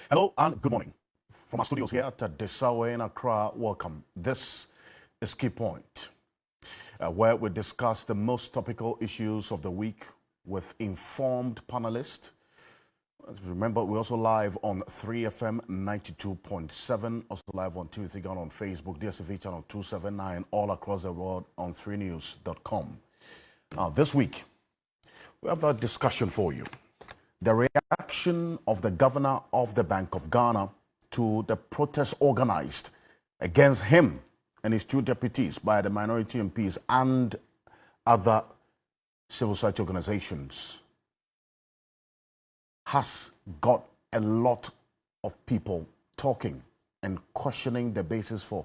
Hello and good morning. From our studios here at Desawe in Accra, welcome. This is Key Point, where we discuss the most topical issues of the week with informed panelists. Remember, we're also live on 3FM 92.7, also live on TV3 Ghana on Facebook, DSTV channel 279, all across the world on 3news.com. Now, this week, we have a discussion for you. The reaction of the governor of the Bank of Ghana to the protest organized against him and his two deputies by the minority MPs and other civil society organizations has got a lot of people talking and questioning the basis for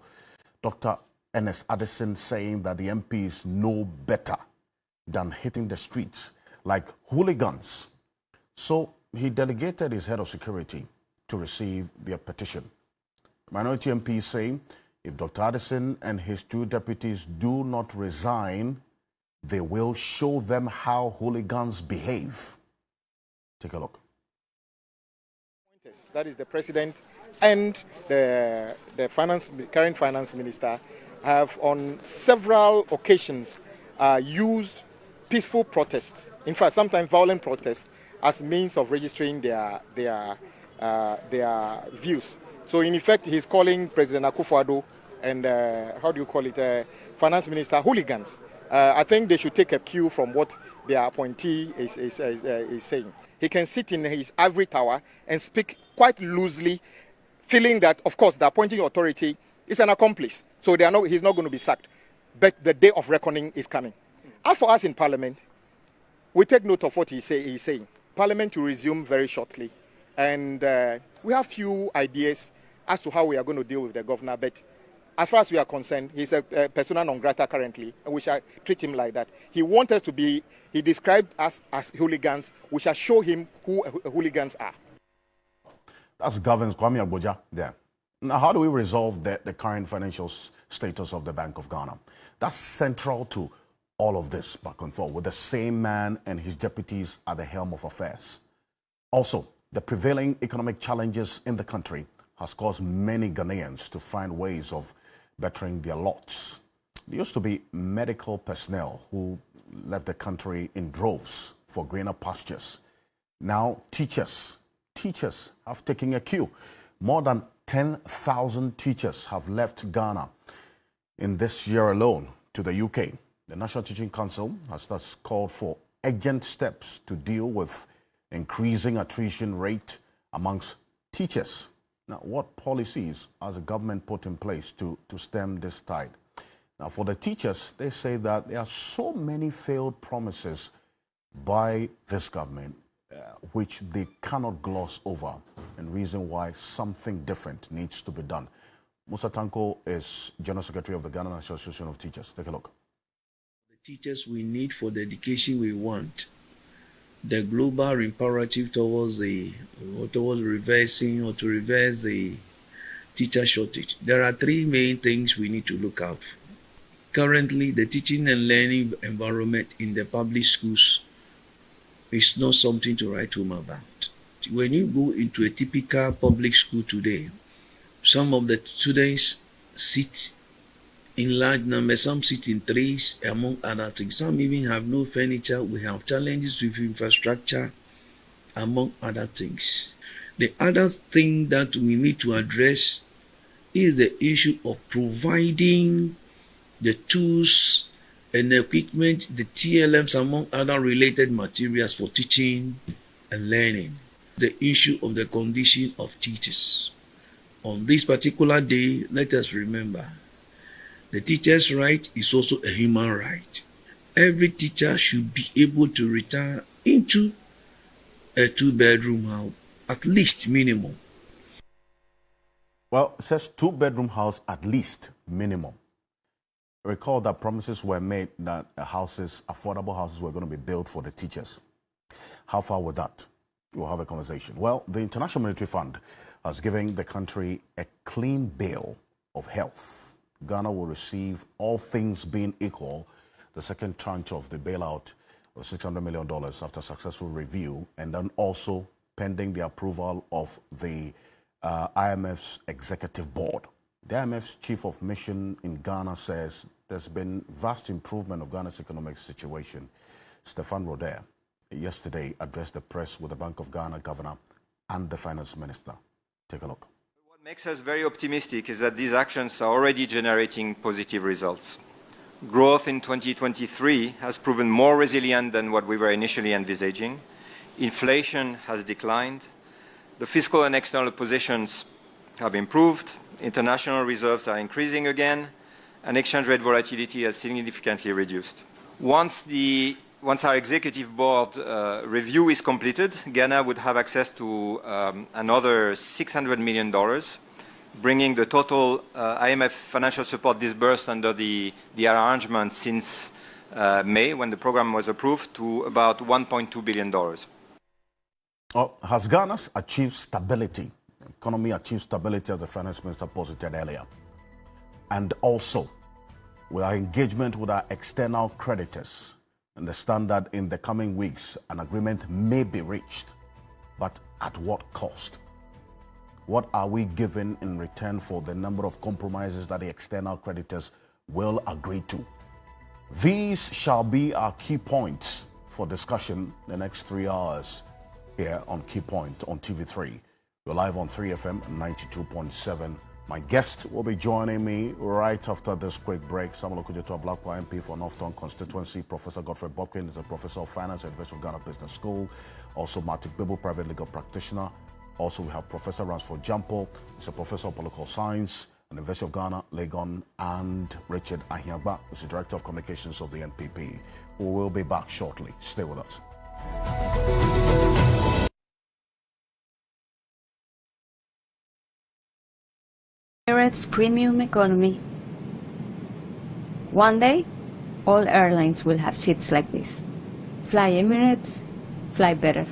Dr. Ernest Addison saying that the MPs know better than hitting the streets like hooligans. So he delegated his head of security to receive their petition. Minority MPs say if Dr. Addison and his two deputies do not resign, they will show them how hooligans behave. Take a look. That is the president and the current finance minister have on several occasions used peaceful protests, in fact sometimes violent protests, as means of registering their views. So in effect, he's calling President Akufo-Addo and finance minister hooligans. I think they should take a cue from what their appointee is saying. He can sit in his ivory tower and speak quite loosely, feeling that, of course, the appointing authority is an accomplice. So he's not going to be sacked. But the day of reckoning is coming. As for us in Parliament, we take note of what he's saying. Parliament will resume very shortly. And we have few ideas as to how we are going to deal with the governor. But as far as we are concerned, he's a persona non grata currently, and we shall treat him like that. He wants us to be, he described us as hooligans. We shall show him who hooligans are. That's Governor Kwame Agboja there. Now, how do we resolve the current financial status of the Bank of Ghana? That's central to all of this back and forth, with the same man and his deputies at the helm of affairs. Also, the prevailing economic challenges in the country has caused many Ghanaians to find ways of bettering their lots. There used to be medical personnel who left the country in droves for greener pastures. Now, teachers have taken a cue. More than 10,000 teachers have left Ghana in this year alone to the UK. The National Teaching Council has thus called for urgent steps to deal with increasing attrition rate amongst teachers. Now, what policies has the government put in place to stem this tide? Now, for the teachers, they say that there are so many failed promises by this government which they cannot gloss over, and reason why something different needs to be done. Musa Tanko is General Secretary of the Ghana National Association of Teachers. Take a look. Teachers we need for the education we want. The global imperative towards reversing or to reverse the teacher shortage. There are three main things we need to look out for. Currently, the teaching and learning environment in the public schools is not something to write home about. When you go into a typical public school today, some of the students sit in large numbers, some sit in threes, among other things. Some even have no furniture. We have challenges with infrastructure, among other things. The other thing that we need to address is the issue of providing the tools and equipment, the TLMs, among other related materials for teaching and learning. The issue of the condition of teachers. On this particular day, let us remember, the teacher's right is also a human right. Every teacher should be able to retire into a two-bedroom house, at least minimum. Well, it says two-bedroom house at least minimum. Recall that promises were made that affordable houses were going to be built for the teachers. How far with that? We'll have a conversation. Well, the International Monetary Fund has given the country a clean bill of health. Ghana will receive, all things being equal, the second tranche of the bailout of $600 million after successful review, and then also pending the approval of the IMF's executive board. The IMF's chief of mission in Ghana says there's been vast improvement of Ghana's economic situation. Stefan Roder yesterday addressed the press with the Bank of Ghana governor and the finance minister. Take a look. What makes us very optimistic is that these actions are already generating positive results. Growth in 2023 has proven more resilient than what we were initially envisaging. Inflation has declined. The fiscal and external positions have improved. International reserves are increasing again, and exchange rate volatility has significantly reduced. Once our executive board review is completed, Ghana would have access to another $600 million, bringing the total IMF financial support disbursed under the arrangement since May, when the program was approved, to about $1.2 billion. Has Ghana achieved stability? Economy achieved stability, as the finance minister posited earlier. And also, with our engagement with our external creditors, understand that in the coming weeks, an agreement may be reached, but at what cost? What are we given in return for the number of compromises that the external creditors will agree to? These shall be our key points for discussion the next 3 hours here on Key Point on TV3. We're live on 3FM 92.7. My guest will be joining me right after this quick break. Samuel Okujeto, Blackpool MP for Northton constituency. Professor Godfrey Bobkin is a professor of finance at the University of Ghana Business School. Also, Matic Bibu, private legal practitioner. Also, we have Professor Ransford Jampo. He's a professor of political science at the University of Ghana, Legon, and Richard Ahiagba, who's the director of communications of the NPP. We will be back shortly. Stay with us. Emirates Premium Economy. One day, all airlines will have seats like this. Fly Emirates, fly better.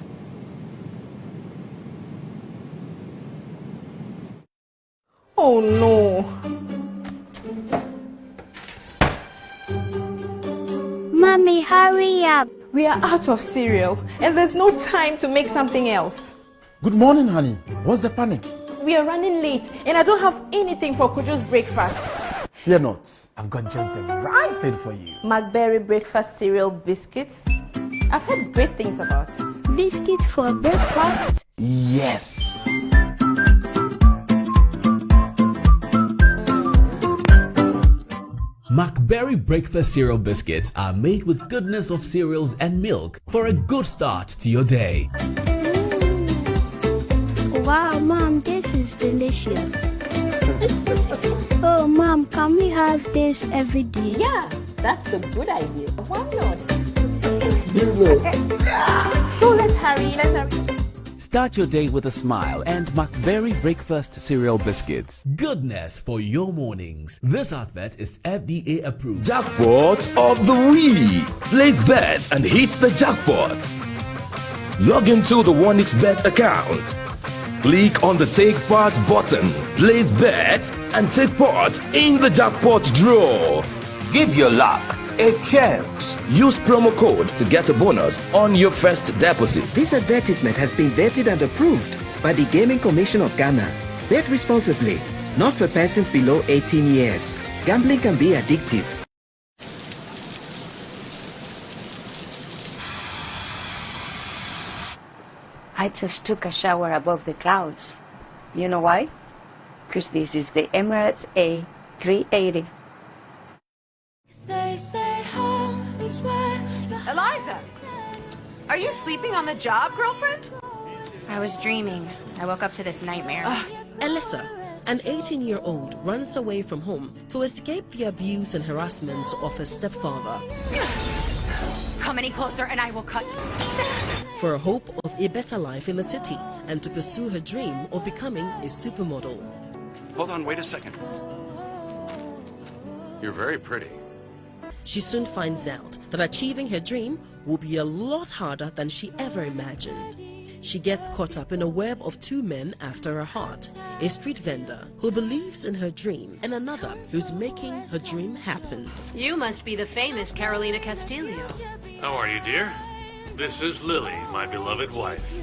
Oh no! Mommy, hurry up. We are out of cereal and there's no time to make something else. Good morning, honey. What's the panic? We are running late and I don't have anything for Kojo's breakfast. Fear not. I've got just the right thing for you. McBerry breakfast cereal biscuits. I've heard great things about it. Biscuit for breakfast? Yes. McBerry breakfast cereal biscuits are made with goodness of cereals and milk for a good start to your day. Wow, Mom, this is delicious. Oh, Mom, can we have this every day? Yeah, that's a good idea. Why not? So let's hurry. Start your day with a smile and McBerry breakfast cereal biscuits. Goodness for your mornings. This advert is FDA approved. Jackpot of the week. Place bets and hit the jackpot. Log into the 1xBet account. Click on the Take Part button. Place bet and take part in the jackpot draw. Give your luck a chance. Use promo code to get a bonus on your first deposit. This advertisement has been vetted and approved by the Gaming Commission of Ghana. Bet responsibly, not for persons below 18 years. Gambling can be addictive. I just took a shower above the clouds. You know why? Because this is the Emirates A380. Eliza, are you sleeping on the job, girlfriend? I was dreaming. I woke up to this nightmare. Alyssa, an 18-year-old, runs away from home to escape the abuse and harassments of her stepfather. Come any closer and I will cut you. For a hope of a better life in the city and to pursue her dream of becoming a supermodel. Hold on, wait a second. You're very pretty. She soon finds out that achieving her dream will be a lot harder than she ever imagined. She gets caught up in a web of two men after her heart, a street vendor who believes in her dream and another who's making her dream happen. You must be the famous Carolina Castillo. How are you, dear? This is Lily, my beloved wife.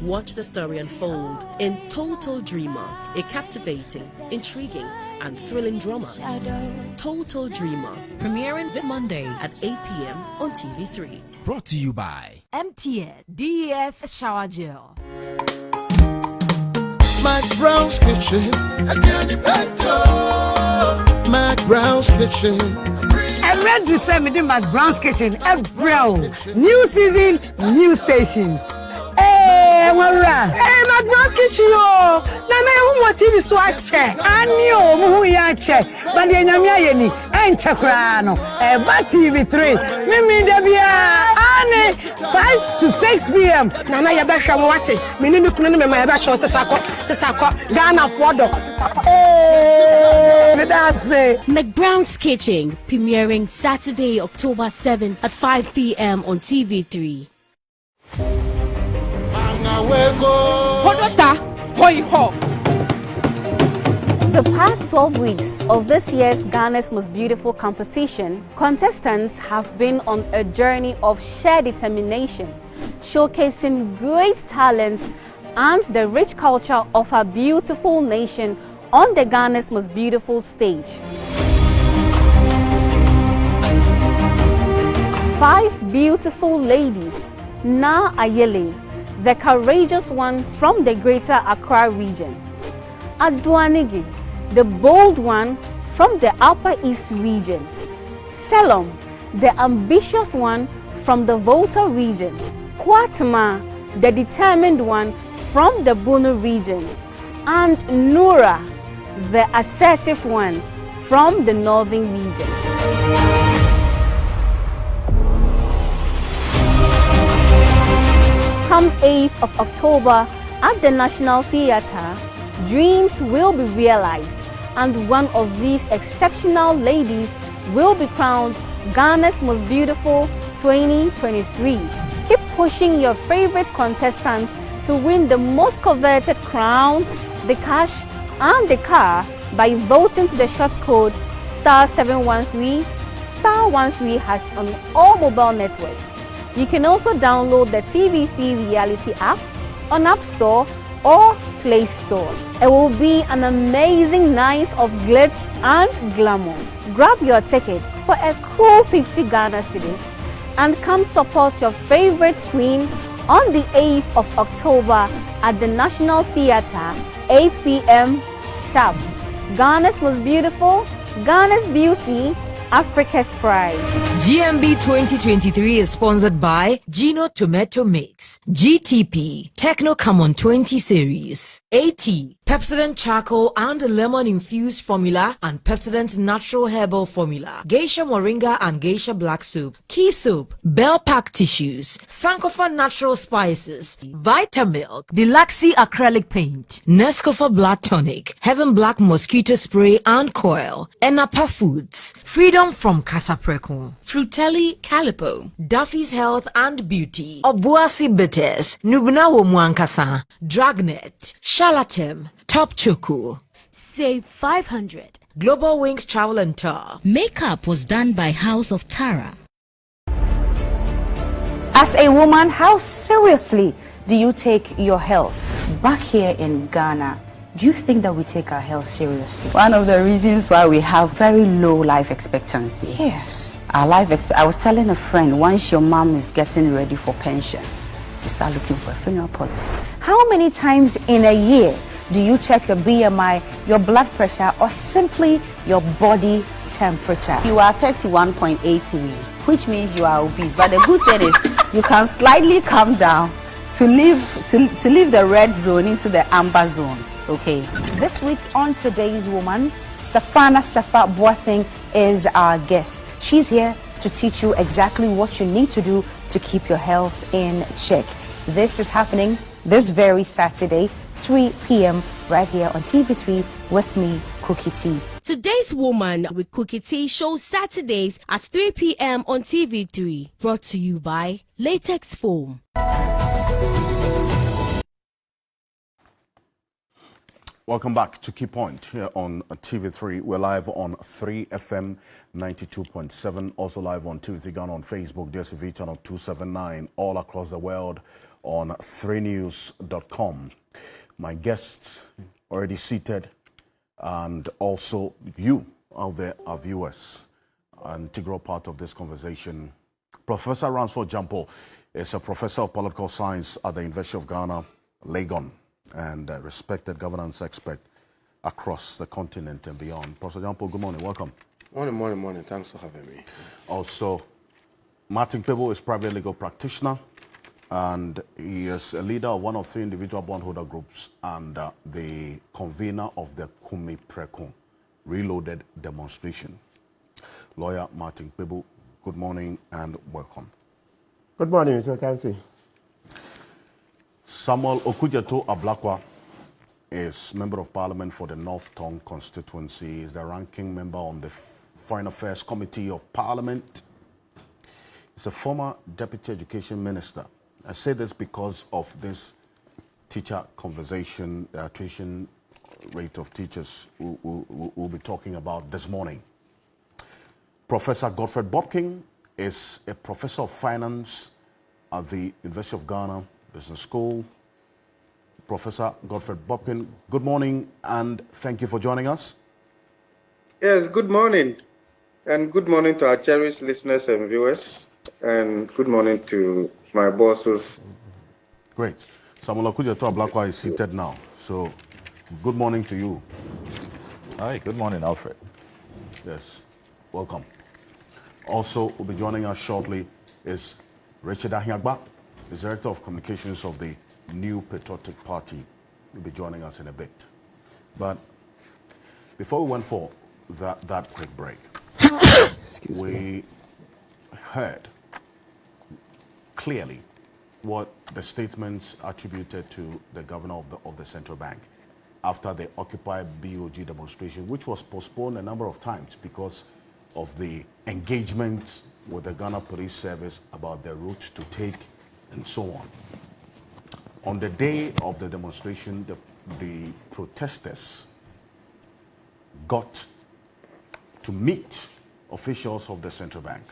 Watch the story unfold in Total Dreamer, a captivating, intriguing, and thrilling drama. Total Dreamer, premiering this Monday at 8 p.m. on TV3. Brought to you by MTN DES Shower Gel. Mike Brown's Kitchen. Mike Brown's Kitchen. I read the same in Mike Brown's Kitchen. New season, new stations. Hey, Mike Brown's Kitchen. Oh, na me TV so ache. Ani o mu ya ache. But the nyamia yeni enche kra no. Ba TV3. Me da bia. 5 to 6 p.m. Nana yabasha mo wate. Me ni kunu ni me ma yabasha sesako Ghana fodo. That's it. McBrown's Kitchen, premiering Saturday, October 7th at 5 p.m. on TV3. The past 12 weeks of this year's Ghana's Most Beautiful competition, contestants have been on a journey of sheer determination, showcasing great talent and the rich culture of our beautiful nation on the Ghana's Most Beautiful stage. 5 beautiful ladies, Na Ayele, the courageous one from the Greater Accra region, Adwanigi, the bold one from the Upper East region, Selom, the ambitious one from the Volta region, Kwatma, the determined one from the Bunu region, and Nura, the assertive one from the Northern region. Come 8th of October at the National Theatre, dreams will be realized, and one of these exceptional ladies will be crowned Ghana's Most Beautiful 2023. Keep pushing your favorite contestants to win the most coveted crown, the cash, and the car by voting to the short code *713 *13# on all mobile networks. You can also download the TV3 reality app on App Store or Play Store. It will be an amazing night of glitz and glamour. Grab your tickets for a cool 50 Ghana cedis and come support your favorite queen on the 8th of October at the National Theatre, 8 p.m. sharp. Ghana's Most Beautiful, Ghana's Beauty, Africa's Pride. GMB 2023 is sponsored by Gino Tomato Mix, GTP, Techno Common 20 Series, AT, Pepsodent Charcoal and Lemon Infused Formula and Pepsodent Natural Herbal Formula, Geisha Moringa and Geisha Black Soup, Key Soup, Bell Pack Tissues, Sankofa Natural Spices, Vitamilk, Deluxe Acrylic Paint, Nescofa Black Tonic, Heaven Black Mosquito Spray and Coil, Enapa Foods, Freedom from Casapreco, Frutelli Calipo, Duffy's Health and Beauty, Obuasi Bitters, Nubuna Womwankasa, Dragnet, Shalatem, Top Choco. Save 500. Global Wings Travel and Tour. Makeup was done by House of Tara. As a woman, how seriously do you take your health? Back here in Ghana, do you think that we take our health seriously? One of the reasons why we have very low life expectancy. Yes. Our I was telling a friend, once your mom is getting ready for pension, you start looking for a funeral policy. How many times in a year do you check your BMI, your blood pressure, or simply your body temperature? You are 31.83, which means you are obese. But the good thing is you can slightly come down to leave the red zone into the amber zone. Okay. This week on Today's Woman, Stefana Safa Boateng is our guest. She's here to teach you exactly what you need to do to keep your health in check. This is happening this very Saturday, 3 p.m. right here on TV3 with me, Cookie T. Today's Woman with Cookie T shows Saturdays at 3 p.m. on TV3. Brought to you by Latex Foam. Welcome back to Key Point here on TV3. We're live on 3FM 92.7, also live on TV3 Ghana on Facebook, DSTV channel 279, all across the world on 3news.com. My guests already seated, and also you out there, our viewers, an integral part of this conversation. Professor Ransford Jampo is a professor of political science at the University of Ghana, Legon, and a respected governance expert across the continent and beyond. Professor Jampo, good morning. Welcome. Morning. Thanks for having me. Also, Martin Pebo is private legal practitioner, and he is a leader of one of 3 individual bondholder groups and the convener of the Kumi Preko Reloaded demonstration. Lawyer Martin Pebo, good morning and welcome. Good morning, Mr. Ocansey. Samuel Okujeto Ablakwa is Member of Parliament for the North Tongue constituency. He is the ranking member on the Foreign Affairs Committee of Parliament. He's a former Deputy Education Minister. I say this because of this teacher conversation, the attrition rate of teachers we'll be talking about this morning. Professor Godfred Bobkin is a professor of finance at the University of Ghana Business School. Professor Godfred Bobkin, good morning and thank you for joining us. Yes, good morning. And good morning to our cherished listeners and viewers. And good morning to my bosses. Great. Samuel Okujeto Ablakwa is seated now. So, good morning to you. Hi, good morning, Alfred. Yes, welcome. Also, will be joining us shortly is Richard Ahiagba, the Director of Communications of the New Patriotic Party. Will be joining us in a bit. But before we went for that quick break, we heard clearly what the statements attributed to the governor of the central bank after the Occupy BOG demonstration, which was postponed a number of times because of the engagement with the Ghana Police Service about the route to take and so on. On the day of the demonstration, the protesters got to meet officials of the central bank,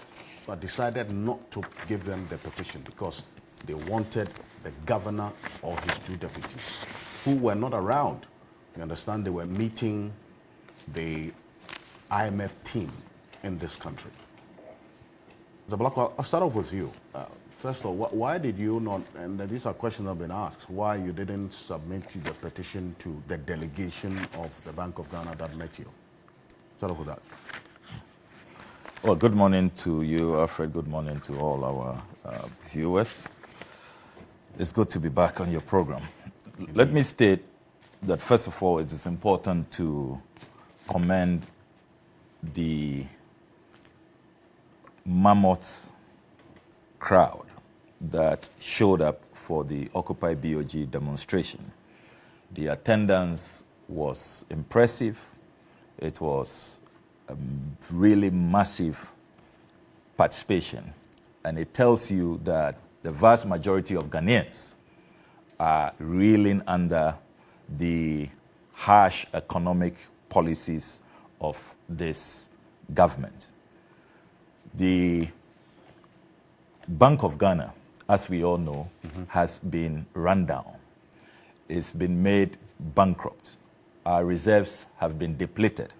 but decided not to give them the permission because they wanted the governor or his 2 deputies, who were not around. You understand, they were meeting the IMF team in this country. Zabalakwa, I'll start off with you. First of all, why did you not, and these are questions that have been asked, why you didn't submit the petition to the delegation of the Bank of Ghana that met you? Start off with that. Well, good morning to you, Alfred. Good morning to all our viewers. It's good to be back on your program. Indeed. Let me state that, first of all, it is important to commend the mammoth crowd that showed up for the Occupy BOG demonstration. The attendance was impressive. It was a really massive participation, and it tells you that the vast majority of Ghanaians are reeling under the harsh economic policies of this government. The Bank of Ghana, as we all know, has been run down. It's been made bankrupt. Our reserves have been depleted.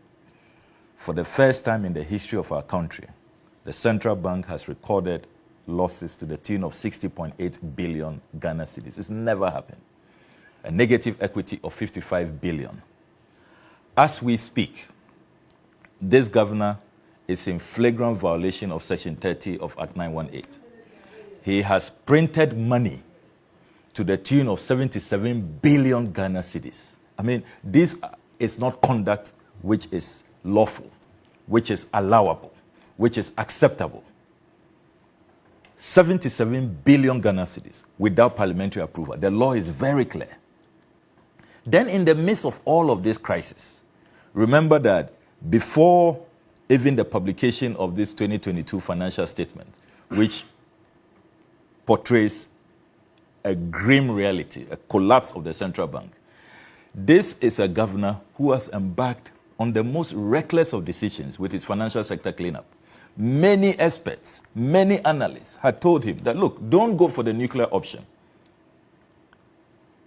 For the first time in the history of our country, the central bank has recorded losses to the tune of 60.8 billion Ghana cedis. It's never happened. A negative equity of 55 billion. As we speak, this governor is in flagrant violation of Section 30 of Act 918. He has printed money to the tune of 77 billion Ghana cedis. I mean, this is not conduct which is lawful, which is allowable, which is acceptable. 77 billion Ghana cedis without parliamentary approval. The law is very clear. Then in the midst of all of this crisis, remember that before even the publication of this 2022 financial statement, which portrays a grim reality, a collapse of the central bank, this is a governor who has embarked on the most reckless of decisions with his financial sector cleanup. Many experts, many analysts had told him that, look, don't go for the nuclear option.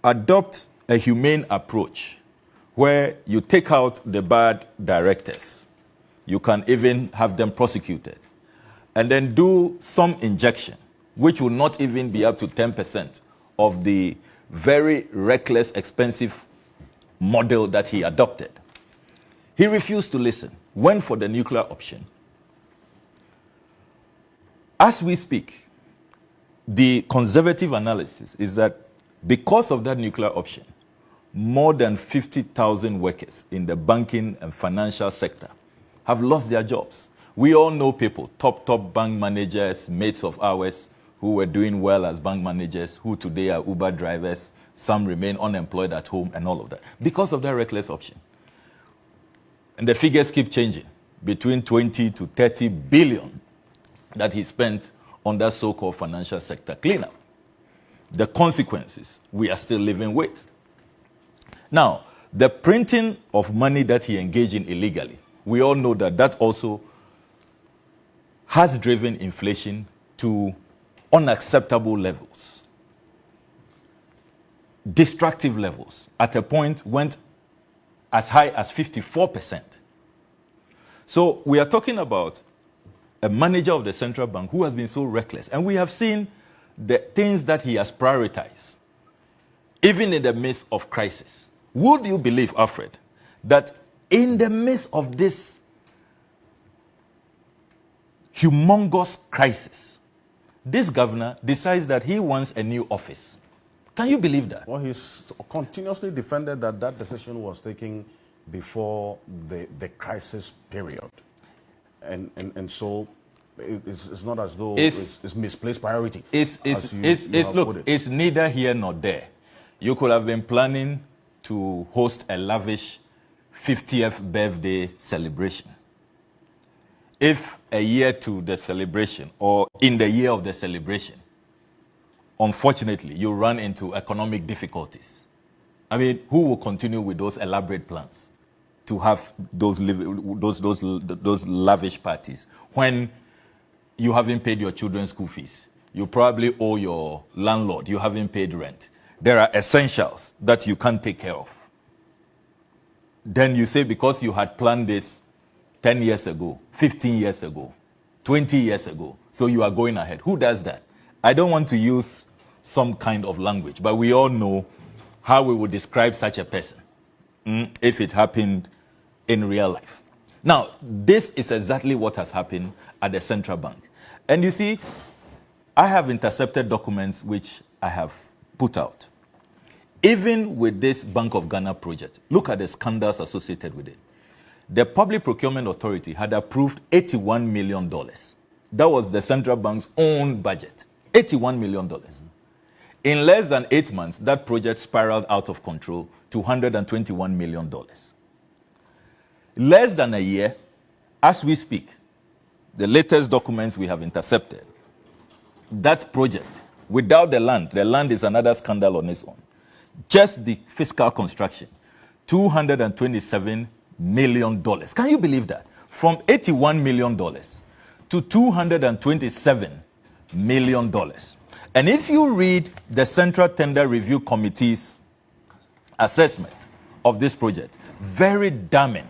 adopt a humane approach where you take out the bad directors, you can even have them prosecuted, and then do some injection, which will not even be up to 10% of the very reckless, expensive model that he adopted. He refused to listen, went for the nuclear option. As we speak, the conservative analysis is that because of that nuclear option, more than 50,000 workers in the banking and financial sector have lost their jobs. We all know people, top bank managers, mates of ours, who were doing well as bank managers, who today are Uber drivers, some remain unemployed at home and all of that, because of that reckless option. And the figures keep changing, between 20 to 30 billion that he spent on that so-called financial sector cleanup. The consequences we are still living with. Now, the printing of money that he engaged in illegally, we all know that that also has driven inflation to unacceptable levels, destructive levels. At a point, went as high as 54%. So we are talking about a manager of the central bank who has been so reckless. And we have seen the things that he has prioritized, even in the midst of crisis. Would you believe, Alfred, that in the midst of this humongous crisis, this governor decides that he wants a new office? Can you believe that? Well, he's continuously defended that that decision was taken before the crisis period. And so it's not as though it's misplaced priority. It's neither here nor there. You could have been planning to host a lavish 50th birthday celebration. If a year to the celebration, or in the year of the celebration, unfortunately, you run into economic difficulties, I mean, who will continue with those elaborate plans to have those lavish parties when you haven't paid your children's school fees? You probably owe your landlord, you haven't paid rent. There are essentials that you can't take care of. Then you say because you had planned this 10 years ago, 15 years ago, 20 years ago, so you are going ahead. Who does that? I don't want to use some kind of language, but we all know how we would describe such a person if it happened in real life. Now, this is exactly what has happened at the central bank. And you see, I have intercepted documents which I have put out. Even with this Bank of Ghana project, look at the scandals associated with it. The Public Procurement Authority had approved $81 million. That was the central bank's own budget, $81 million. In less than 8 months, that project spiraled out of control to $121 million. Less than a year, as we speak, the latest documents we have intercepted, that project, without the land is another scandal on its own. Just the fiscal construction, $227 million. Can you believe that? From $81 million to $227 million. And if you read the Central Tender Review Committee's assessment of this project, very damning.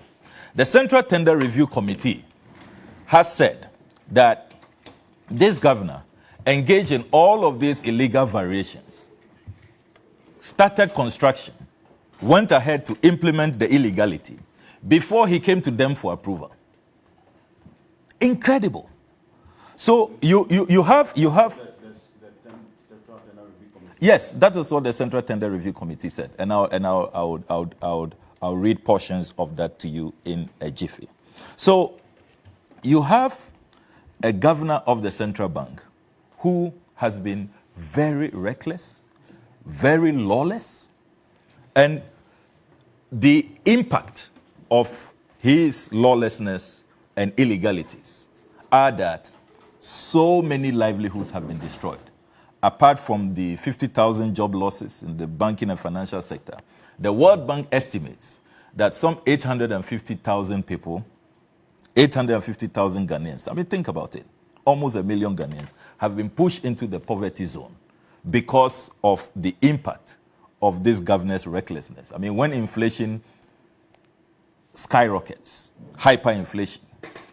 The Central Tender Review Committee has said that this governor engaged in all of these illegal variations, started construction, went ahead to implement the illegality before he came to them for approval. Incredible. So you have yes, that is what the Central Tender Review Committee said, and I'll read portions of that to you in a jiffy. So you have a governor of the central bank who has been very reckless, very lawless, and the impact of his lawlessness and illegalities are that so many livelihoods have been destroyed. Apart from the 50,000 job losses in the banking and financial sector, the World Bank estimates that some 850,000 people, 850,000 Ghanaians, I mean, think about it, almost 1 million Ghanaians have been pushed into the poverty zone because of the impact of this governor's recklessness. I mean, when inflation skyrockets, hyperinflation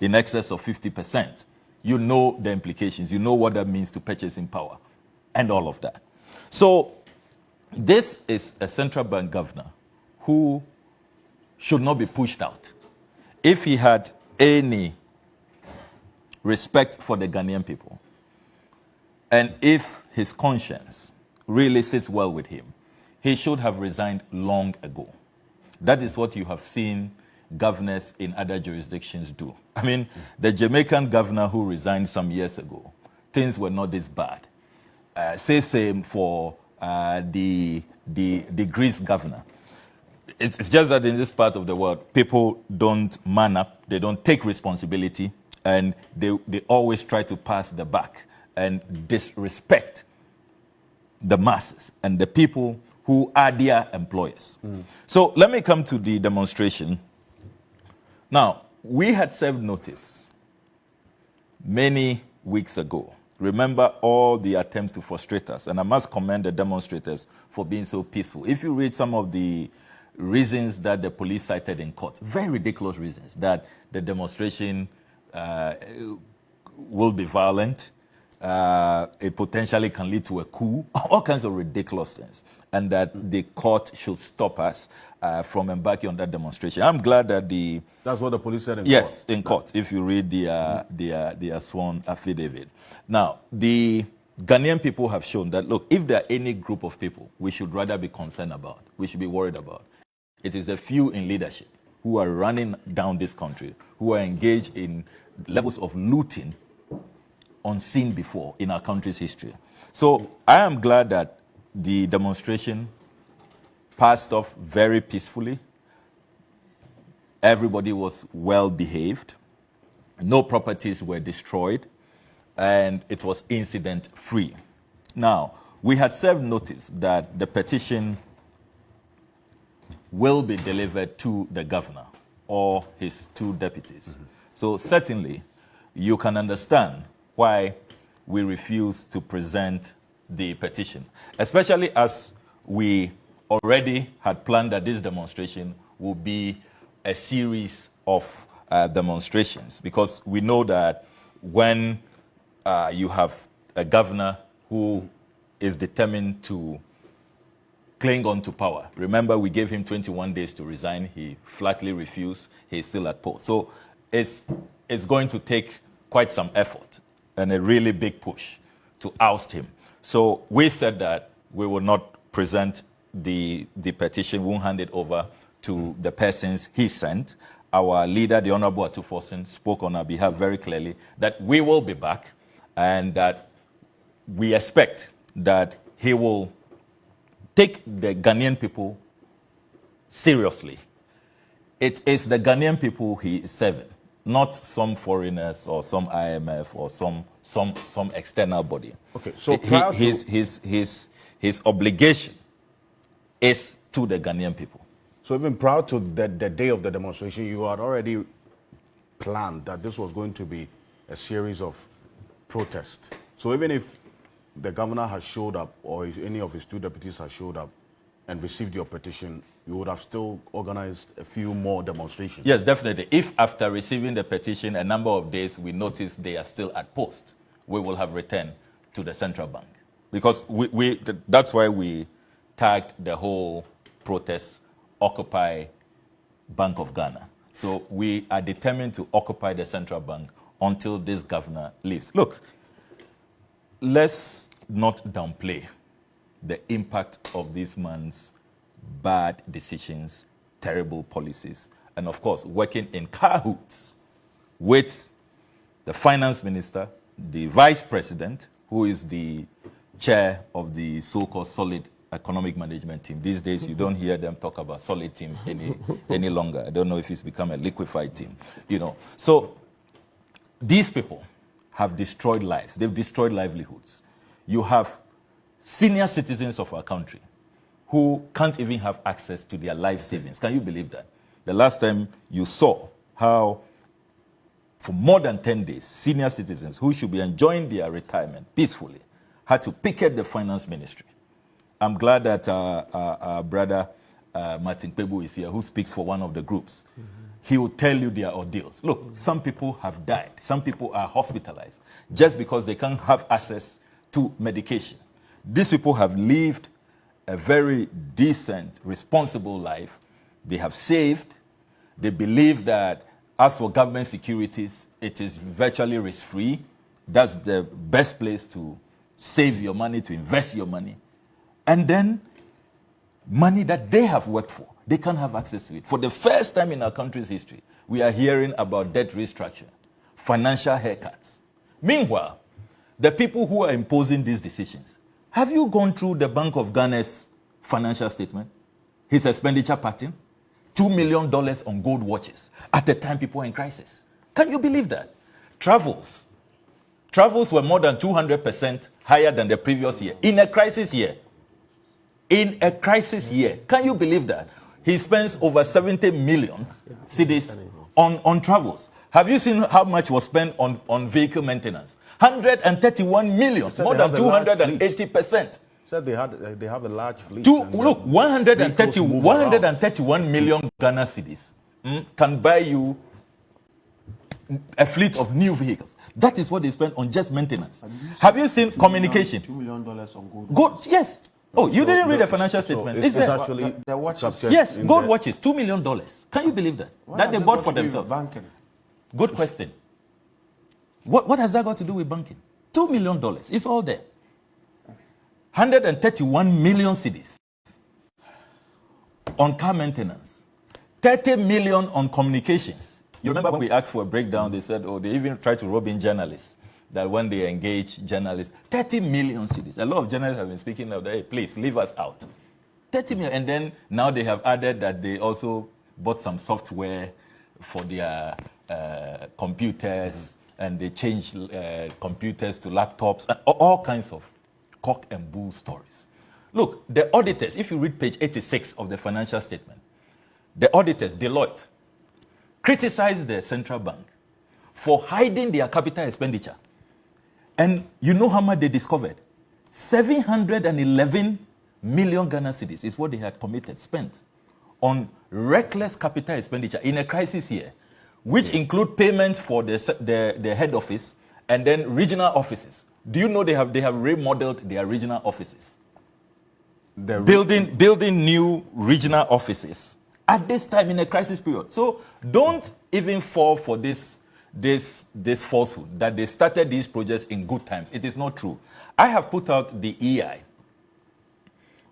in excess of 50%, you know the implications. You know what that means to purchasing power and all of that. So this is a central bank governor who should not be pushed out. If he had any respect for the Ghanaian people, and if his conscience really sits well with him, he should have resigned long ago. That is what you have seen governors in other jurisdictions do. I mean, the Jamaican governor who resigned some years ago, things were not this bad. Say same for the Greece governor. It's just that in this part of the world, people don't man up, they don't take responsibility, and they always try to pass the buck and disrespect the masses and the people who are their employers. So let me come to the demonstration. Now, we had served notice many weeks ago. Remember all the attempts to frustrate us, and I must commend the demonstrators for being so peaceful. If you read some of the reasons that the police cited in court, very ridiculous reasons, that the demonstration will be violent, it potentially can lead to a coup, all kinds of ridiculous things, and that the court should stop us from embarking on that demonstration. I'm glad that That's what the police said in court? Yes, in court, if you read their sworn affidavit. Now, the Ghanaian people have shown that, look, if there are any group of people we should rather be concerned about, we should be worried about, it is the few in leadership who are running down this country, who are engaged in levels of looting unseen before in our country's history. So I am glad that the demonstration passed off very peacefully. Everybody was well behaved. No properties were destroyed, and it was incident free. Now, we had served notice that the petition will be delivered to the governor or his two deputies. So certainly, you can understand why we refuse to present the petition, especially as we already had planned that this demonstration will be a series of demonstrations, because we know that when you have a governor who is determined to cling on to power. Remember, we gave him 21 days to resign. He flatly refused. He's still at post. So it's going to take quite some effort and a really big push to oust him. So we said that we will not present the petition. We'll hand it over to the persons he sent. Our leader, the Honorable Atufosin, spoke on our behalf very clearly that we will be back and that we expect that he will take the Ghanaian people seriously. It is the Ghanaian people he is serving, not some foreigners or some IMF or some external body. Okay, so his obligation is to the Ghanaian people. So even prior to the day of the demonstration, you had already planned that this was going to be a series of protests. So even if the governor has showed up or if any of his two deputies has showed up and received your petition, you would have still organized a few more demonstrations? Yes, definitely. If after receiving the petition a number of days we notice they are still at post, we will have returned to the central bank. Because that's why we tagged the whole protest Occupy Bank of Ghana. So we are determined to occupy the central bank until this governor leaves. Look, let's not downplay the impact of this man's bad decisions, terrible policies, and of course, working in cahoots with the finance minister, the vice president, who is the chair of the so-called solid economic management team. These days, you don't hear them talk about solid team any longer. I don't know if it's become a liquefied team, So these people have destroyed lives. They've destroyed livelihoods. You have senior citizens of our country who can't even have access to their life savings. Can you believe that? The last time you saw how, for more than 10 days, senior citizens who should be enjoying their retirement peacefully had to picket the finance ministry I'm glad that our brother Martin Kpebu is here, who speaks for one of the groups. He will tell you their ordeals. Look, some people have died. Some people are hospitalized just because they can't have access to medication. These people have lived a very decent, responsible life. They have saved. They believe that as for government securities, it is virtually risk-free. That's the best place to save your money, to invest your money. And then money that they have worked for, they can't have access to it. For the first time in our country's history, we are hearing about debt restructure, financial haircuts. Meanwhile, the people who are imposing these decisions, have you gone through the Bank of Ghana's financial statement? His expenditure pattern? $2 million on gold watches at the time people were in crisis. Can you believe that? Travels were more than 200% higher than the previous year. In a crisis year. In a crisis year. Can you believe that? He spends over 70 million cedis on travels. Have you seen how much was spent on vehicle maintenance? 131 million, more than 280%. Said they have a large fleet. Look, 131 million Ghana cedis can buy you a fleet of new vehicles. That is what they spend on just maintenance. Have you seen communication? $2 million on gold. Gold, yes. Oh, you didn't read the financial statement. It's actually the watches. Yes, gold watches, $2 million. Can you believe that? That they bought for themselves. Banking? Good question. What has that got to do with banking? $2 million. It's all there. 131 million cedis on car maintenance. 30 million on communications. You remember when we asked for a breakdown, they said, oh, they even tried to rob in journalists, that when they engage journalists, 30 million cedis. A lot of journalists have been speaking of that, hey, please, leave us out. 30 million. And then now they have added that they also bought some software for their computers, and they changed computers to laptops, and all kinds of cock and bull stories. Look, the auditors, if you read page 86 of the financial statement, the auditors, Deloitte, criticized the central bank for hiding their capital expenditure. And you know how much they discovered? 711 million Ghana cedis is what they had spent on reckless capital expenditure in a crisis year, which include payments for the head office and then regional offices. Do you know they have remodeled their regional offices? Building new regional offices at this time in a crisis period. So don't even fall for this falsehood that they started these projects in good times. It is not true. I have put out the EI,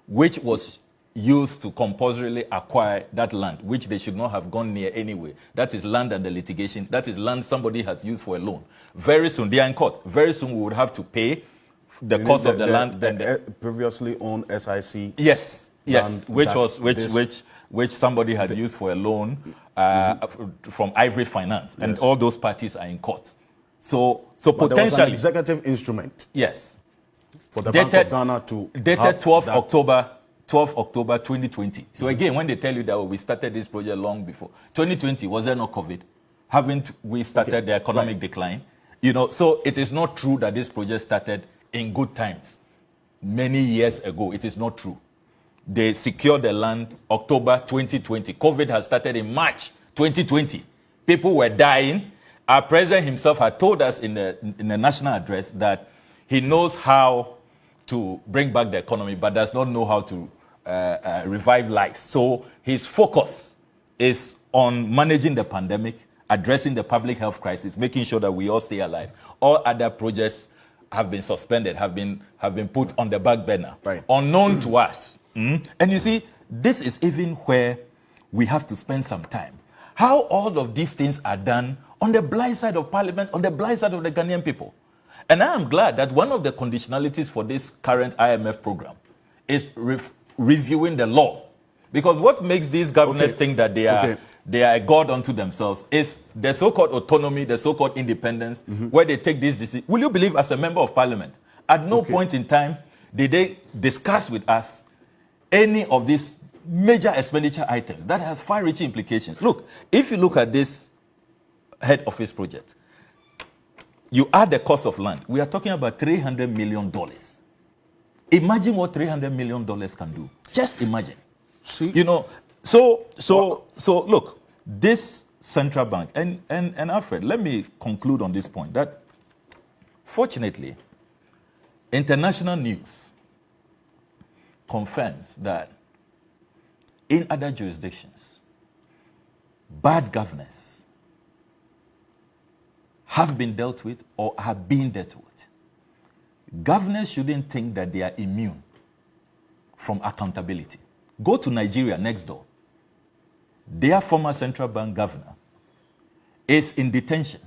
which was used to compulsorily acquire that land, which they should not have gone near anyway. That is land under litigation. That is land somebody has used for a loan. Very soon, they are in court. Very soon, we would have to pay the cost of the land. The previously owned SIC. Yes, which somebody had used for a loan from Ivory Finance, and all those parties are in court. So potentially, there was an executive instrument. Yes, for the Bank of Ghana to dated 12 October 2020. So again, when they tell you that we started this project long before 2020, was there no COVID? Haven't we started the economic decline? You know, so it is not true that this project started in good times many years ago. It is not true. They secured the land October 2020. COVID has started in March 2020. People were dying. Our president himself had told us in the national address that he knows how to bring back the economy, but does not know how to revive lives. So his focus is on managing the pandemic, addressing the public health crisis, making sure that we all stay alive. All other projects have been suspended, have been put on the back burner, unknown to us. And you see, this is even where we have to spend some time. How all of these things are done on the blind side of Parliament, on the blind side of the Ghanaian people. And I am glad that one of the conditionalities for this current IMF program is reviewing the law. Because what makes these governors think that they are a god unto themselves is the so-called autonomy, the so-called independence, where they take these decisions. Will you believe, as a member of Parliament, at no point in time did they discuss with us any of these major expenditure items that has far-reaching implications? Look, if you look at this head office project, you add the cost of land, we are talking about $300 million. Imagine what $300 million can do. Just imagine. See? You know, so look, this central bank, and Alfred, let me conclude on this point, that fortunately, international news confirms that in other jurisdictions, bad governance have been dealt with or have been dealt with. Governors shouldn't think that they are immune from accountability. Go to Nigeria next door. Their former central bank governor is in detention.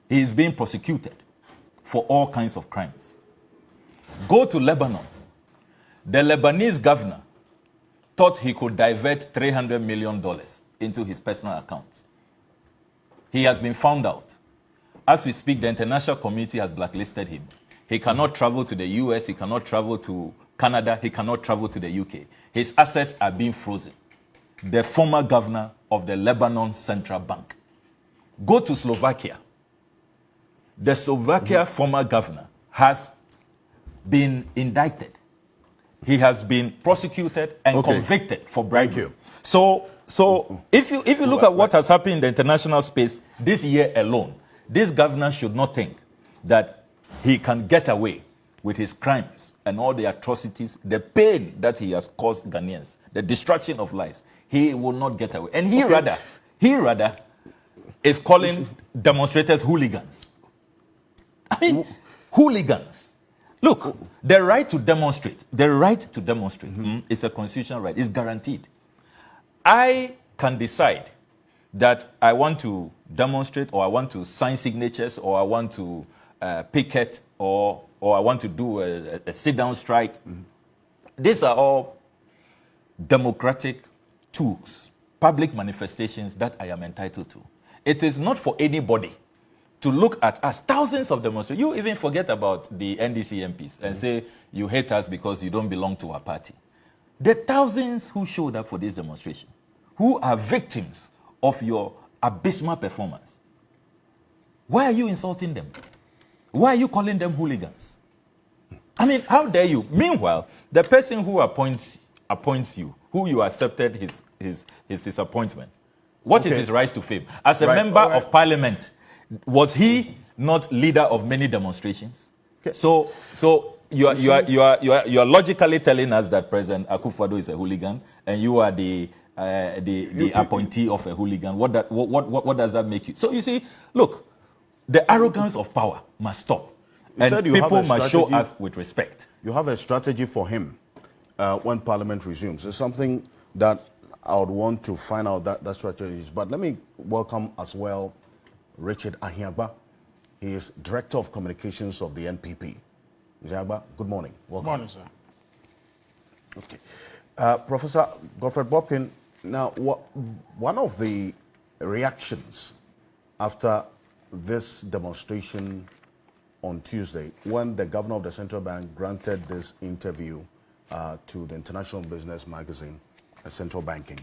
He is being prosecuted for all kinds of crimes. Go to Lebanon. The Lebanese governor thought he could divert $300 million into his personal accounts. He has been found out. As we speak, the international community has blacklisted him. He cannot travel to the US, he cannot travel to Canada, he cannot travel to the UK. His assets are being frozen. The former governor of the Lebanon Central Bank. Go to Slovakia. The Slovakia former governor has been indicted. He has been prosecuted and convicted for bribery. Thank you. So if you look at what has happened in the international space this year alone, this governor should not think that he can get away with his crimes and all the atrocities, the pain that he has caused Ghanaians, the destruction of lives. He will not get away. And he rather is calling demonstrators hooligans. I mean, hooligans. Look, the right to demonstrate is a constitutional right. It's guaranteed. I can decide that I want to demonstrate, or I want to sign signatures, or I want to picket, or I want to do a sit-down strike. These are all democratic tools, public manifestations that I am entitled to. It is not for anybody to look at us, thousands of demonstrators. You even forget about the NDC MPs and say you hate us because you don't belong to our party. The thousands who showed up for this demonstration, who are victims of your abysmal performance, why are you insulting them? Why are you calling them hooligans? I mean, how dare you? Meanwhile, the person who appoints you, who you accepted his appointment, what is his rise to fame? As a member of parliament, was he not leader of many demonstrations? So you are logically telling us that President Akufo-Addo is a hooligan, and you are the appointee of a hooligan. What does that make you? So you see, look, the arrogance of power must stop, and people must show us with respect. You have a strategy for him when Parliament resumes. It's something that I would want to find out that strategy is. But let me welcome as well Richard Ahiagba. He is Director of Communications of the NPP. Mr. Ahiagba, good morning. Welcome. Good morning, sir. Okay. Professor Godfred Bopkin, now one of the reactions after this demonstration on Tuesday, when the governor of the central bank granted this interview to the international business magazine, Central Banking,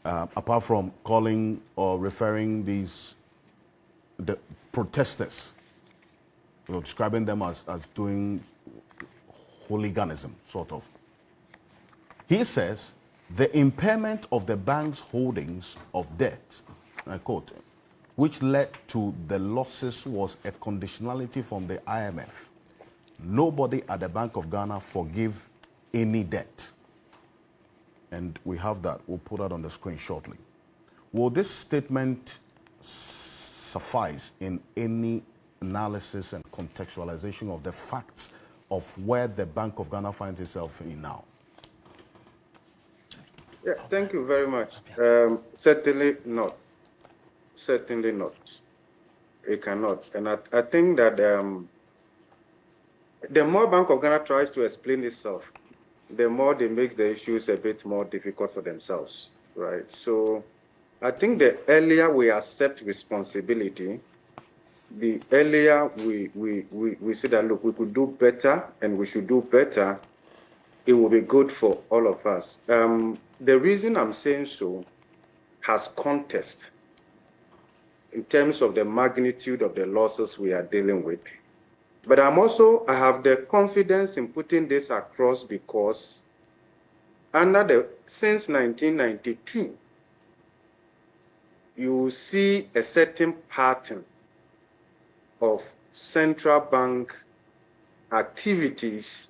apart from calling or referring the protesters, describing them as doing hooliganism, sort of. He says the impairment of the bank's holdings of debt, I quote, which led to the losses was a conditionality from the IMF. Nobody at the Bank of Ghana forgive any debt. And we have that. We'll put that on the screen shortly. Will this statement suffice in any analysis and contextualization of the facts of where the Bank of Ghana finds itself in now? Yeah, thank you very much. Certainly not. Certainly not. It cannot. And I think that the more Bank of Ghana tries to explain itself, the more they make the issues a bit more difficult for themselves, right? So I think the earlier we accept responsibility, the earlier we say that, look, we could do better and we should do better, it will be good for all of us. The reason I'm saying so has context in terms of the magnitude of the losses we are dealing with. But I have the confidence in putting this across because since 1992, you see a certain pattern of central bank activities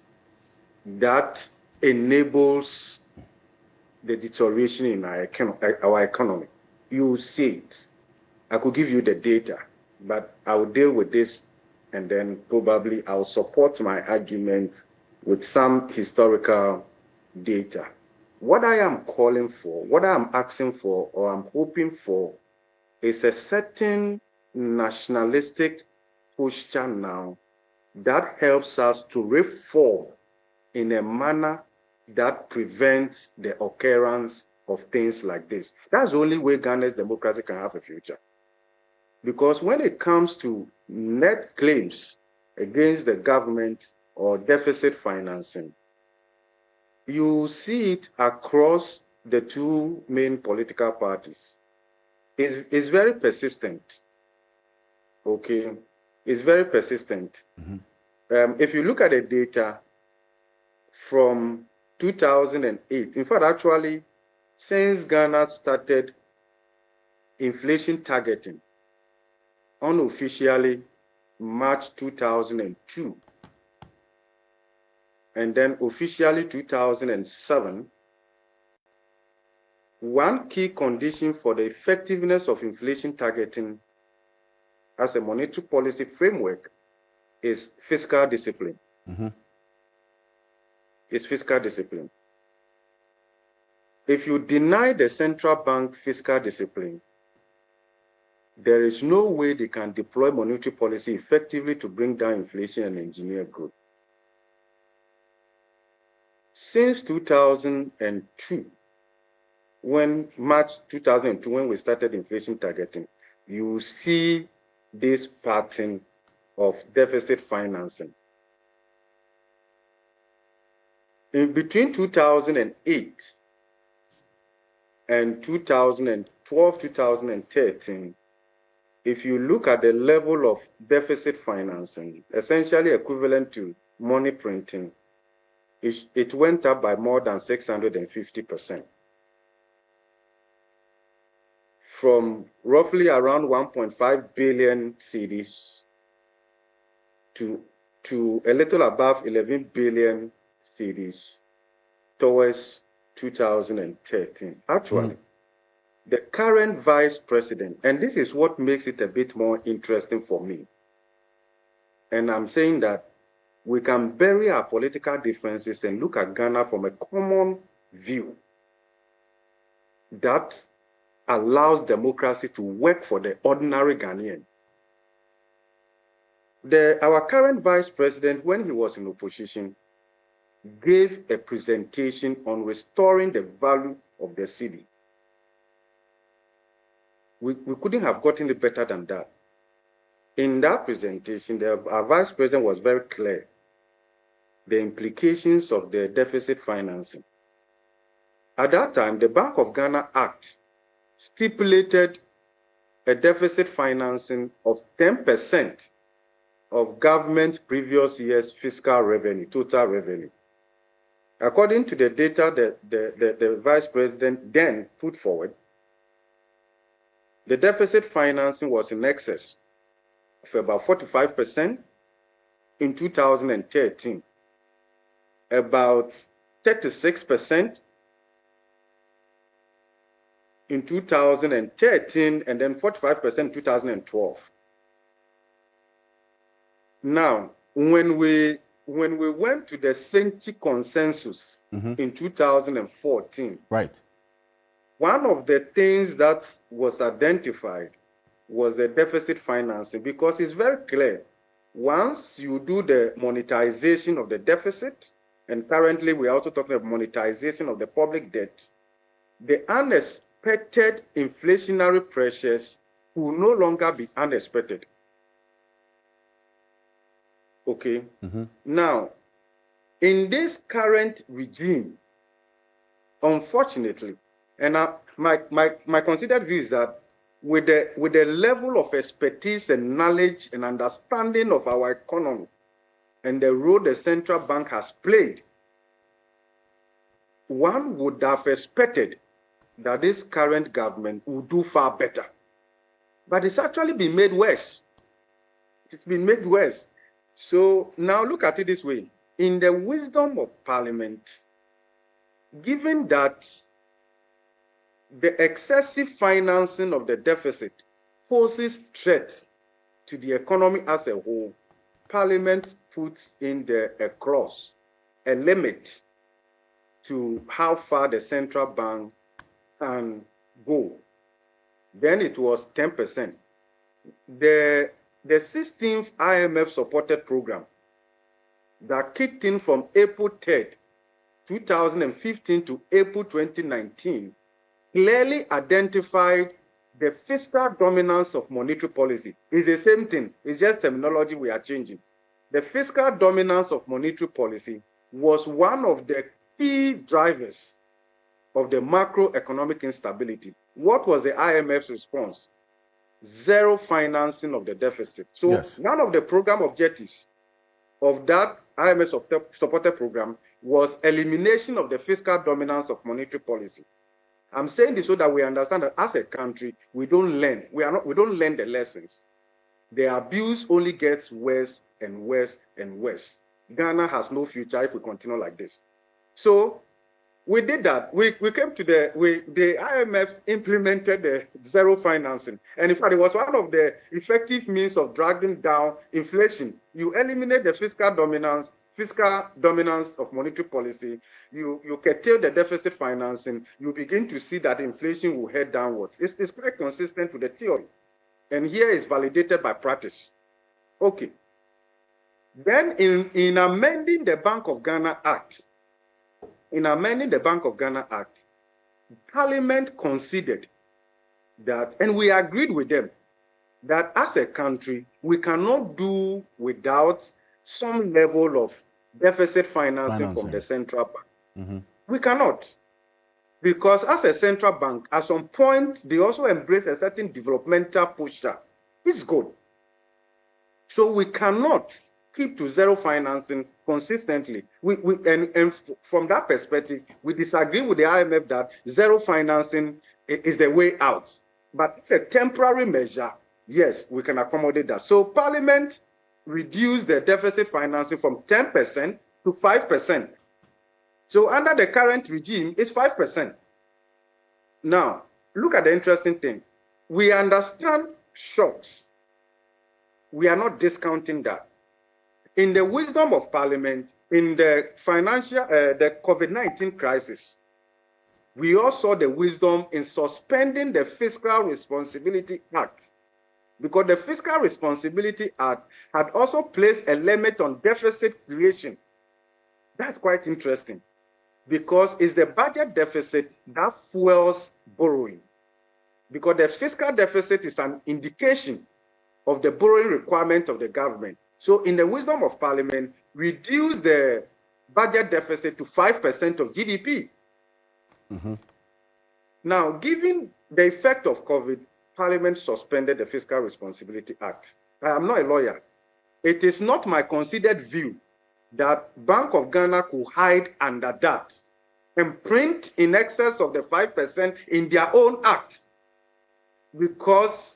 that enables the deterioration in our economy. You see it. I could give you the data, but I will deal with this and then probably I'll support my argument with some historical data. What I am calling for, what I am asking for, or I'm hoping for, is a certain nationalistic posture now that helps us to reform in a manner that prevents the occurrence of things like this. That's the only way Ghana's democracy can have a future. Because when it comes to net claims against the government or deficit financing, you see it across the two main political parties. It's very persistent. Okay, it's very persistent. If you look at the data from 2008, in fact, actually, since Ghana started inflation targeting, unofficially March 2002, and then officially 2007, one key condition for the effectiveness of inflation targeting as a monetary policy framework is fiscal discipline. It's fiscal discipline. If you deny the central bank fiscal discipline, there is no way they can deploy monetary policy effectively to bring down inflation and engineer growth. Since 2002, March 2002, when we started inflation targeting, you see this pattern of deficit financing. In between 2008 and 2012, 2013, if you look at the level of deficit financing, essentially equivalent to money printing, it went up by more than 650%. From roughly around 1.5 billion cedis to a little above 11 billion cedis towards 2013. Actually, the current vice president, and this is what makes it a bit more interesting for me, and I'm saying that we can bury our political differences and look at Ghana from a common view that allows democracy to work for the ordinary Ghanaian. Our current vice president, when he was in opposition, gave a presentation on restoring the value of the city. We couldn't have gotten it better than that. In that presentation, our vice president was very clear. The implications of the deficit financing. At that time, the Bank of Ghana Act stipulated a deficit financing of 10% of government's previous year's fiscal revenue, total revenue. According to the data that the vice president then put forward, the deficit financing was in excess of about 45% in 2013, about 36% in 2013, and then 45% in 2012. Now, when we went to the Senchi consensus in 2014, right, one of the things that was identified was the deficit financing, because it's very clear. Once you do the monetization of the deficit, and currently we're also talking about monetization of the public debt, the unexpected inflationary pressures will no longer be unexpected. Okay. Now, in this current regime, unfortunately, and my considered view is that with the level of expertise and knowledge and understanding of our economy and the role the central bank has played, one would have expected that this current government would do far better. But it's actually been made worse. It's been made worse. So now look at it this way. In the wisdom of Parliament, given that the excessive financing of the deficit poses threats to the economy as a whole, Parliament puts in a clause, a limit to how far the central bank can go. Then it was 10%. The 16th IMF supported program that kicked in from April 3rd, 2015 to April 2019 clearly identified the fiscal dominance of monetary policy. It's the same thing, it's just terminology we are changing. The fiscal dominance of monetary policy was one of the key drivers of the macroeconomic instability. What was the IMF's response? Zero financing of the deficit. So yes. One of the program objectives of that IMF supported program was elimination of the fiscal dominance of monetary policy. I'm saying this so that we understand that as a country, we don't learn. We don't learn the lessons. The abuse only gets worse and worse and worse. Ghana has no future if we continue like this. So we did that. We came to the IMF implemented the zero financing. And in fact, it was one of the effective means of dragging down inflation. You eliminate the fiscal dominance of monetary policy, you curtail the deficit financing, you begin to see that inflation will head downwards. It's quite consistent with the theory. And here is validated by practice. Okay. Then in amending the Bank of Ghana Act, Parliament considered that, and we agreed with them, that as a country, we cannot do without some level of deficit financing from the central bank. Mm-hmm. We cannot. Because as a central bank, at some point, they also embrace a certain developmental posture. It's good. So we cannot keep to zero financing consistently. And from that perspective, we disagree with the IMF that zero financing is the way out. But it's a temporary measure. Yes, we can accommodate that. So Parliament reduced the deficit financing from 10% to 5%. So under the current regime, it's 5%. Now, look at the interesting thing. We understand shocks. We are not discounting that. In the wisdom of Parliament, in the the COVID-19 crisis, we also saw the wisdom in suspending the Fiscal Responsibility Act, because the Fiscal Responsibility Act had also placed a limit on deficit creation. That's quite interesting, because it's the budget deficit that fuels borrowing, because the fiscal deficit is an indication of the borrowing requirement of the government. So in the wisdom of Parliament, reduce the budget deficit to 5% of GDP. Mm-hmm. Now, given the effect of COVID, Parliament suspended the Fiscal Responsibility Act. I am not a lawyer. It is not my considered view that Bank of Ghana could hide under that and print in excess of the 5% in their own act. Because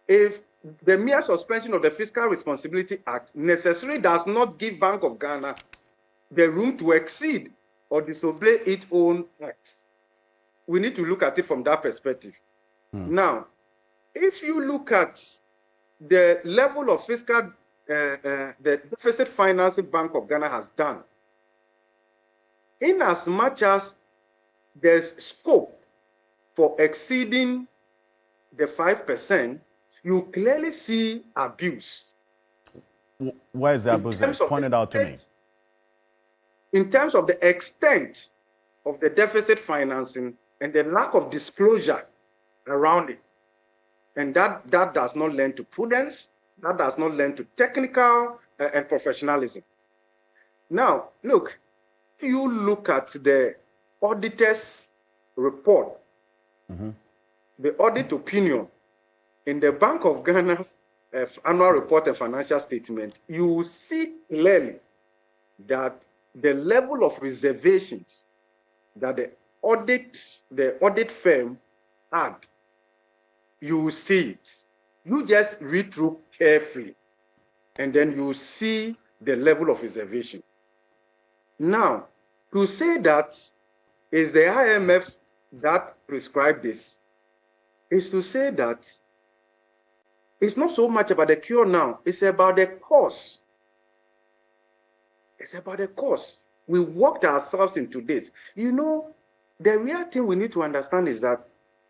if the mere suspension of the Fiscal Responsibility Act necessarily does not give Bank of Ghana the room to exceed or disobey its own act. We need to look at it from that perspective. Now, if you look at the level of fiscal, the deficit financing Bank of Ghana has done, in as much as there's scope for exceeding the 5%, you clearly see abuse. Where is the abuse? Point it out to me. In terms of the extent of the deficit financing and the lack of disclosure around it. And that does not lend to prudence, that does not lend to technical and professionalism. Now, look, if you look at the auditor's report, the audit opinion in the Bank of Ghana's annual report and financial statement, you will see clearly that the level of reservations that the audit firm had, you will see it. You just read through carefully, and then you see the level of reservation. Now, to say that is the IMF that prescribed this, is to say that it's not so much about the cure now, it's about the cause. It's about the cause. We worked ourselves into this. You know, the real thing we need to understand is that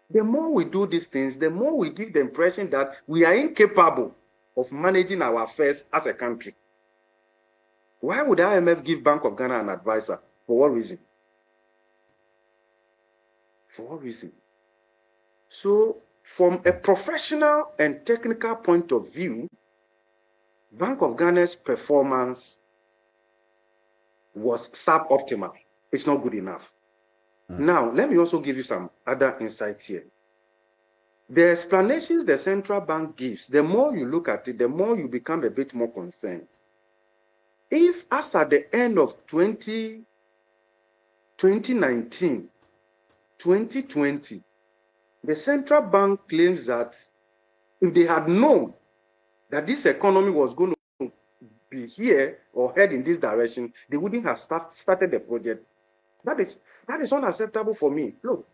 the more we do these things, the more we give the impression that we are incapable of managing our affairs as a country. Why would IMF give Bank of Ghana an advisor? For what reason? For what reason? So, from a professional and technical point of view, Bank of Ghana's performance was suboptimal. It's not good enough. Now, let me also give you some other insights here. The explanations the central bank gives, the more you look at it, the more you become a bit more concerned. If, as at the end of 2019, 2020, the central bank claims that if they had known that this economy was going to be here or head in this direction, they wouldn't have started the project. That is unacceptable for me. Look,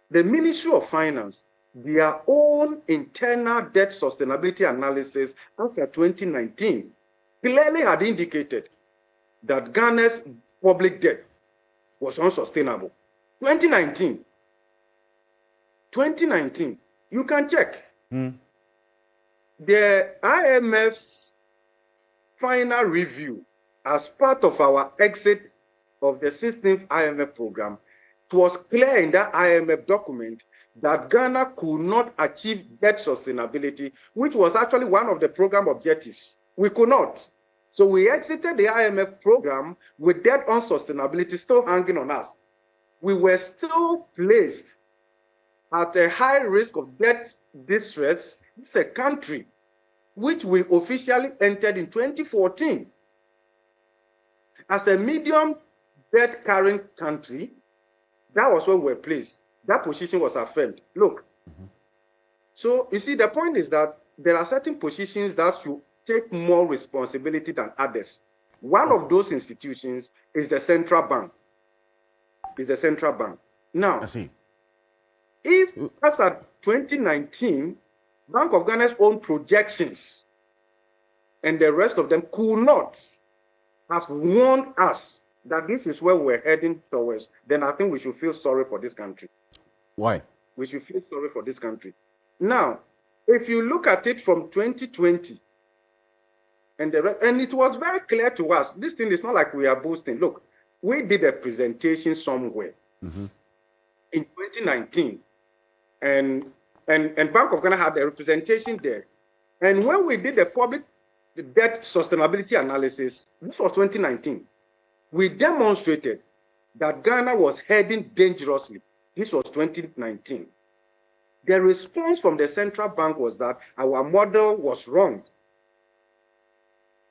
the Ministry of Finance, their own internal debt sustainability analysis after 2019 clearly had indicated that Ghana's public debt was unsustainable. 2019, you can check. The IMF's final review as part of our exit of the 16th IMF program, it was clear in that IMF document that Ghana could not achieve debt sustainability, which was actually one of the program objectives. We could not. So we exited the IMF program with debt unsustainability still hanging on us. We were still placed at a high risk of debt distress. It's a country which we officially entered in 2014. As a medium debt carrying country, that was where we were placed. That position was affirmed. Look. So you see, the point is that there are certain positions that should take more responsibility than others. One of those institutions is the central bank. Now, I see. If, as at 2019, Bank of Ghana's own projections and the rest of them could not have warned us that this is where we're heading towards, then I think we should feel sorry for this country. Why? We should feel sorry for this country. Now, if you look at it from 2020, and it was very clear to us, this thing is not like we are boasting. Look, we did a presentation somewhere in 2019, and Bank of Ghana had a representation there. And when we did the public debt sustainability analysis, this was 2019, we demonstrated that Ghana was heading dangerously. This was 2019. The response from the central bank was that our model was wrong.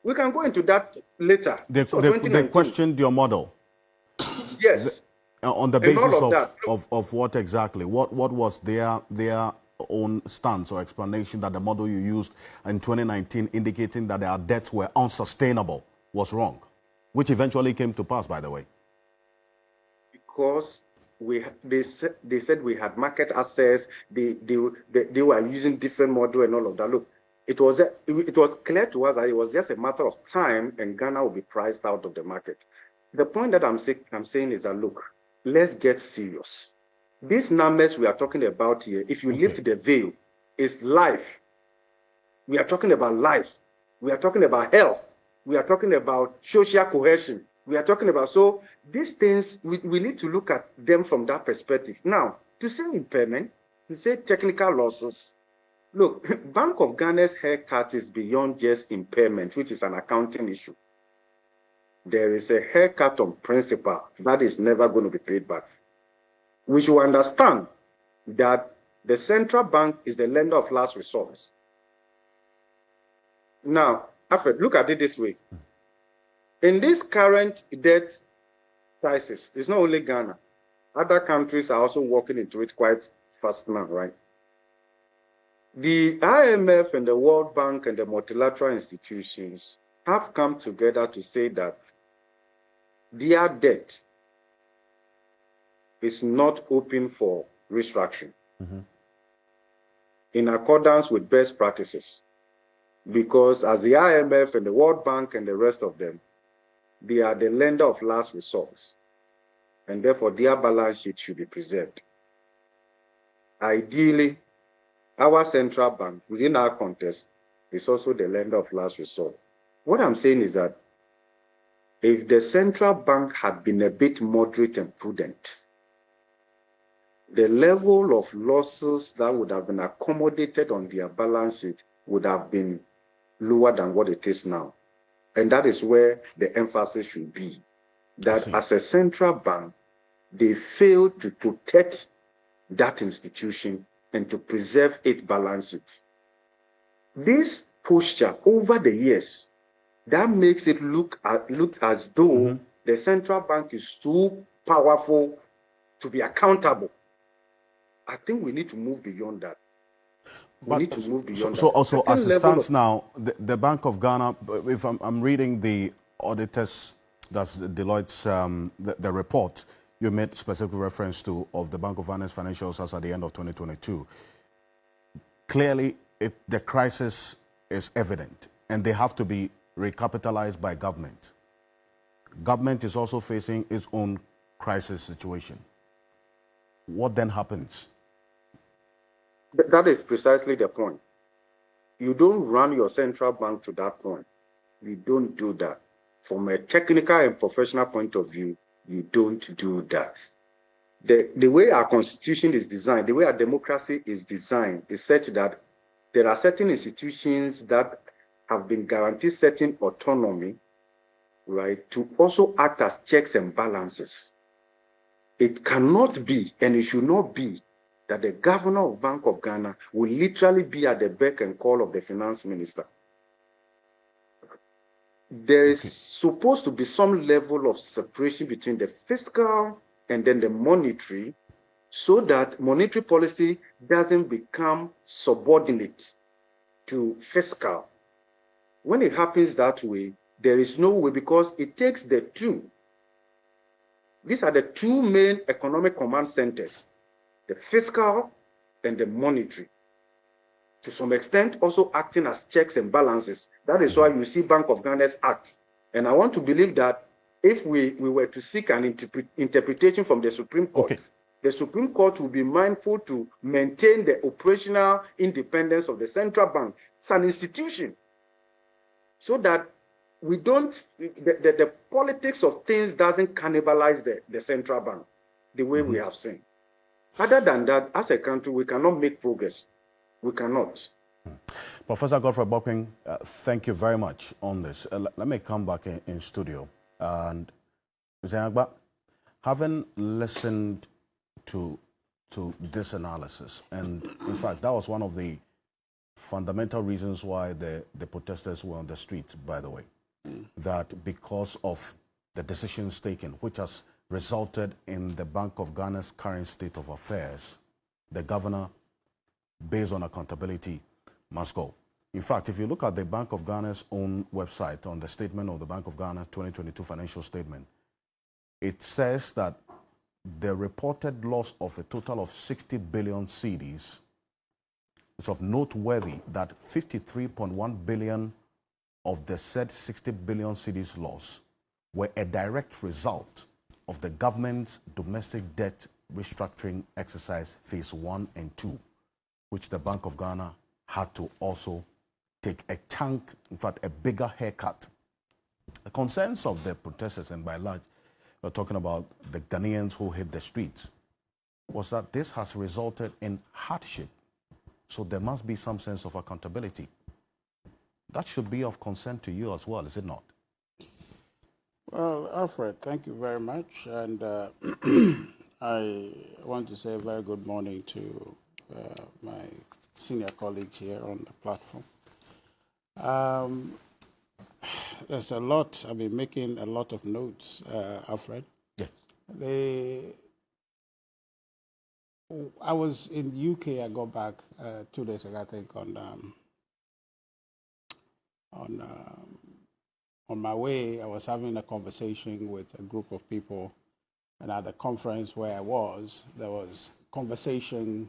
We can go into that later. They questioned your model. Yes. On the basis of what exactly? What was their own stance or explanation that the model you used in 2019 indicating that our debts were unsustainable was wrong, which eventually came to pass, by the way? Because they said we had market access, they were using different model and all of that. Look, it was clear to us that it was just a matter of time and Ghana will be priced out of the market. The point that I'm saying is that, look, let's get serious. These numbers we are talking about here, if you lift the veil, is life. We are talking about life. We are talking about health. We are talking about social cohesion. We are talking about, so these things, we need to look at them from that perspective. Now, to say impairment, to say technical losses, look, Bank of Ghana's haircut is beyond just impairment, which is an accounting issue. There is a haircut on principal that is never going to be paid back. We should understand that the central bank is the lender of last resort. Now, Alfred, look at it this way. In this current debt crisis, it's not only Ghana. Other countries are also walking into it quite fast now, right? The IMF and the World Bank and the multilateral institutions have come together to say that their debt is not open for restructuring in accordance with best practices. Because as the IMF and the World Bank and the rest of them, they are the lender of last resort, and therefore their balance sheet should be preserved. Ideally, our central bank within our context is also the lender of last resort. What I'm saying is that if the central bank had been a bit moderate and prudent, the level of losses that would have been accommodated on their balance sheet would have been lower than what it is now. And that is where the emphasis should be. That as a central bank, they failed to protect that institution and to preserve its balance sheet. This posture over the years, that makes it look as though the central bank is too powerful to be accountable. I think we need to move beyond that. We need to move beyond that. So also, as it stands now, the Bank of Ghana, if I'm reading the auditors, that's Deloitte's, the report you made specific reference to of the Bank of Ghana's financials as at the end of 2022, clearly the crisis is evident and they have to be recapitalized by government. Government is also facing its own crisis situation. What then happens? That is precisely the point. You don't run your central bank to that point. You don't do that. From a technical and professional point of view, you don't do that. The way our constitution is designed, the way our democracy is designed, is such that there are certain institutions that have been guaranteed certain autonomy, right, to also act as checks and balances. It cannot be, and it should not be, that the governor of Bank of Ghana will literally be at the beck and call of the finance minister. There is supposed to be some level of separation between the fiscal and then the monetary, so that monetary policy doesn't become subordinate to fiscal. When it happens that way, there is no way, because it takes the two. These are the two main economic command centers, the fiscal and the monetary, to some extent also acting as checks and balances. That is why you see Bank of Ghana's Act. And I want to believe that if we were to seek an interpretation from the Supreme Court, the Supreme Court will be mindful to maintain the operational independence of the central bank. It's an institution, so that we don't, the politics of things doesn't cannibalize the central bank the way we have seen. Other than that, as a country, we cannot make progress. We cannot. Professor Godfrey Bokwing, thank you very much on this. Let me come back in studio. And Mr. Yagba, having listened to this analysis, and in fact, that was one of the fundamental reasons why the protesters were on the streets, by the way, that because of the decisions taken, which has resulted in the Bank of Ghana's current state of affairs, the governor, based on accountability, must go. In fact, if you look at the Bank of Ghana's own website on the statement of the Bank of Ghana 2022 financial statement, it says that the reported loss of a total of 60 billion cedis, it's of noteworthy that 53.1 billion of the said 60 billion cedis loss were a direct result of the government's domestic debt restructuring exercise phase 1 and 2, which the Bank of Ghana had to also take a chunk, in fact, a bigger haircut. The concerns of the protesters, and by and large, we're talking about the Ghanaians who hit the streets, was that this has resulted in hardship. So there must be some sense of accountability. That should be of concern to you as well, is it not? Well, Alfred, thank you very much. And I want to say a very good morning to my senior colleagues here on the platform. There's a lot. I've been making a lot of notes, Alfred. Yes. I was in UK. I got back 2 days ago, I think, on my way. I was having a conversation with a group of people, and at the conference where I was, there was conversation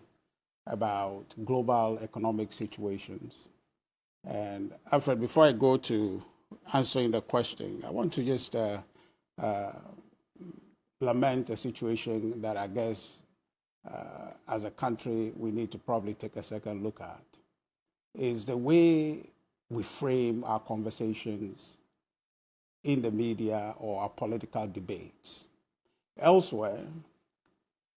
about global economic situations. And Alfred, before I go to answering the question, I want to just lament a situation that I guess as a country we need to probably take a second look at, is the way we frame our conversations in the media or our political debates. Elsewhere,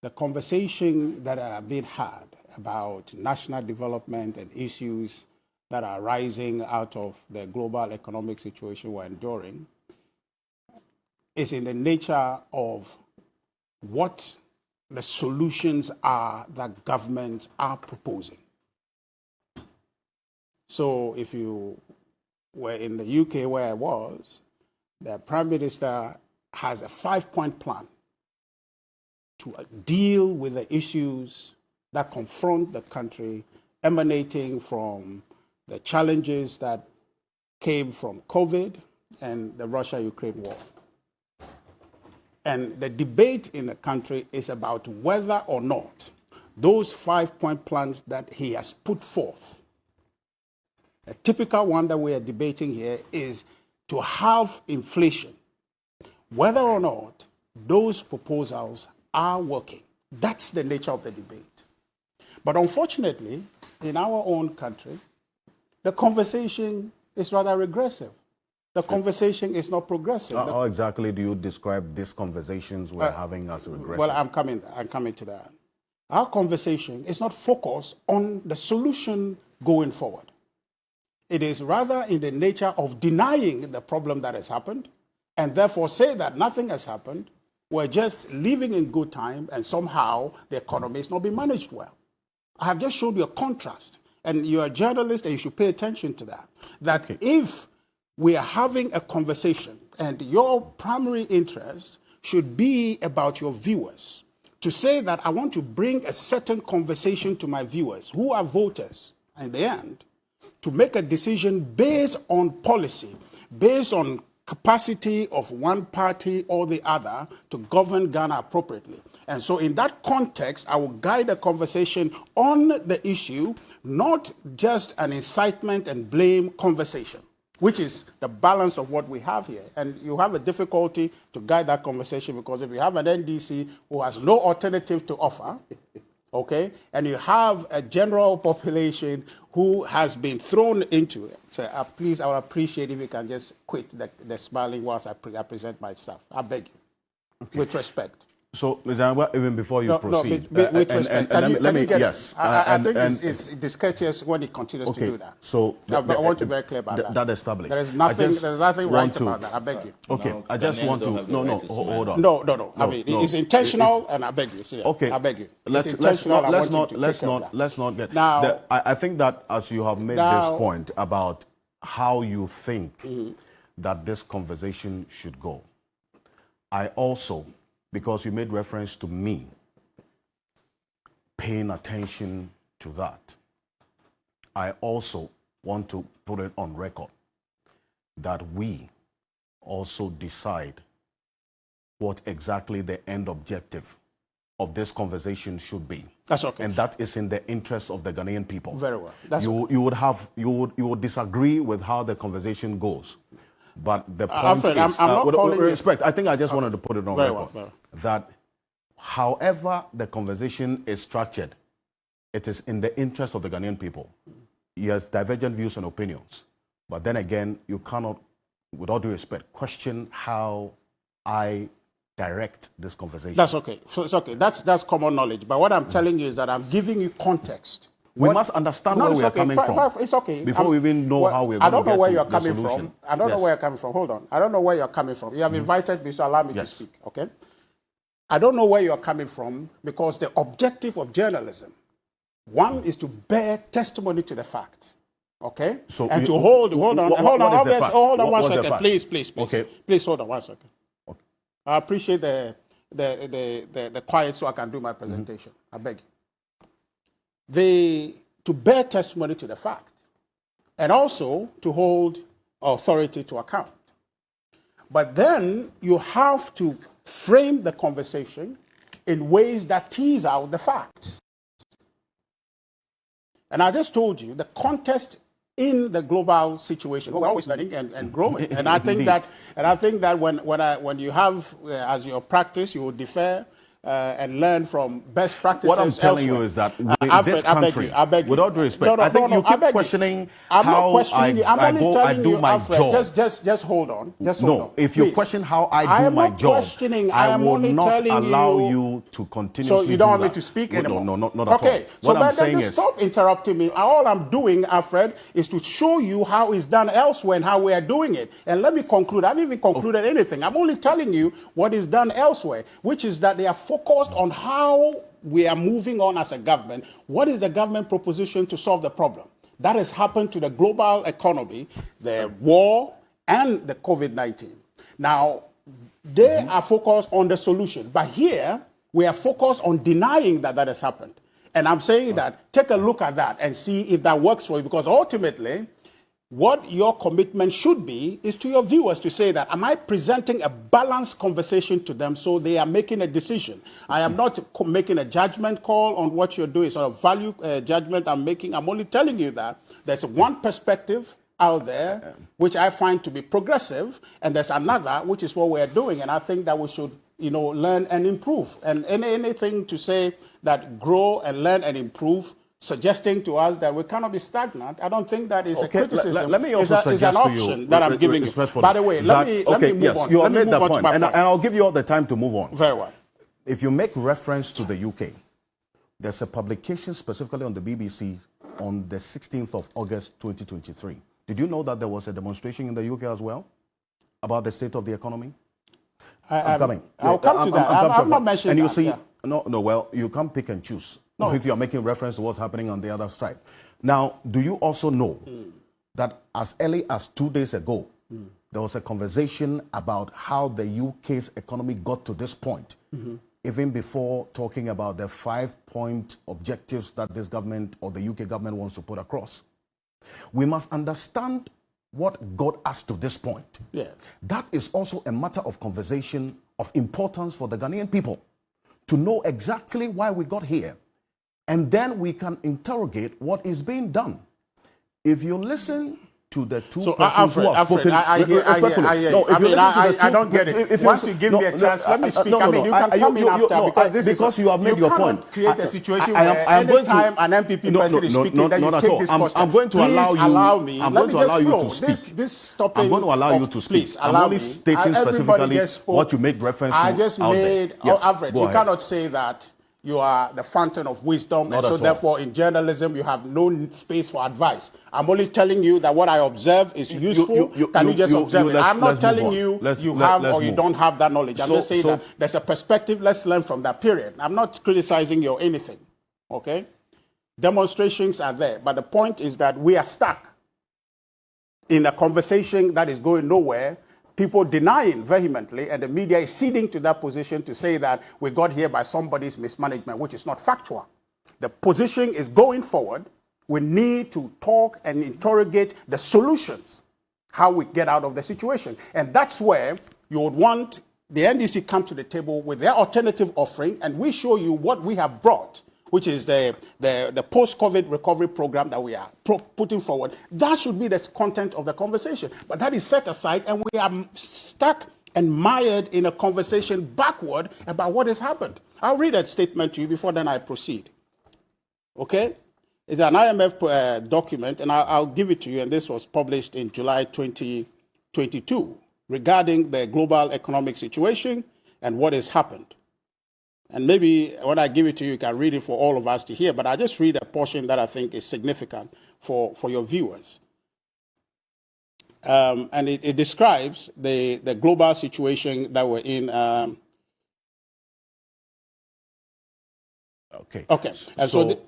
the conversation that are being had about national development and issues that are rising out of the global economic situation we're enduring is in the nature of what the solutions are that governments are proposing. So if you were in the UK where I was, the Prime Minister has a 5-point plan to deal with the issues that confront the country emanating from the challenges that came from COVID and the Russia-Ukraine war. And the debate in the country is about whether or not those 5-point plans that he has put forth, a typical one that we are debating here is to halve inflation, whether or not those proposals are working. That's the nature of the debate. But unfortunately, in our own country, the conversation is rather regressive. The conversation is not progressive. How exactly do you describe these conversations we're having as regressive? Well, I'm coming to that. Our conversation is not focused on the solution going forward. It is rather in the nature of denying the problem that has happened and therefore say that nothing has happened. We're just living in good time and somehow the economy is not being managed well. I have just showed you a contrast, and you're a journalist and you should pay attention to that. That if we are having a conversation and your primary interest should be about your viewers, to say that I want to bring a certain conversation to my viewers who are voters in the end, to make a decision based on policy, based on capacity of one party or the other to govern Ghana appropriately. And so in that context, I will guide the conversation on the issue, not just an incitement and blame conversation, which is the balance of what we have here. And you have a difficulty to guide that conversation because if you have an NDC who has no alternative to offer, okay, and you have a general population who has been thrown into it, so please, I would appreciate if you can just quit the smiling whilst I present myself. I beg you, with respect. So, Ms. Anwa, even before you proceed, with respect, yes. I think it's discourteous when he continues to do that. So, I want to be very clear about that. That established. There's nothing right about that. I beg you. Okay, I just want to. Hold on. No. I mean, it's intentional, and I beg you. See, okay, I beg you. Let's not get. Now, I think that as you have made this point about how you think that this conversation should go, I also, because you made reference to me paying attention to that, I also want to put it on record that we also decide what exactly the end objective of this conversation should be. That's okay. And that is in the interest of the Ghanaian people. Very well. You would disagree with how the conversation goes. But the point Alfred, is, I'm not with respect, I think I just wanted to put it on record well. that however the conversation is structured, it is in the interest of the Ghanaian people. Yes, divergent views and opinions. But then again, you cannot, with all due respect, question how I direct this conversation. That's okay. So it's okay. That's common knowledge. But what I'm telling you is that I'm giving you context. We must understand where we are coming from. It's okay. Before we even know how we're going to get to the solution. I don't know where you're coming from. I don't know where you're coming from. Hold on. I don't know where you're coming from. You have invited me, so allow me to speak, okay? I don't know where you're coming from because the objective of journalism, one, is to bear testimony to the fact. Okay? So and you- to hold on, what hold is on, the obviously, fact? hold on one What's the second, fact? please. Okay. Please hold on 1 second. Okay. I appreciate the quiet so I can do my presentation. I beg you. To bear testimony to the fact, and also to hold authority to account. But then you have to frame the conversation in ways that tease out the facts. And I just told you the context in the global situation. We're always learning and growing. And I think that when you have as your practice, you will defer and learn from best practices. What I'm telling elsewhere. you is that Alfred, this country, I beg you. with all due respect, I think you keep questioning I'm not how questioning you. I'm only telling do you, my Alfred, job. just hold on. Just hold on. If you Please. question how I do am my not job, questioning. I am will only not telling allow you to continuously So you don't want me that. to speak No, anymore? No, not at all. Okay. So What I'm saying then is, stop interrupting me. All I'm doing, Alfred, is to show you how it's done elsewhere and how we are doing it. And let me conclude. I haven't even concluded anything. I'm only telling you what is done elsewhere, which is that they are focused on how we are moving on as a government. What is the government proposition to solve the problem? That has happened to the global economy, the war, and the COVID-19. Now, they are focused on the solution. But here, we are focused on denying that that has happened. And I'm saying that, take a look at that and see if that works for you. Because ultimately, what your commitment should be is to your viewers to say that, am I presenting a balanced conversation to them so they are making a decision? I am not making a judgment call on what you're doing. It's not a value judgment I'm making. I'm only telling you that there's one perspective out there which I find to be progressive, and there's another which is what we're doing. And I think that we should, learn and improve. And anything to say that grow and learn and improve, suggesting to us that we cannot be stagnant, I don't think that is a criticism. Let me also it's an suggest to you, option that I'm giving you. By the way, let me move on. You Let have me made move that on to point, my and point. I'll give you all the time to move on. Very well. If you make reference to the UK, there's a publication specifically on the BBC on the 16th of August 2023. Did you know that there was a demonstration in the UK as well about the state of the economy? I'm coming. I'll come to that. I'm not mentioning and you that. see, Yeah. well, you can't pick and choose. No. If you're making reference to what's happening on the other side. Now, do you also know that as early as 2 days ago, there was a conversation about how the UK's economy got to this point, even before talking about the 5-point objectives that this government or the UK government wants to put across? We must understand what got us to this point. Yeah. That is also a matter of conversation of importance for the Ghanaian people to know exactly why we got here. And then we can interrogate what is being done. If you listen to the two persons who have spoken... I don't get it. Once you give me a chance, let me speak. You can come in after, because you have made your point. You cannot create a situation where anytime an MPP person is speaking, then you take this posture. I'm going to allow you... allow me. I'm going to allow you to speak. This stopping... I'm going to allow you to speak. Please, I'm allow only me. stating specifically what you make reference to. I just made... Alfred, you cannot say that you are the fountain of wisdom, and so therefore in journalism you have no space for advice. I'm only telling you that what I observe is useful. Can you just observe it? I'm not telling you you have or you don't have that knowledge. I'm just saying that there's a perspective. Let's learn from that period. I'm not criticizing you or anything. Okay? Demonstrations are there, but the point is that we are stuck in a conversation that is going nowhere. People denying vehemently, and the media is ceding to that position to say that we got here by somebody's mismanagement, which is not factual. The position is going forward. We need to talk and interrogate the solutions, how we get out of the situation. And that's where you would want the NDC come to the table with their alternative offering, and we show you what we have brought, which is the post-COVID recovery program that we are putting forward. That should be the content of the conversation. But that is set aside, and we are stuck and mired in a conversation backward about what has happened. I'll read that statement to you before then I proceed. Okay? It's an IMF document, and I'll give it to you, and this was published in July 2022 regarding the global economic situation and what has happened. And maybe when I give it to you, you can read it for all of us to hear, but I just read a portion that I think is significant for your viewers. And it describes the global situation that we're in. Okay. And so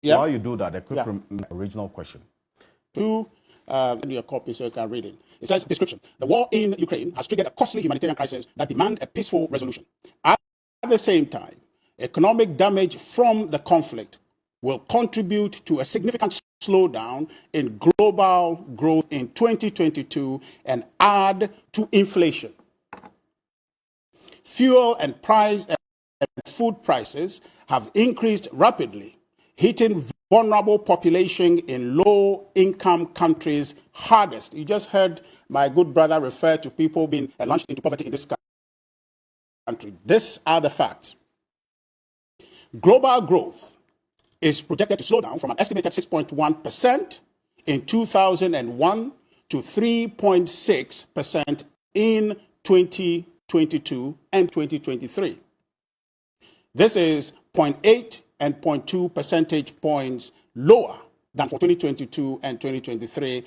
Yeah. While you do that, a quick Yeah. original question. In your copy so you can read it. It says, description. The war in Ukraine has triggered a costly humanitarian crisis that demand a peaceful resolution. At the same time, economic damage from the conflict will contribute to a significant slowdown in global growth in 2022 and add to inflation. Fuel and food prices have increased rapidly, hitting vulnerable population in low-income countries hardest. You just heard my good brother refer to people being launched into poverty in this country. These are the facts. Global growth is projected to slow down from an estimated 6.1% in 2001 to 3.6% in 2022 and 2023. This is 0.8 and 0.2 percentage points lower than for 2022 and 2023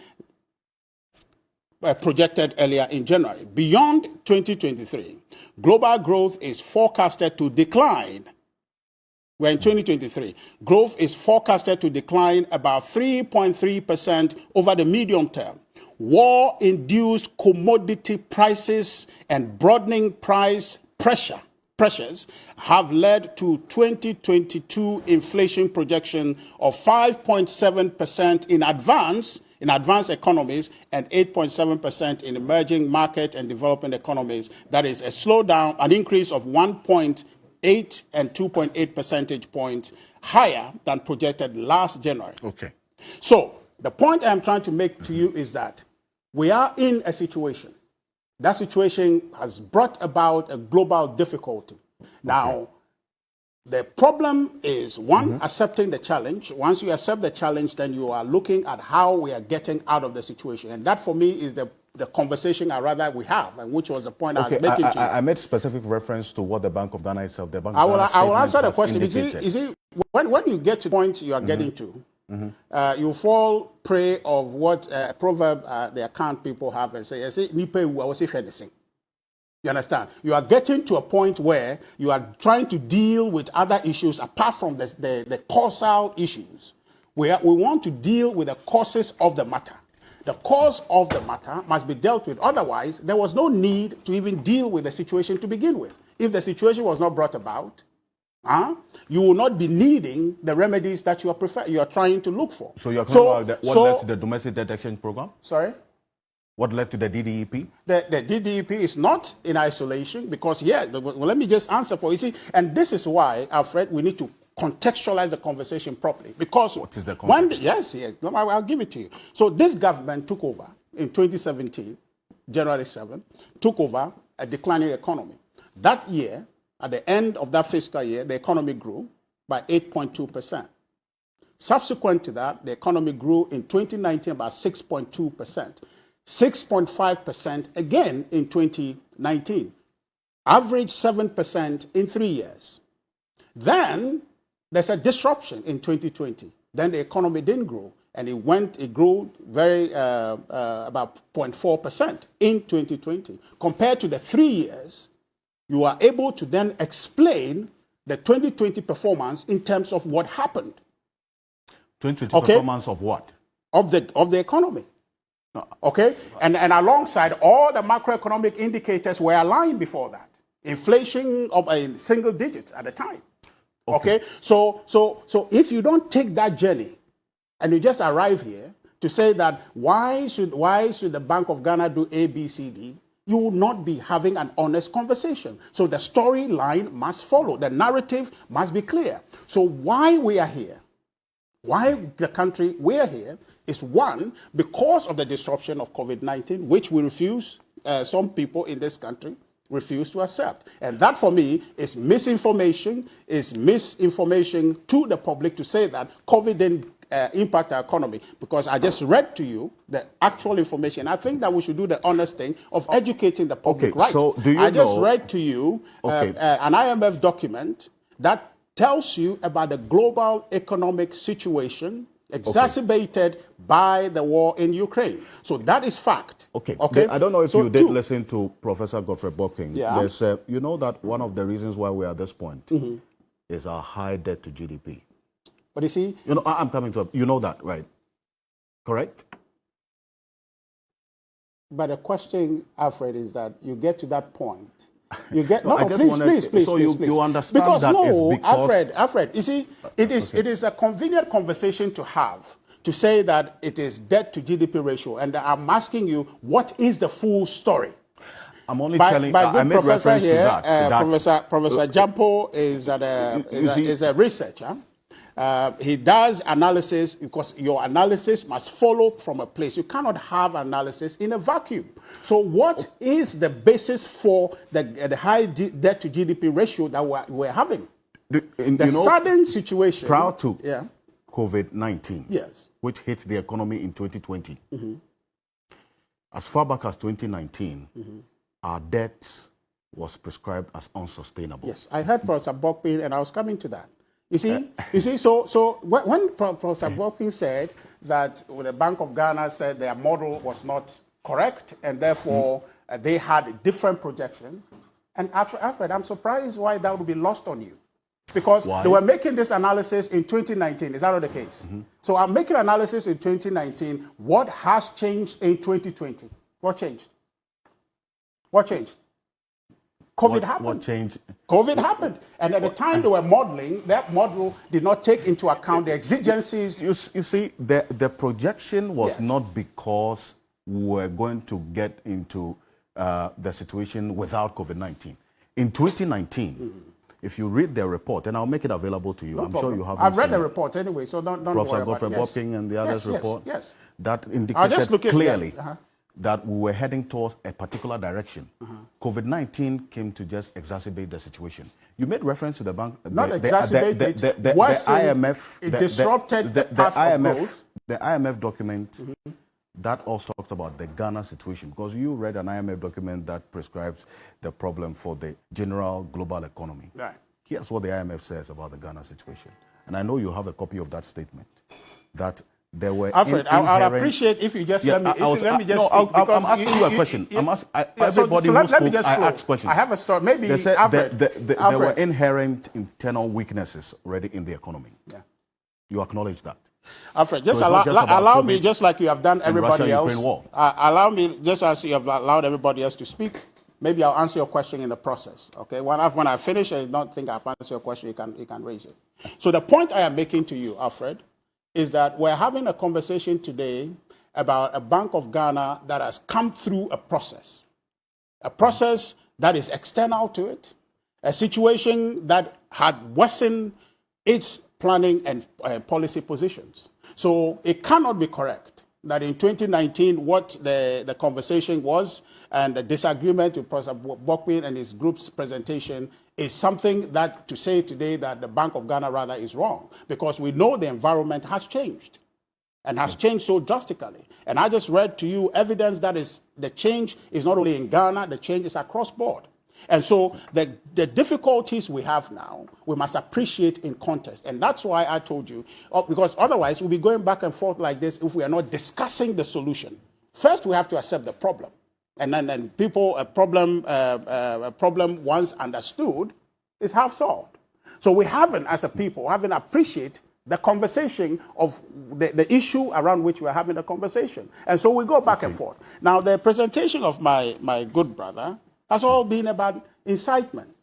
projected earlier in January. Beyond 2023, global growth is forecasted to decline. We're in 2023. Growth is forecasted to decline about 3.3% over the medium term. War-induced commodity prices and broadening price pressures have led to 2022 inflation projection of 5.7% in advanced economies and 8.7% in emerging market and developing economies. That is a slowdown, an increase of 1.8 and 2.8 percentage points higher than projected last January. Okay. So the point I'm trying to make to you is that we are in a situation. That situation has brought about a global difficulty. Now, the problem is, one, accepting the challenge. Once you accept the challenge, then you are looking at how we are getting out of the situation. And that, for me, is the conversation we have, and which was the point I was making to you. I made specific reference to what the Bank of Ghana itself, the Bank I of Ghana will answer the question. indicated. When you get to the point you are getting to, you fall prey of what a proverb the account people have and say, you understand? You are getting to a point where you are trying to deal with other issues apart from the causal issues. We want to deal with the causes of the matter. The cause of the matter must be dealt with. Otherwise, there was no need to even deal with the situation to begin with. If the situation was not brought about, you will not be needing the remedies that you are trying to look for. So you're talking about what led to the domestic debt exchange program? Sorry? What led to the DDEP? The DDEP is not in isolation because, let me just answer for you. See, and this is why, Alfred, we need to contextualize the conversation properly. Because what is the context? Yes, I'll give it to you. So this government took over in 2017, January 7th, took over a declining economy. That year, at the end of that fiscal year, the economy grew by 8.2%. Subsequent to that, the economy grew in 2019 by 6.2%. 6.5% again in 2019. Average 7% in 3 years. Then there's a disruption in 2020. Then the economy didn't grow, and it grew very about 0.4% in 2020. Compared to the 3 years, you are able to then explain the 2020 performance in terms of what happened. 2020 performance of what? Of the economy. No. Okay? And alongside, all the macroeconomic indicators were aligned before that. Inflation of a single digit at the time. Okay? So if you don't take that journey and you just arrive here to say that why should the Bank of Ghana do A, B, C, D, you will not be having an honest conversation. So the storyline must follow. The narrative must be clear. So why we are here, why the country we are here, is one, because of the disruption of COVID-19, which we refuse, some people in this country refuse to accept. And that, for me, is misinformation to the public to say that COVID didn't impact our economy. Because I just read to you the actual information. I think that we should do the honest thing of educating the public, right? So do you I just read to you an IMF document that tells you about the global economic situation exacerbated by the war in Ukraine. So that is fact. Okay. I don't know if you did listen to Professor Godfrey Bokking. Yeah. You know that one of the reasons why we are at this point is our high debt to GDP. But you see... You know, I'm coming to... You know that, right? Correct? But the question, Alfred, is that you get to that point. You get... No, please. So you understand because that it's because... Alfred, you see, it is a convenient conversation to have, to say that it is debt to GDP ratio. And I'm asking you, what is the full story? I'm only telling... I made Professor reference here, to that. Professor Jampo is a researcher. He does analysis because your analysis must follow from a place. You cannot have analysis in a vacuum. So what is the basis for the high debt to GDP ratio that we're having? The sudden situation... Prior to COVID-19, yes, which hit the economy in 2020, as far back as 2019, our debt was prescribed as unsustainable. Yes, I heard Professor Bokpin, and I was coming to that. You see, so when Professor Bokpin said that the Bank of Ghana said their model was not correct, and therefore they had a different projection, and Alfred, I'm surprised why that would be lost on you. Because they were making this analysis in 2019. Is that not the case? So I'm making analysis in 2019. What has changed in 2020? What changed? What changed? COVID happened. What changed? COVID happened. And at the time they were modeling, that model did not take into account the exigencies. You see, the projection was not because we were going to get into the situation without COVID-19. In 2019, if you read their report, and I'll make it available to you, I'm sure you haven't I've read seen the it. report anyway, so don't worry Professor about it. Godfrey Bopping and the others' report, that indicated clearly that we were heading towards a particular direction. COVID-19 came to just exacerbate the situation. You made reference to the bank. Not exacerbate it. The IMF. It disrupted the path of growth. The IMF document that also talks about the Ghana situation, because you read an IMF document that prescribes the problem for the general global economy. Right. Here's what the IMF says about the Ghana situation. And I know you have a copy of that statement, that there were Alfred, I'll appreciate if you just let me just speak. I'm asking you a question. Everybody who spoke, I asked questions. I have a story. Maybe they said Alfred, there were inherent internal weaknesses already in the economy. Yeah. You acknowledge that. Alfred, just allow me, just like you have done everybody else. Allow me, just as you have allowed everybody else to speak. Maybe I'll answer your question in the process. Okay. When I finish, I don't think I've answered your question. You can raise it. So the point I am making to you, Alfred, is that we're having a conversation today about a Bank of Ghana that has come through a process that is external to it, a situation that had worsened its planning and policy positions. So it cannot be correct that in 2019 what the conversation was and the disagreement with Professor Bokpin and his group's presentation is something that to say today that the Bank of Ghana rather is wrong, because we know the environment has changed and has changed so drastically. And I just read to you evidence that is the change is not only in Ghana, the change is across board. And so the difficulties we have now, we must appreciate in context. And that's why I told you, because otherwise we'll be going back and forth like this if we are not discussing the solution. First, we have to accept the problem. And then people, a problem once understood is half solved. So we haven't, as a people, appreciated the conversation of the issue around which we're having the conversation. And so we go back and forth. Now, the presentation of my good brother has all been about incitement.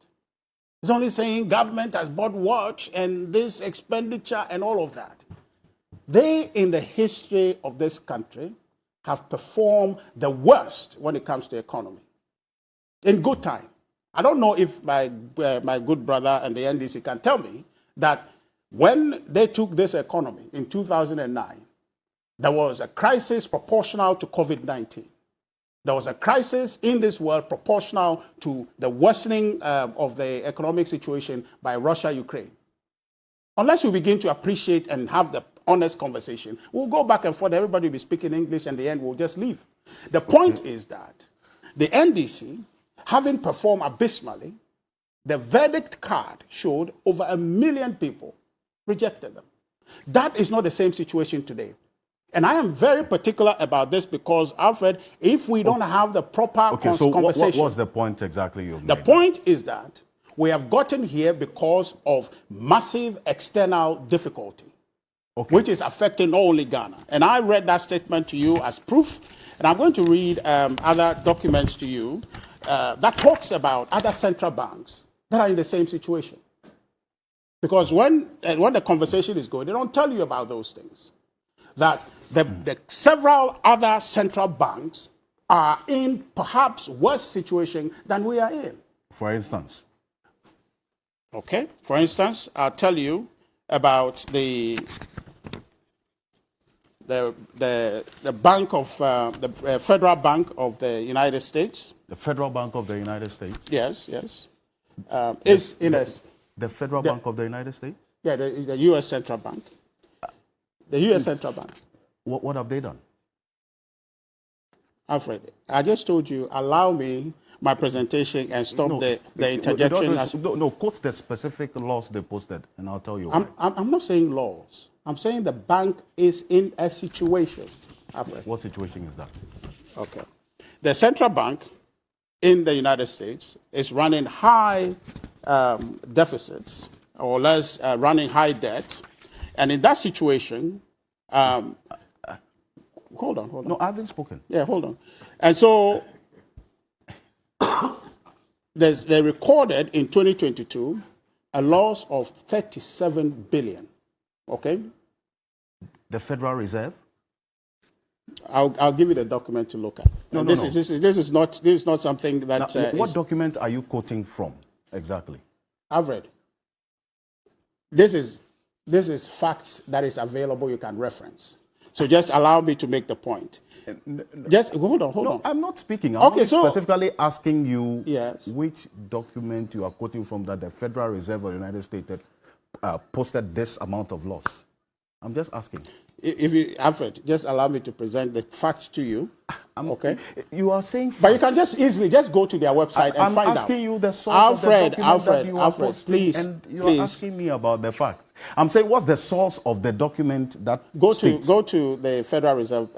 It's only saying government has bought watch and this expenditure and all of that. They, in the history of this country, have performed the worst when it comes to economy. In good time. I don't know if my good brother and the NDC can tell me that when they took this economy in 2009, there was a crisis proportional to COVID-19. There was a crisis in this world proportional to the worsening of the economic situation by Russia, Ukraine. Unless we begin to appreciate and have the honest conversation, we'll go back and forth. Everybody will be speaking English, and in the end, we'll just leave. The point is that the NDC, having performed abysmally, the verdict card showed over 1 million people rejected them. That is not the same situation today. And I am very particular about this because, Alfred, if we don't have the proper conversation... what's the point exactly you made? The point is that we have gotten here because of massive external difficulty. which is affecting not only Ghana. And I read that statement to you as proof, and I'm going to read other documents to you that talks about other central banks that are in the same situation. Because when the conversation is going, they don't tell you about those things. That the several other central banks are in perhaps worse situation than we are in. For instance? Okay. For instance, I'll tell you about the bank of the Federal Bank of the United States. The Federal Bank of the United States? Yes, yes. It's in the Federal Bank of the United States? Yeah, the U.S. Central Bank. The U.S. Central Bank. What have they done? Alfred, I just told you, allow me my presentation and stop the interjection. No, quote the specific laws they posted, and I'll tell you why. I'm not saying laws. I'm saying the bank is in a situation. Alfred. What situation is that? Okay. The central bank in the United States is running high deficits, or less running high debt. And in that situation, hold on. No, I haven't spoken. Yeah, hold on. And so they recorded in 2022 a loss of 37 billion. Okay? The Federal Reserve? I'll give you the document to look at. This is not something that. Now, what document are you quoting from exactly? I've read. This is facts that is available. You can reference. So just allow me to make the point. Just hold on. I'm not speaking. I'm specifically asking you which document you are quoting from that the Federal Reserve of the United States posted this amount of loss. I'm just asking. Alfred, just allow me to present the facts to you. Okay. You are saying facts. But you can just easily go to their website and find out. I'm asking you the source of the document that you are posting, please, and you are asking me about the facts. I'm saying, what's the source of the document that go to the Federal Reserve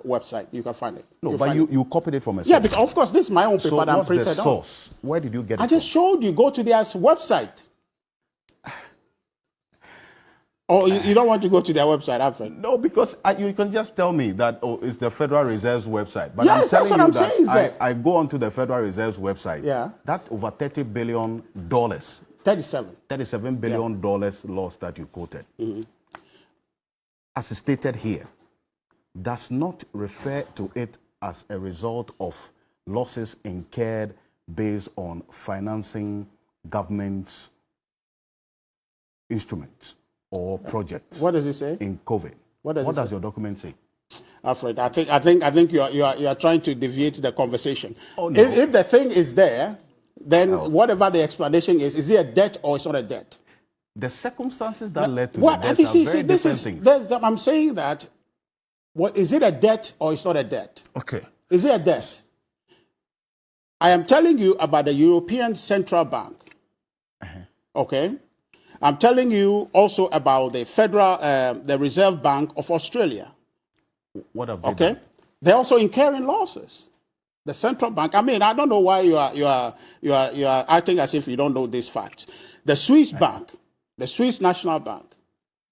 website. You can find it. No, but you copied it from a source. Yeah, because of course this is my own paper that I'm printed on. So what's the source? Where did you get it I just showed you. Go to their website. Oh, you don't want to go to their website, Alfred? No, because you can just tell me that it's the Federal Reserve's website. But yes, that's what I'm saying. I go onto the Federal Reserve's website. Yeah. That over $30 billion. 37 billion dollars loss that you quoted. Mm-hmm. As stated here, does not refer to it as a result of losses incurred based on financing government instruments or projects. What does it say? In COVID. What does your document say? Alfred, I think you are trying to deviate the conversation. Oh, no. If the thing is there, then whatever the explanation is it a debt or it's not a debt? The circumstances that led to the debt are very different things. I'm saying that, is it a debt or it's not a debt? Okay. Is it a debt? I am telling you about the European Central Bank. Okay? I'm telling you also about the Reserve Bank of Australia. What have they done? They're also incurring losses. The central bank. I mean, I don't know why you are acting as if you don't know these facts. The Swiss bank, the Swiss National Bank,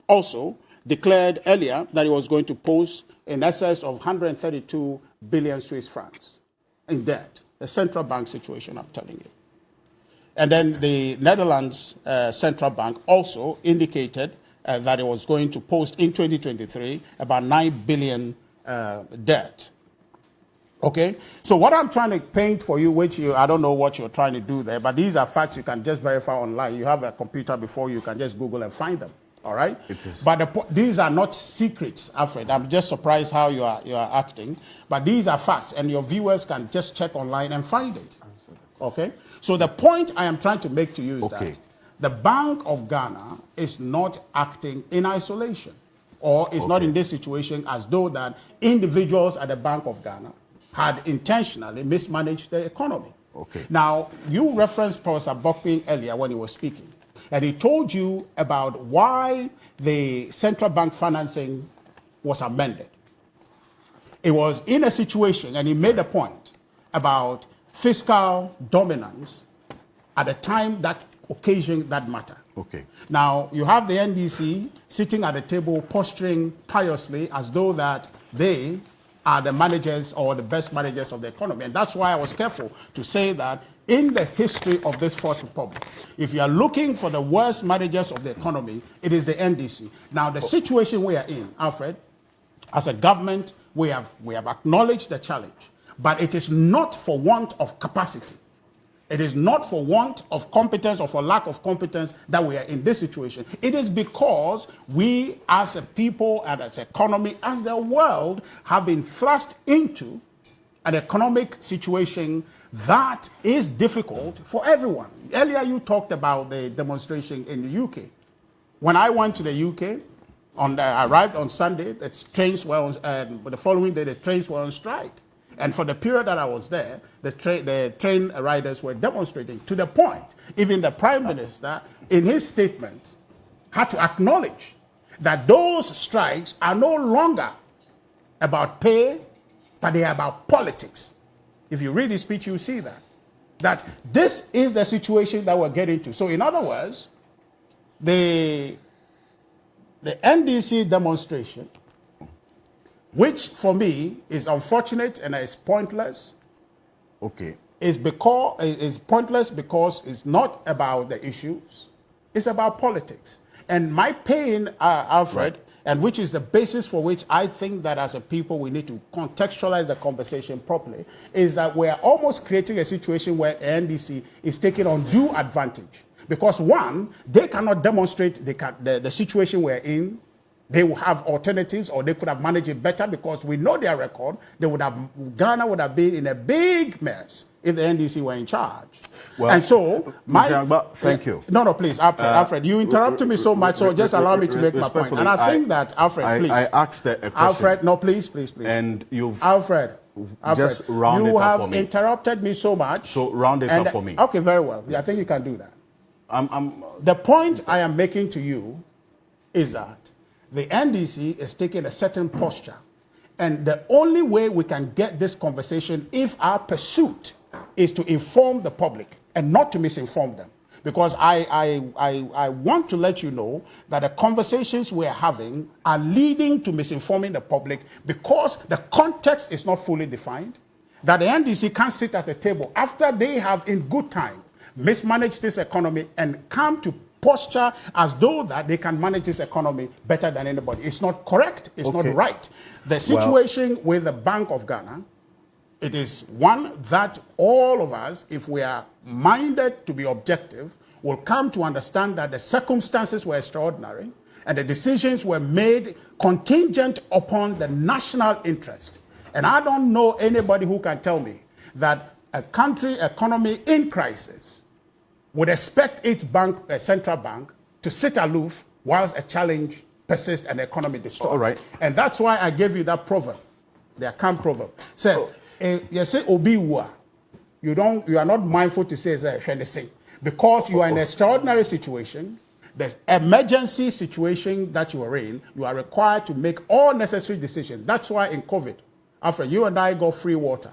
also declared earlier that it was going to post in excess of 132 billion Swiss francs in debt. The central bank situation, I'm telling you. And then the Netherlands Central Bank also indicated that it was going to post in 2023 about 9 billion debt. Okay? So what I'm trying to paint for you, I don't know what you're trying to do there, but these are facts you can just verify online. You have a computer before you can just Google and find them. All right? But these are not secrets, Alfred. I'm just surprised how you are acting. But these are facts, and your viewers can just check online and find it. Okay? So the point I am trying to make to you is that the Bank of Ghana is not acting in isolation, or is not in this situation as though that individuals at the Bank of Ghana had intentionally mismanaged the economy. Okay. Now, you referenced Professor Bokpin earlier when he was speaking, and he told you about why the central bank financing was amended. It was in a situation, and he made a point about fiscal dominance at the time that occasioned that matter. Okay. Now, you have the NDC sitting at the table posturing piously as though that they are the managers or the best managers of the economy. And that's why I was careful to say that in the history of this Fourth Republic, if you are looking for the worst managers of the economy, it is the NDC. Now, the situation we are in, Alfred, as a government, we have acknowledged the challenge, but it is not for want of capacity. It is not for want of competence or for lack of competence that we are in this situation. It is because we as a people and as an economy, as the world, have been thrust into an economic situation that is difficult for everyone. Earlier you talked about the demonstration in the UK. When I went to the UK, I arrived on Sunday, the trains were on, the following day the trains were on strike. And for the period that I was there, the train riders were demonstrating to the point, even the Prime Minister, in his statement, had to acknowledge that those strikes are no longer about pay, but they are about politics. If you read his speech, you'll see that this is the situation that we're getting to. So in other words, the NDC demonstration, which for me is unfortunate and is pointless. Okay. Is pointless because it's not about the issues. It's about politics. And my pain, Alfred, right, and which is the basis for which I think that as a people we need to contextualize the conversation properly, is that we're almost creating a situation where NDC is taking undue advantage. Because one, they cannot demonstrate the situation we're in. They will have alternatives, or they could have managed it better because we know their record. Ghana would have been in a big mess if the NDC were in charge. Well, and so, thank you. No, please, Alfred, you interrupted me so much, so just allow me to make my point. And I think that, Alfred, please. I asked a question. Alfred, no, please. And you've... Alfred, just round it up for me. You have interrupted me so much. So round it up for me. Okay, very well. Yeah, I think you can do that. The point I am making to you is that the NDC is taking a certain posture. And the only way we can get this conversation, if our pursuit is to inform the public and not to misinform them. Because I want to let you know that the conversations we're having are leading to misinforming the public because the context is not fully defined. That the NDC can't sit at the table after they have in good time mismanaged this economy and come to posture as though that they can manage this economy better than anybody. It's not correct. It's not right. The situation with the Bank of Ghana, it is one that all of us, if we are minded to be objective, will come to understand that the circumstances were extraordinary and the decisions were made contingent upon the national interest. And I don't know anybody who can tell me that a country economy in crisis would expect its bank, a central bank, to sit aloof whilst a challenge persists and the economy distorts. All right. And that's why I gave you that proverb, the Akam proverb. So, you say obiwa, you are not mindful to say it's because you are in an extraordinary situation, the emergency situation that you are in, you are required to make all necessary decisions. That's why in COVID, Alfred, you and I got free water.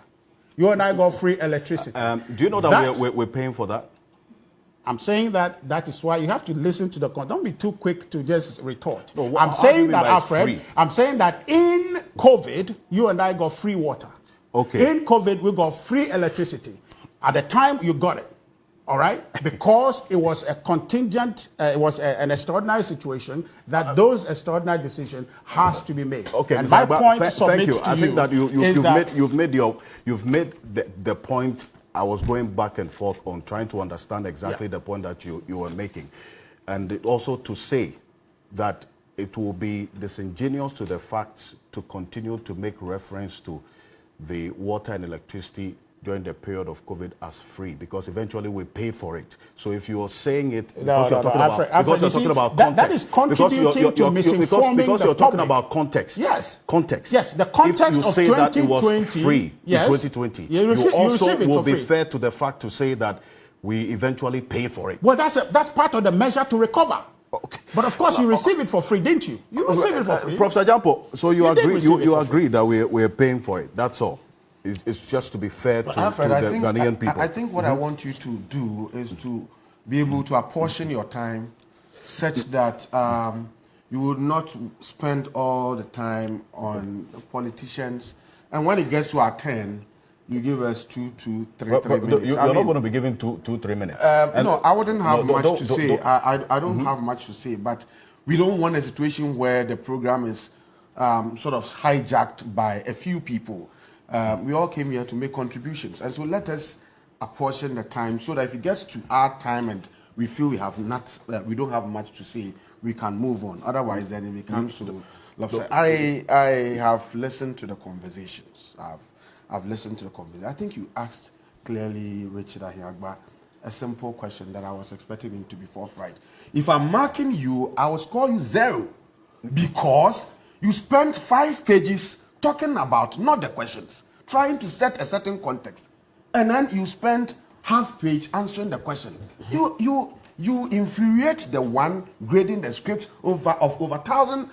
You and I got free electricity. Do you know that we're paying for that? I'm saying that is why you have to listen to the content. Don't be too quick to just retort. No, I'm saying that, Alfred, I'm saying that in COVID, you and I got free water. Okay. In COVID, we got free electricity. At the time, you got it. All right? Because it was a contingent, it was an extraordinary situation that those extraordinary decisions has to be made. Okay. And my point to submit to I think that you've made the point. I was going back and forth on trying to understand exactly the point that you were making. And also to say that it will be disingenuous to the facts to continue to make reference to the water and electricity during the period of COVID as free, because eventually we paid for it. So if you're saying it because you're talking about context, that is contributing to misinforming because you're talking about context. Yes. Context. Yes, the context if you of say 2020, that it was free in 2020, you also will be fair to the fact to say that we eventually paid for it. Well, that's part of the measure to recover. Okay. But of course, you received it for free, didn't you? You received it for free. Professor Jampo, so you agree that we're paying for it. That's all. It's just to be fair to Alfred, the Ghanaian people. I think what I want you to do is to be able to apportion your time such that you would not spend all the time on politicians. And when it gets to our turn, you give us 3 minutes. You're not going to be giving 3 minutes. No, I wouldn't have much to say. I don't have much to say, but we don't want a situation where the program is sort of hijacked by a few people. We all came here to make contributions, and so let us apportion the time so that if it gets to our time and we feel we don't have much to say, we can move on. Otherwise, then it becomes to lopsided. I have listened to the conversations. I've listened to the conversation. I think you asked clearly, Richard Ahiagba, a simple question that I was expecting him to be forthright. If I'm marking you, I will score you 0 because you spent 5 pages talking about not the questions, trying to set a certain context, and then you spent half page answering the question. You infuriate the one grading the script of over 1,000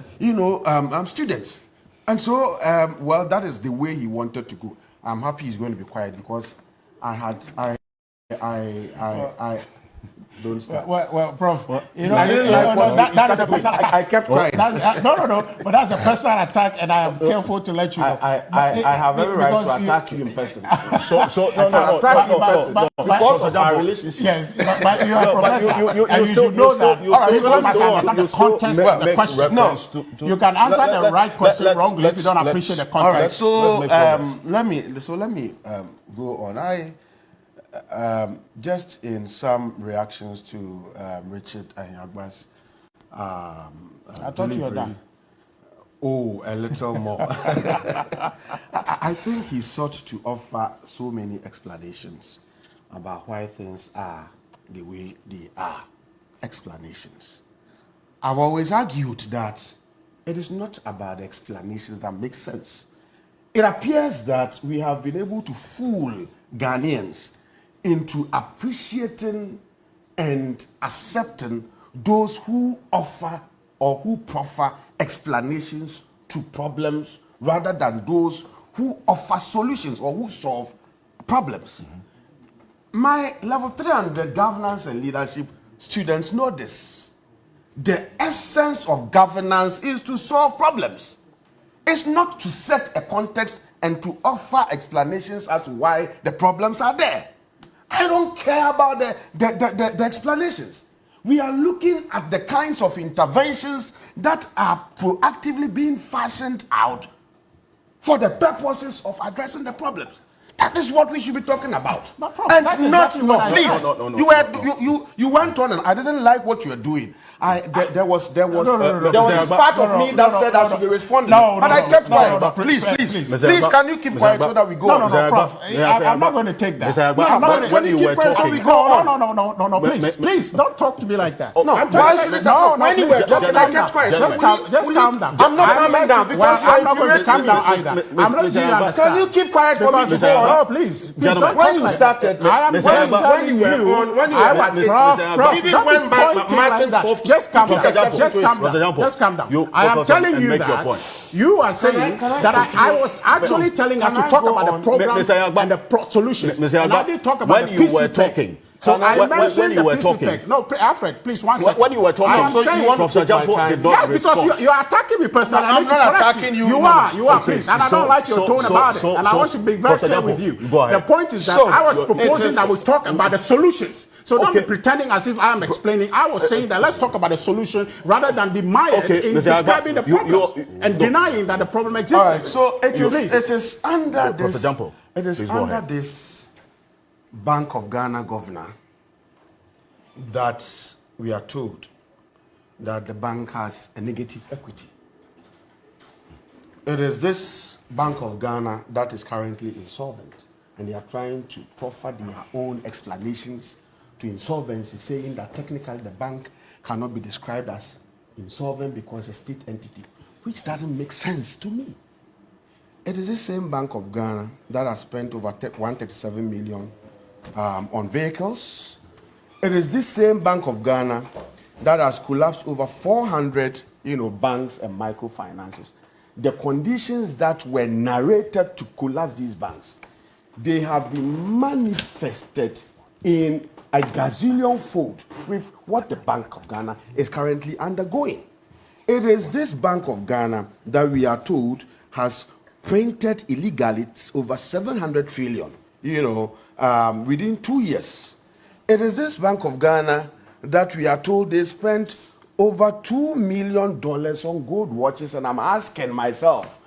students. And so, well, that is the way he wanted to go. I'm happy he's going to be quiet because don't start. Well, Prof, that is a personal attack. I kept quiet. But that's a personal attack, and I am careful to let you know. I have every right to attack you in person. No. Because of our relationship. Yes, but you are a professor, and you should know that. All right, so let me understand the context of the question. No, you can answer the right question wrongly if you don't appreciate the context. All right, so let me go on. Just in some reactions to Richard Ahiagba's I thought you were done. Oh, a little more. I think he sought to offer so many explanations about why things are the way they are. Explanations. I've always argued that it is not about the explanations that make sense. It appears that we have been able to fool Ghanaians into appreciating and accepting those who offer or who proffer explanations to problems rather than those who offer solutions or who solve problems. My level 300 governance and leadership students know this. The essence of governance is to solve problems. It's not to set a context and to offer explanations as to why the problems are there. I don't care about the explanations. We are looking at the kinds of interventions that are proactively being fashioned out for the purposes of addressing the problems. That is what we should be talking about. And that's not, exactly what I please, said. you went on and I didn't like what you were doing. There was part of me that said I should be responding. But I kept quiet. Please, can you keep quiet so that we go on? No, Prof. I'm not going to take that. I'm not going to when you were talking. No, please, don't talk to me like that. No, when you were talking, I kept quiet. Just calm down. I'm not calming down because I'm not going to calm down either. I'm not going to understand. Can you keep quiet for me to go on? No, please. When you started, when you were just calm down. I am telling you that you are saying that I was actually telling us to talk about the program and the solutions. And I didn't talk about the PCPEC. So I mentioned the PCPEC. No, Alfred, please, one second. When you were talking, Professor Jampo did not yes, because you are attacking me personally. I'm not attacking you. You are, please. And I don't like your tone about it. And I want to be very clear with you. The point is that I was proposing that we talk about the solutions. So don't be pretending as if I am explaining. I was saying that let's talk about the solution rather than be mired in describing the problems and denying that the problem exists. All right, so it is under this. It is under this Bank of Ghana governor that we are told that the bank has a negative equity. It is this Bank of Ghana that is currently insolvent, and they are trying to proffer their own explanations to insolvency, saying that technically the bank cannot be described as insolvent because it's a state entity, which doesn't make sense to me. It is the same Bank of Ghana that has spent over 137 million on vehicles. It is this same Bank of Ghana that has collapsed over 400, banks and microfinances. The conditions that were narrated to collapse these banks, they have been manifested in a gazillion fold with what the Bank of Ghana is currently undergoing. It is this Bank of Ghana that we are told has printed illegally over 700 trillion, within 2 years. It is this Bank of Ghana that we are told they spent over $2 million on gold watches, and I'm asking myself,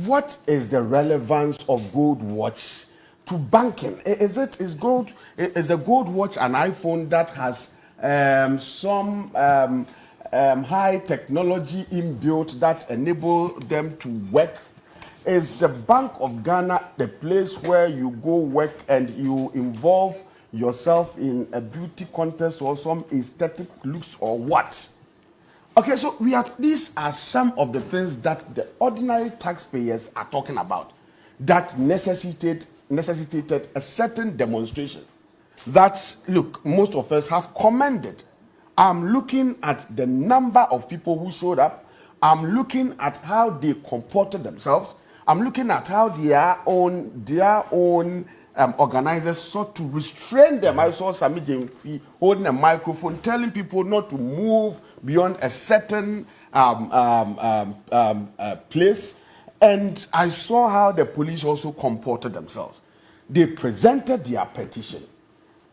what is the relevance of gold watch to banking? Is the gold watch an iPhone that has some high technology inbuilt that enable them to work? Is the Bank of Ghana the place where you go work and you involve yourself in a beauty contest or some aesthetic looks or what? Okay, so these are some of the things that the ordinary taxpayers are talking about that necessitated a certain demonstration that, look, most of us have commended. I'm looking at the number of people who showed up. I'm looking at how they comported themselves. I'm looking at how their own organizers sought to restrain them. I saw Sami Jemfi holding a microphone, telling people not to move beyond a certain place. And I saw how the police also comported themselves. They presented their petition.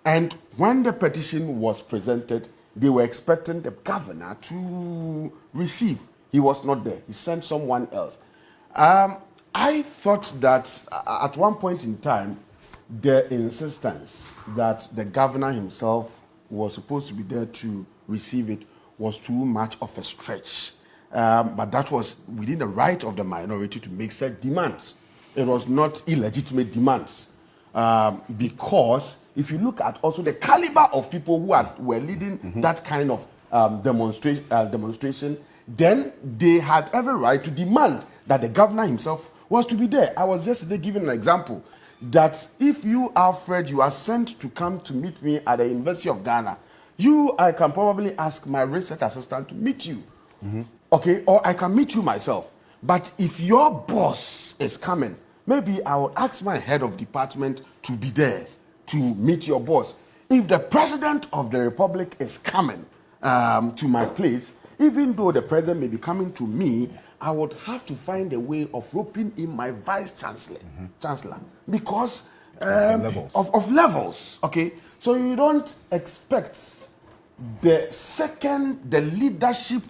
And when the petition was presented, they were expecting the governor to receive. He was not there. He sent someone else. I thought that at one point in time, the insistence that the governor himself was supposed to be there to receive it was too much of a stretch. But that was within the right of the minority to make such demands. It was not illegitimate demands. Because if you look at also the caliber of people who were leading that kind of demonstration, then they had every right to demand that the governor himself was to be there. I was yesterday giving an example that if you, Alfred, you are sent to come to meet me at the University of Ghana, I can probably ask my research assistant to meet you. Okay, or I can meet you myself. But if your boss is coming, maybe I will ask my head of department to be there to meet your boss. If the president of the republic is coming to my place, even though the president may be coming to me, I would have to find a way of roping in my vice chancellor, because of levels. Okay, so you don't expect the leadership,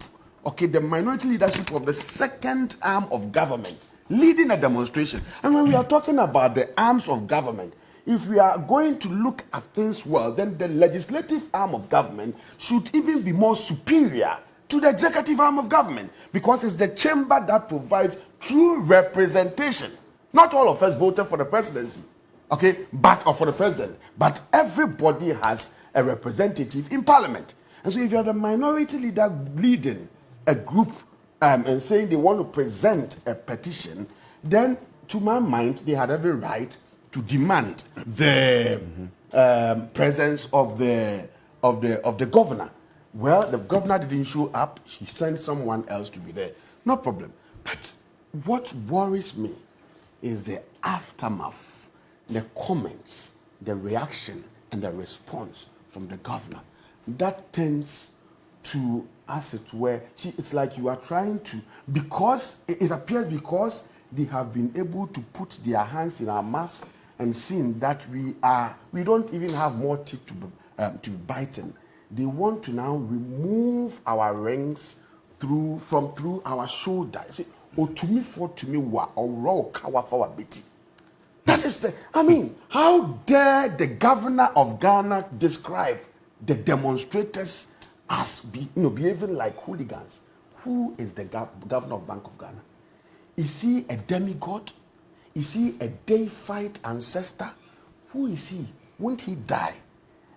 the minority leadership of the second arm of government leading a demonstration. And when we are talking about the arms of government, if we are going to look at things well, then the legislative arm of government should even be more superior to the executive arm of government, because it's the chamber that provides true representation. Not all of us voted for the presidency, or for the president, but everybody has a representative in parliament. And so if you're the minority leader leading a group and saying they want to present a petition, then to my mind, they had every right to demand the presence of the governor. Well, the governor didn't show up. He sent someone else to be there. No problem. But what worries me is the aftermath, the comments, the reaction, and the response from the governor. That tends to, as it were, it's like you are trying to, because it appears because they have been able to put their hands in our mouths and seen that we don't even have more teeth to be biting. They want to now remove our rings through our shoulder. See, to me, that is how dare the governor of Ghana describe the demonstrators as behaving like hooligans? Who is the governor of Bank of Ghana? Is he a demigod? Is he a deified ancestor? Who is he? Won't he die?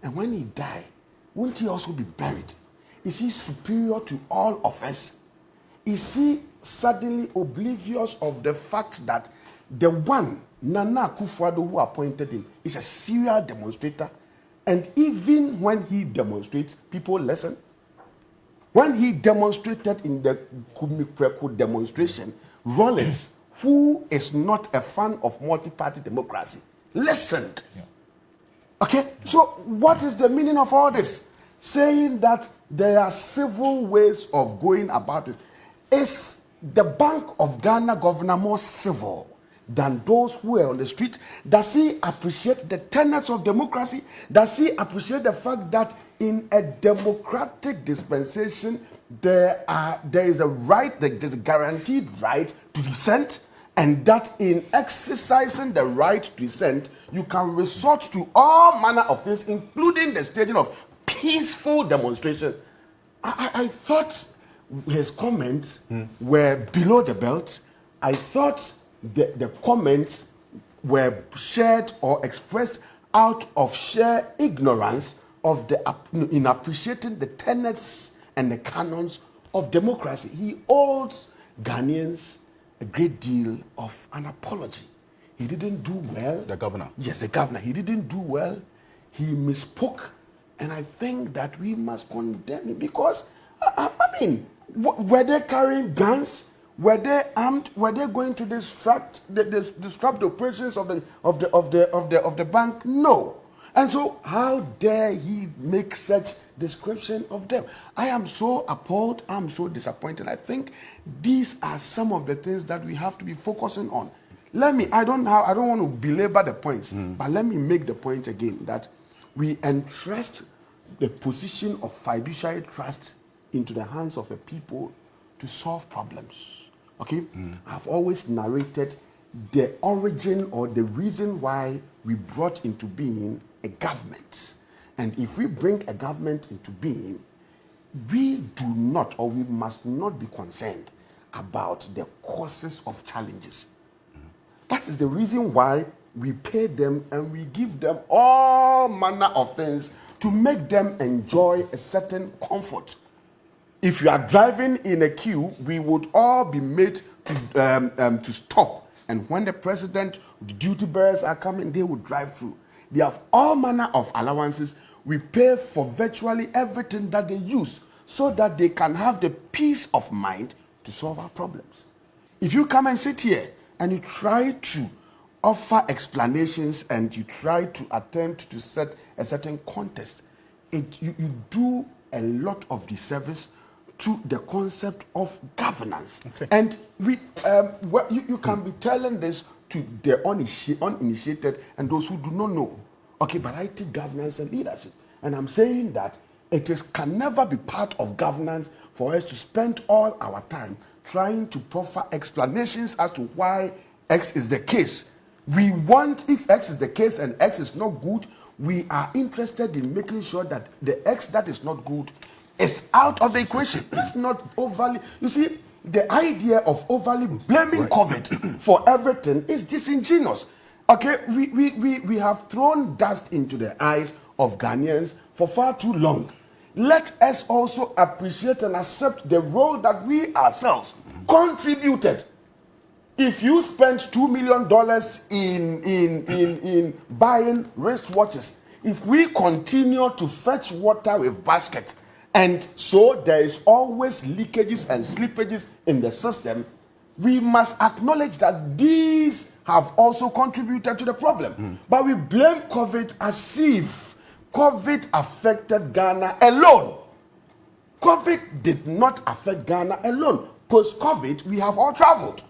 And when he die, won't he also be buried? Is he superior to all of us? Is he suddenly oblivious of the fact that the one, Nana Akufo-Addo, who appointed him, is a serial demonstrator? And even when he demonstrates, people listen. When he demonstrated in the Kumipreko demonstration, Rollins, who is not a fan of multi-party democracy, listened. Okay, so what is the meaning of all this? Saying that there are civil ways of going about it. Is the Bank of Ghana governor more civil than those who are on the street? Does he appreciate the tenets of democracy? Does he appreciate the fact that in a democratic dispensation there is a right, there's a guaranteed right to dissent, and that in exercising the right to dissent, you can resort to all manner of things, including the staging of peaceful demonstration? I thought his comments were below the belt. I thought the comments were shared or expressed out of sheer ignorance of in appreciating the tenets and the canons of democracy. He owes Ghanaians a great deal of an apology. He didn't do well. The governor. Yes, the governor. He didn't do well. He misspoke. And I think that we must condemn him because, I mean, were they carrying guns? Were they armed? Were they going to disrupt the operations of the bank? No. And so, how dare he make such description of them? I am so appalled. I'm so disappointed. I think these are some of the things that we have to be focusing on. I don't want to belabor the points, but let me make the point again that we entrust the position of fiduciary trust into the hands of a people to solve problems. Okay? I've always narrated the origin or the reason why we brought into being a government. And if we bring a government into being, we do not or we must not be concerned about the causes of challenges. That is the reason why we pay them and we give them all manner of things to make them enjoy a certain comfort. If you are driving in a queue, we would all be made to stop. And when the president, the duty bearers are coming, they would drive through. They have all manner of allowances. We pay for virtually everything that they use so that they can have the peace of mind to solve our problems. If you come and sit here and you try to offer explanations and you try to attempt to set a certain context, you do a lot of disservice to the concept of governance. Okay. And you can be telling this to the uninitiated and those who do not know. Okay, but I take governance and leadership. And I'm saying that can never be part of governance for us to spend all our time trying to proffer explanations as to why X is the case. We want, if X is the case and X is not good, we are interested in making sure that the X that is not good is out of the equation. It's not overly, you see, the idea of overly blaming COVID for everything is disingenuous. Okay, we have thrown dust into the eyes of Ghanaians for far too long. Let us also appreciate and accept the role that we ourselves contributed. If you spend $2 million in buying wristwatches, if we continue to fetch water with baskets, and so there is always leakages and slippages in the system, we must acknowledge that these have also contributed to the problem. But we blame COVID as if COVID affected Ghana alone. COVID did not affect Ghana alone. Post-COVID, we have all traveled.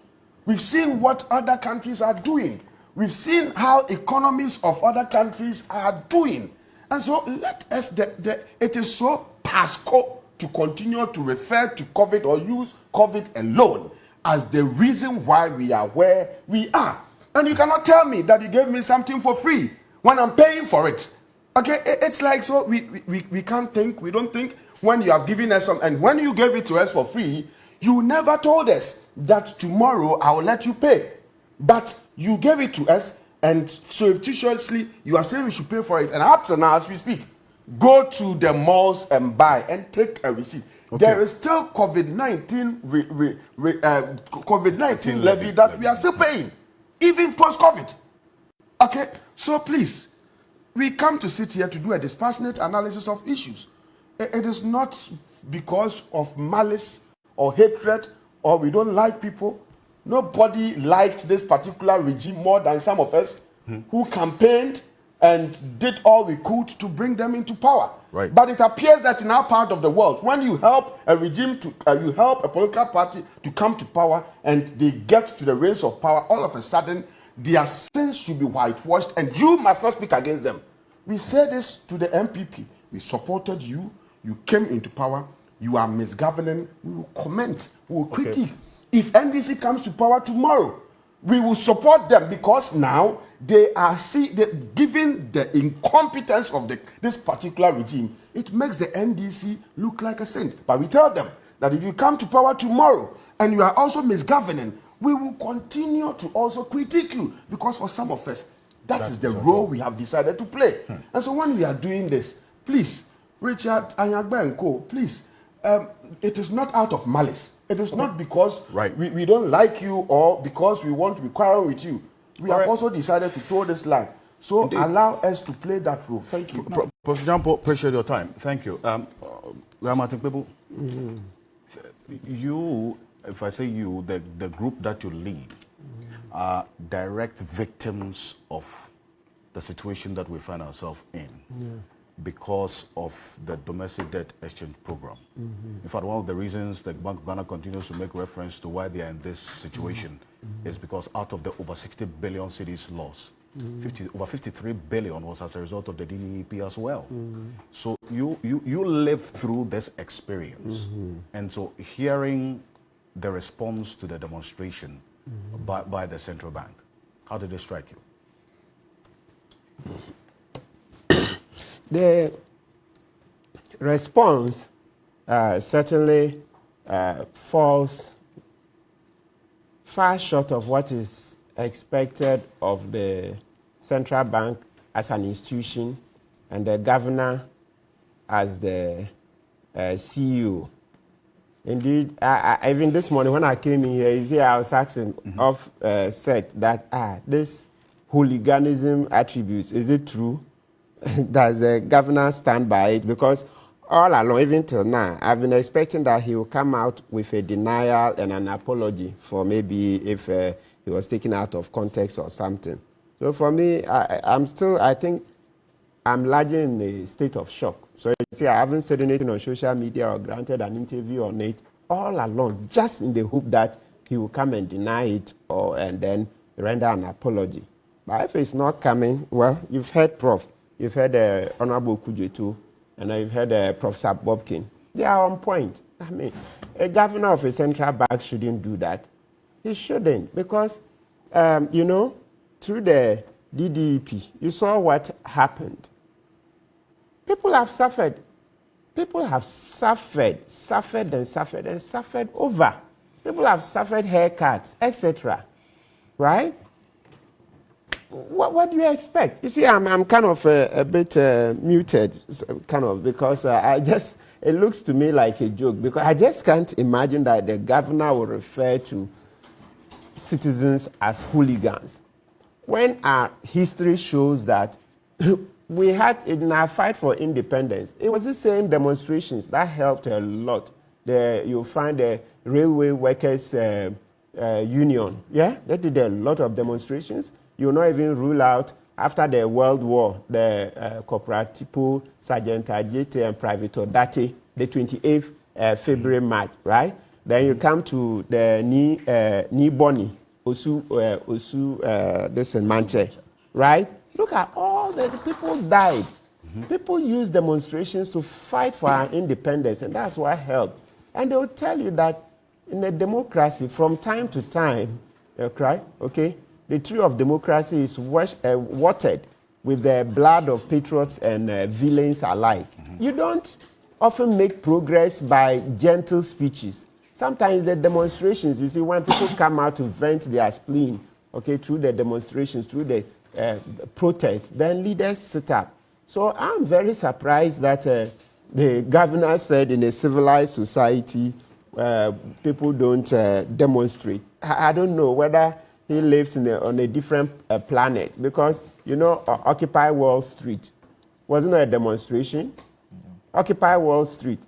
We've seen what other countries are doing. We've seen how economies of other countries are doing. And so let us, it is so pasco to continue to refer to COVID or use COVID alone as the reason why we are where we are. And you cannot tell me that you gave me something for free when I'm paying for it. Okay, it's like, so we can't think, we don't think when you have given us some, and when you gave it to us for free, you never told us that tomorrow I will let you pay. But you gave it to us, and surreptitiously you are saying we should pay for it. And up to now, as we speak, go to the malls and buy and take a receipt. Okay. There is still COVID-19 COVID-19 levy that we are still paying, even post-COVID. Okay, so please, we come to sit here to do a dispassionate analysis of issues. It is not because of malice or hatred or we don't like people. Nobody liked this particular regime more than some of us who campaigned and did all we could to bring them into power. Right. But it appears that in our part of the world, when you help a regime to, you help a political party to come to power and they get to the reins of power, all of a sudden, their sins should be whitewashed and you must not speak against them. We say this to the MPP. We supported you. You came into power. You are misgoverning. We will comment. We will critique. If NDC comes to power tomorrow, we will support them because now they are given the incompetence of this particular regime. It makes the NDC look like a saint. But we tell them that if you come to power tomorrow and you are also misgoverning, we will continue to also critique you because for some of us, that is the role we have decided to play. And so when we are doing this, please, Richard Anyagba and Co., please, it is not out of malice. It is not because we don't like you or because we want to quarrel with you. We have also decided to throw this line. So allow us to play that role. Thank you. Professor Jampo, appreciate your time. Thank you. Martin people, you, if I say you, the group that you lead, are direct victims of the situation that we find ourselves in because of the domestic debt exchange program. In fact, one of the reasons the Bank of Ghana continues to make reference to why they are in this situation is because out of the over 60 billion cedis loss, over 53 billion was as a result of the DDEP as well. So you lived through this experience. And so hearing the response to the demonstration by the central bank, how did it strike you? The response certainly falls far short of what is expected of the central bank as an institution and the governor as the CEO. Indeed, even this morning when I came in here, I was asking offset that this hooliganism attributes, is it true? Does the governor stand by it? Because all along, even till now, I've been expecting that he will come out with a denial and an apology for maybe if he was taken out of context or something. So for me, I think I'm largely in a state of shock. So you see, I haven't said anything on social media or granted an interview on it all along, just in the hope that he will come and deny it and then render an apology. But if it's not coming, well, you've heard Prof. You've heard Honorable Kujetu, and you've heard Professor Bobkin. They are on point. I mean, a governor of a central bank shouldn't do that. He shouldn't, because, through the DDEP, you saw what happened. People have suffered. People have suffered over. People have suffered haircuts, etc. Right? What do you expect? You see, I'm kind of a bit muted, kind of, because it looks to me like a joke, because I just can't imagine that the governor will refer to citizens as hooligans. When our history shows that we had, in our fight for independence, it was the same demonstrations that helped a lot. You'll find the Railway Workers Union, they did a lot of demonstrations. You will not even rule out, after the World War, the Cooperativo Sargentagite and Private Odate, the 28th February march, right? Then you come to the Ni Boni, this in Manchester, right? Look at all the people died. People use demonstrations to fight for our independence, and that's what helped. And they will tell you that in a democracy, from time to time, the tree of democracy is watered with the blood of patriots and villains alike. You don't often make progress by gentle speeches. Sometimes the demonstrations, you see, when people come out to vent their spleen, through the demonstrations, through the protests, then leaders sit up. So I'm very surprised that the governor said in a civilized society, people don't demonstrate. I don't know whether he lives on a different planet, because, Occupy Wall Street wasn't a demonstration. Occupy Wall Street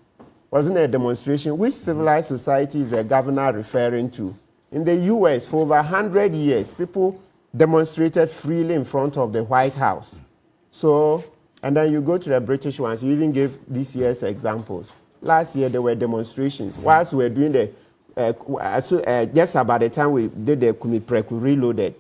wasn't a demonstration. Which civilized society is the governor referring to? In the U.S., for over 100 years, people demonstrated freely in front of the White House. So, and then you go to the British ones, you even gave this year's examples. Last year, there were demonstrations. Whilst we were doing the, just about the time we did the Kumipreku Reloaded,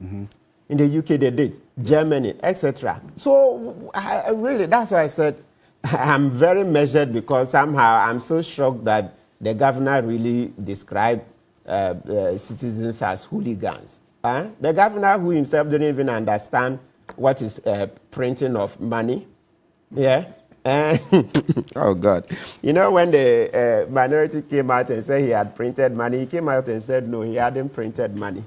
in the UK they did, Germany, etc. So, really, that's why I said I'm very measured, because somehow I'm so shocked that the governor really described citizens as hooligans. The governor, who himself didn't even understand what is printing of money. Yeah. Oh, God. You know, when the minority came out and said he had printed money, he came out and said, no, he hadn't printed money.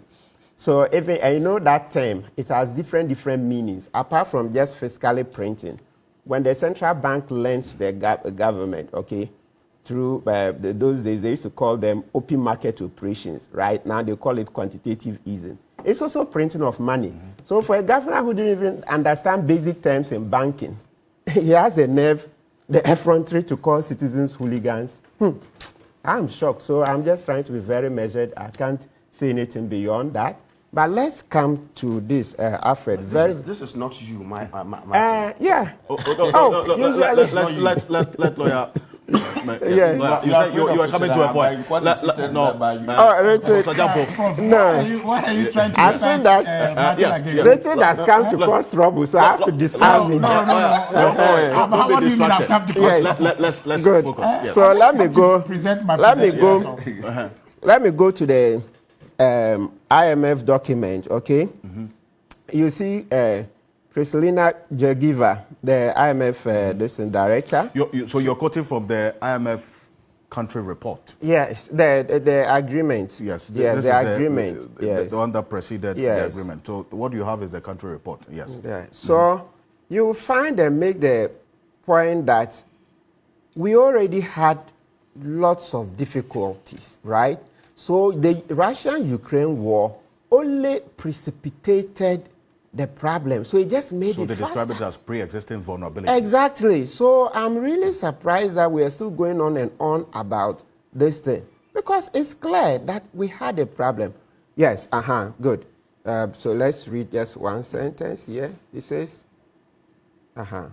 So, I know that term, it has different meanings, apart from just fiscally printing. When the central bank lends to the government, okay, through those days, they used to call them open market operations. Right now, they call it quantitative easing. It's also printing of money. So for a governor who didn't even understand basic terms in banking, he has a nerve, the effrontery to call citizens hooligans. I'm shocked. So I'm just trying to be very measured. I can't say anything beyond that. But let's come to this, Alfred. This is not you, my yeah. Let lawyer. Yeah. You are coming to a point. Richard. Why are you trying to I said that Richard has come to cause trouble, so I have to disarm him. What do you mean I've come to cause trouble? Let's good. focus. Yes. So let me go. Let me go to the IMF document. Okay. You see. Kristalina Georgieva, the IMF director. So you're quoting from the IMF country report? Yes, the agreement. Yes, the agreement. The one that preceded the agreement. So what you have is the country report. Yes. Yeah. So you will find them make the point that we already had lots of difficulties, right? So the Russian-Ukraine war only precipitated the problem. So it just made it faster. So they describe it as pre-existing vulnerabilities. Exactly. So I'm really surprised that we are still going on and on about this thing, because it's clear that we had a problem. Yes, good. So let's read just one sentence here. It says, You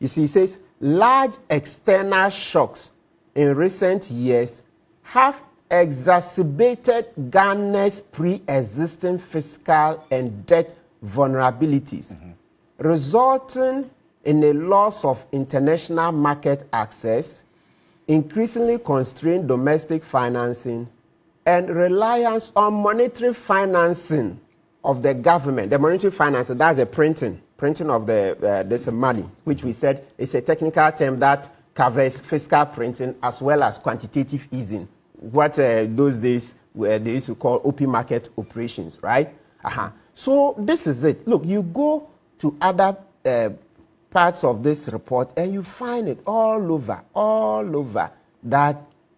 see, it says, large external shocks in recent years have exacerbated Ghana's pre-existing fiscal and debt vulnerabilities, resulting in a loss of international market access, increasingly constrained domestic financing, and reliance on monetary financing of the government. The monetary financing, that's the printing of this money, which we said is a technical term that covers fiscal printing as well as quantitative easing. What those days they used to call open market operations, right? So this is it. Look, you go to other parts of this report and you find it all over that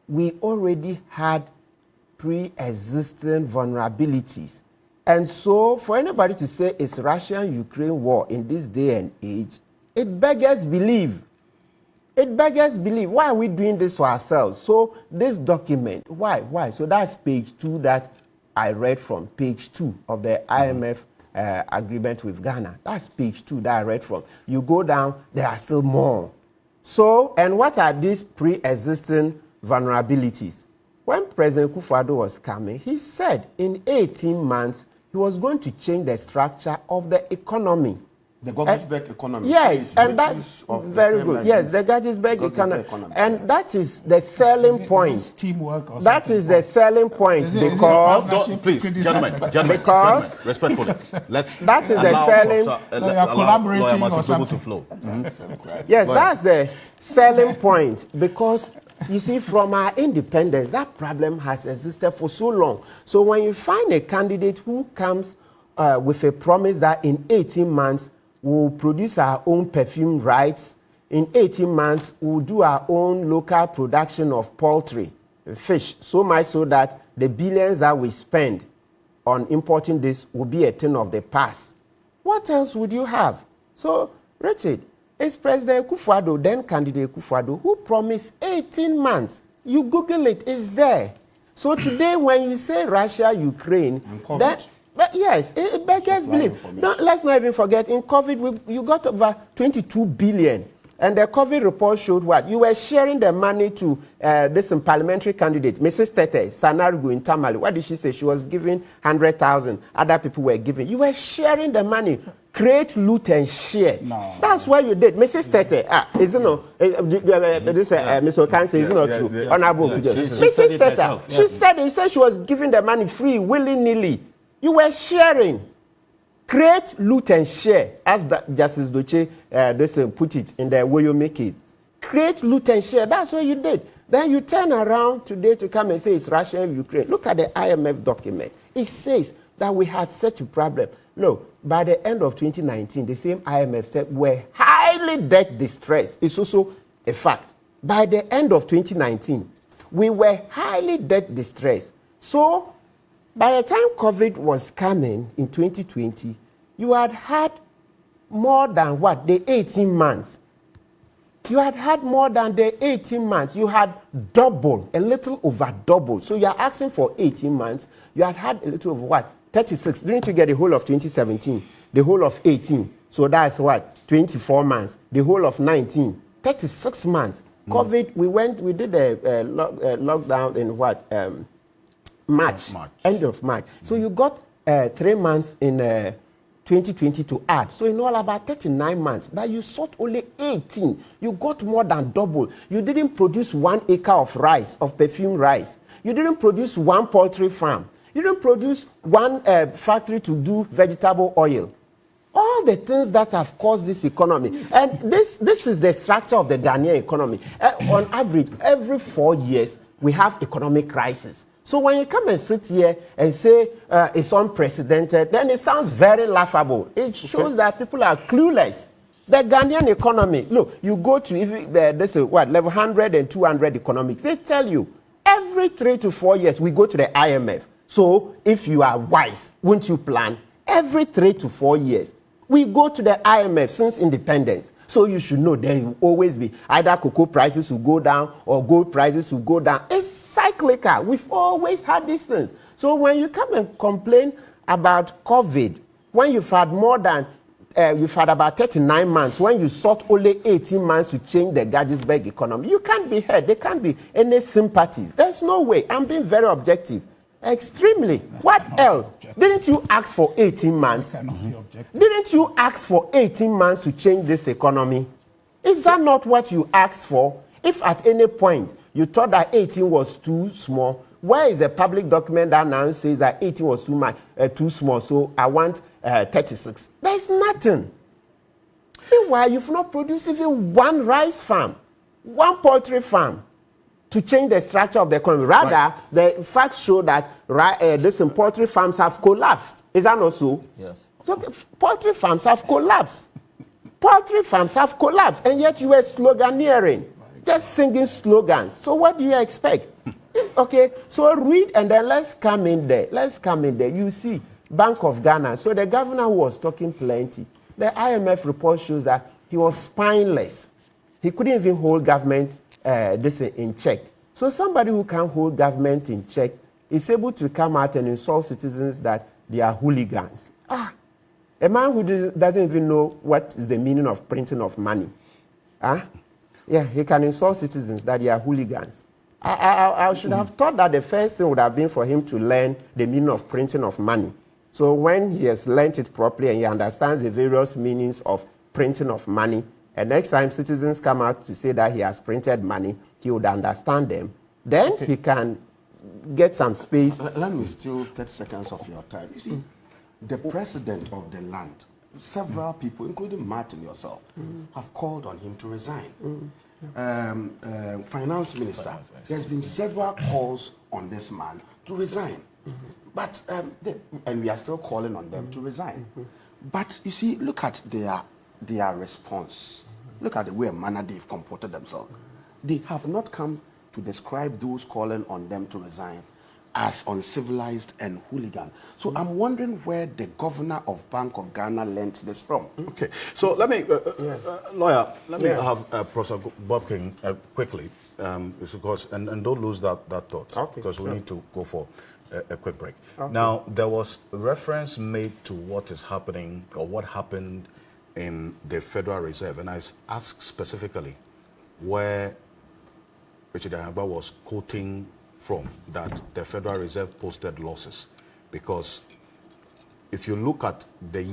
we already had pre-existing vulnerabilities. And so for anybody to say it's Russian-Ukraine war in this day and age, it beggars belief. It beggars belief. Why are we doing this for ourselves? So this document, why? So that's page 2 that I read from, page 2 of the IMF agreement with Ghana. That's page 2 that I read from. You go down, there are still more. So, and what are these pre-existing vulnerabilities? When President Kufuor was coming, he said in 18 months, he was going to change the structure of the economy. The Guggisberg economy. Yes, and that's very good. Yes, the Guggisberg economy. And that is the selling point. Teamwork or that is the selling point because... Please, gentlemen, because... respectfully. That is the selling... You are collaborating or something. To flow. Yes, that's the selling point because... You see, from our independence, that problem has existed for so long. So when you find a candidate who comes with a promise that in 18 months we'll produce our own perfume rights, in 18 months we'll do our own local production of poultry, fish, so much so that the billions that we spend on importing this will be a thing of the past. What else would you have? So, Richard, it's President Kufuor, then candidate Kufuor, who promised 18 months. You Google it, it's there. So today when you say Russia, Ukraine, But yes, it beggars belief. No, let's not even forget, in COVID, you got over 22 billion. And the COVID report showed what? You were sharing the money to this parliamentary candidate, Mrs. Tete, Sanarigu in Tamale. What did she say? She was giving 100,000. Other people were giving. You were sharing the money. Create, loot, and share. No. That's what you did. Mrs. Tete, is it no? Mr. Ocansey, is it not true? Honorable Mrs. Tete, she said she was giving the money free, willy-nilly. You were sharing. Create, loot, and share, as Justice Doche put it in the way you make it. Create, loot, and share. That's what you did. Then you turn around today to come and say it's Russia and Ukraine. Look at the IMF document. It says that we had such a problem. Look, by the end of 2019, the same IMF said we're highly debt distressed. It's also a fact. By the end of 2019, we were highly debt distressed. So, by the time COVID was coming in 2020, you had more than what? The 18 months. You had more than the 18 months. You had double, a little over double. So you are asking for 18 months. You had a little over what? 36. Didn't you get the whole of 2017? The whole of 18. So that's what? 24 months. The whole of 19. 36 months. COVID, we did a lockdown in what? March. End of March. So you got 3 months in 2020 to add. So in all about 39 months. But you sought only 18. You got more than double. You didn't produce 1 acre of rice, of perfume rice. You didn't produce 1 poultry farm. You didn't produce 1 factory to do vegetable oil. All the things that have caused this economy. And this is the structure of the Ghanaian economy. On average, every 4 years, we have economic crisis. So when you come and sit here and say it's unprecedented, then it sounds very laughable. It shows that people are clueless. The Ghanaian economy, look, you go to this level 100 and 200 economics. They tell you every 3 to 4 years we go to the IMF. So if you are wise, won't you plan? Every 3 to 4 years we go to the IMF since independence. So you should know there will always be either cocoa prices will go down or gold prices will go down. It's cyclical. We've always had these things. So when you come and complain about COVID, when you've had you've had about 39 months, when you sought only 18 months to change the Gettysburg economy, you can't be heard. There can't be any sympathies. There's no way. I'm being very objective. Extremely. What else? Didn't you ask for 18 months? Didn't you ask for 18 months to change this economy? Is that not what you asked for? If at any point you thought that 18 was too small, where is the public document that now says that 18 was too small, so I want 36? There's nothing. Meanwhile, you've not produced even 1 rice farm, 1 poultry farm to change the structure of the economy. Rather, the facts show that these poultry farms have collapsed. Is that not so? Yes. So poultry farms have collapsed. Poultry farms have collapsed, and yet you were sloganeering, just singing slogans. So what do you expect? Okay, so read and then let's come in there. You see, Bank of Ghana. So the governor who was talking plenty, the IMF report shows that he was spineless. He couldn't even hold government in check. So somebody who can hold government in check is able to come out and insult citizens that they are hooligans. A man who doesn't even know what is the meaning of printing of money. Yeah, he can insult citizens that they are hooligans. I should have thought that the first thing would have been for him to learn the meaning of printing of money. So when he has learned it properly and he understands the various meanings of printing of money, and next time citizens come out to say that he has printed money, he would understand them. Then he can get some space. Let me steal 30 seconds of your time. You see, the president of the land, several people, including Martin yourself, have called on him to resign. Finance minister, there's been several calls on this man to resign. But, and we are still calling on them to resign. But you see, look at their response. Look at the way and manner they've comported themselves. They have not come to describe those calling on them to resign as uncivilized and hooligan. So I'm wondering where the governor of Bank of Ghana learned this from. Okay, so let me, lawyer, let me have Professor Bobkin quickly, because, and don't lose that thought, because we need to go for a quick break. Okay. Now, there was reference made to what is happening, or what happened in the Federal Reserve, and I asked specifically where Richard Ahaba was quoting from, that the Federal Reserve posted losses, because if you look at the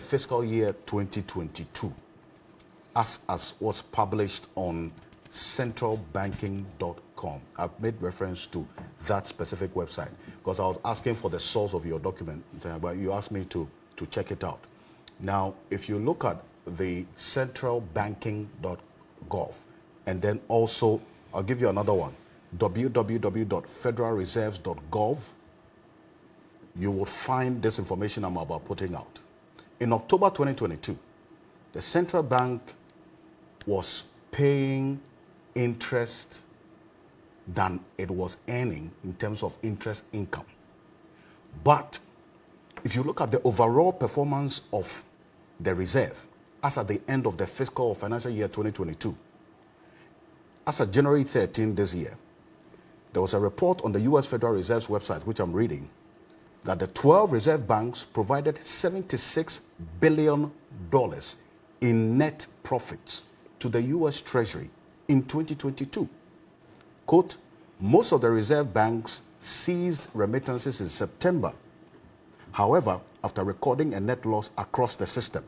fiscal year 2022, as was published on centralbanking.com, I've made reference to that specific website because I was asking for the source of your document, but you asked me to check it out. Now, if you look at the centralbanking.gov, and then also, I'll give you another one, www.federalreserves.gov, you will find this information I'm about putting out. In October 2022, the central bank was paying interest than it was earning in terms of interest income. But if you look at the overall performance of the reserve as at the end of the fiscal or financial year 2022, as of January 13 this year, there was a report on the U.S. Federal Reserve's website, which I'm reading, that the 12 reserve banks provided $76 billion in net profits to the U.S. Treasury in 2022. Quote, most of the reserve banks ceased remittances in September. However, after recording a net loss across the system,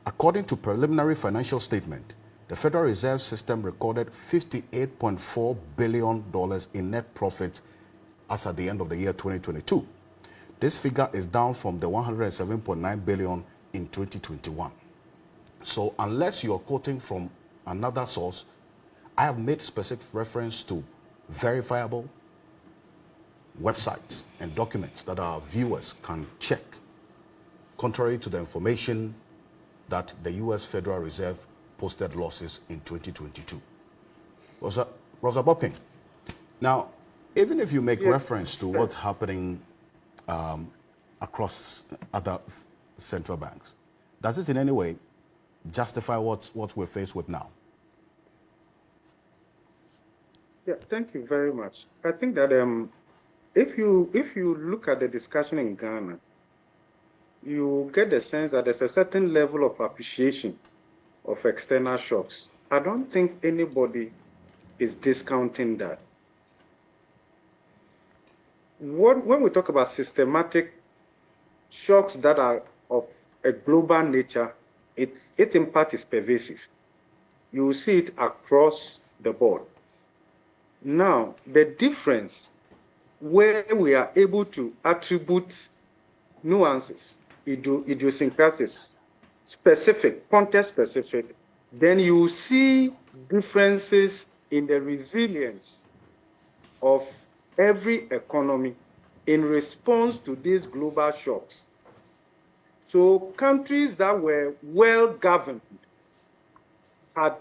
according to preliminary financial statement, the Federal Reserve System recorded $58.4 billion in net profits as at the end of the year 2022. This figure is down from the $107.9 billion in 2021. So unless you're quoting from another source, I have made specific reference to verifiable websites and documents that our viewers can check, contrary to the information that the U.S. Federal Reserve posted losses in 2022. Professor Bobkin, now, even if you make reference to what's happening across other central banks, does it in any way justify what we're faced with now? Yeah, thank you very much. I think that if you look at the discussion in Ghana, you get the sense that there's a certain level of appreciation of external shocks. I don't think anybody is discounting that. When we talk about systematic shocks that are of a global nature, its impact is pervasive. You will see it across the board. Now, the difference where we are able to attribute nuances, idiosyncrasies, specific, context specific, then you see differences in the resilience of every economy in response to these global shocks. So countries that were well governed had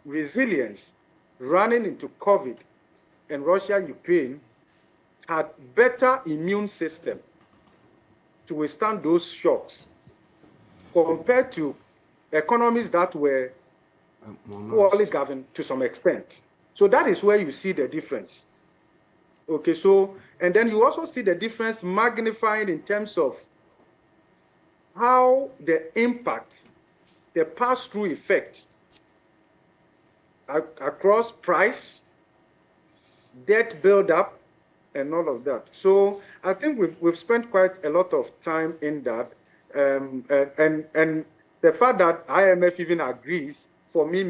resilience running into COVID, and Russia, Ukraine had better immune system to withstand those shocks compared to economies that were poorly governed to some extent. So that is where you see the difference. Okay, so, and then you also see the difference magnifying in terms of how the impact, the pass-through effect across price, debt build-up, and all of that. So I think we've spent quite a lot of time in that, and the fact that IMF even agrees, for me,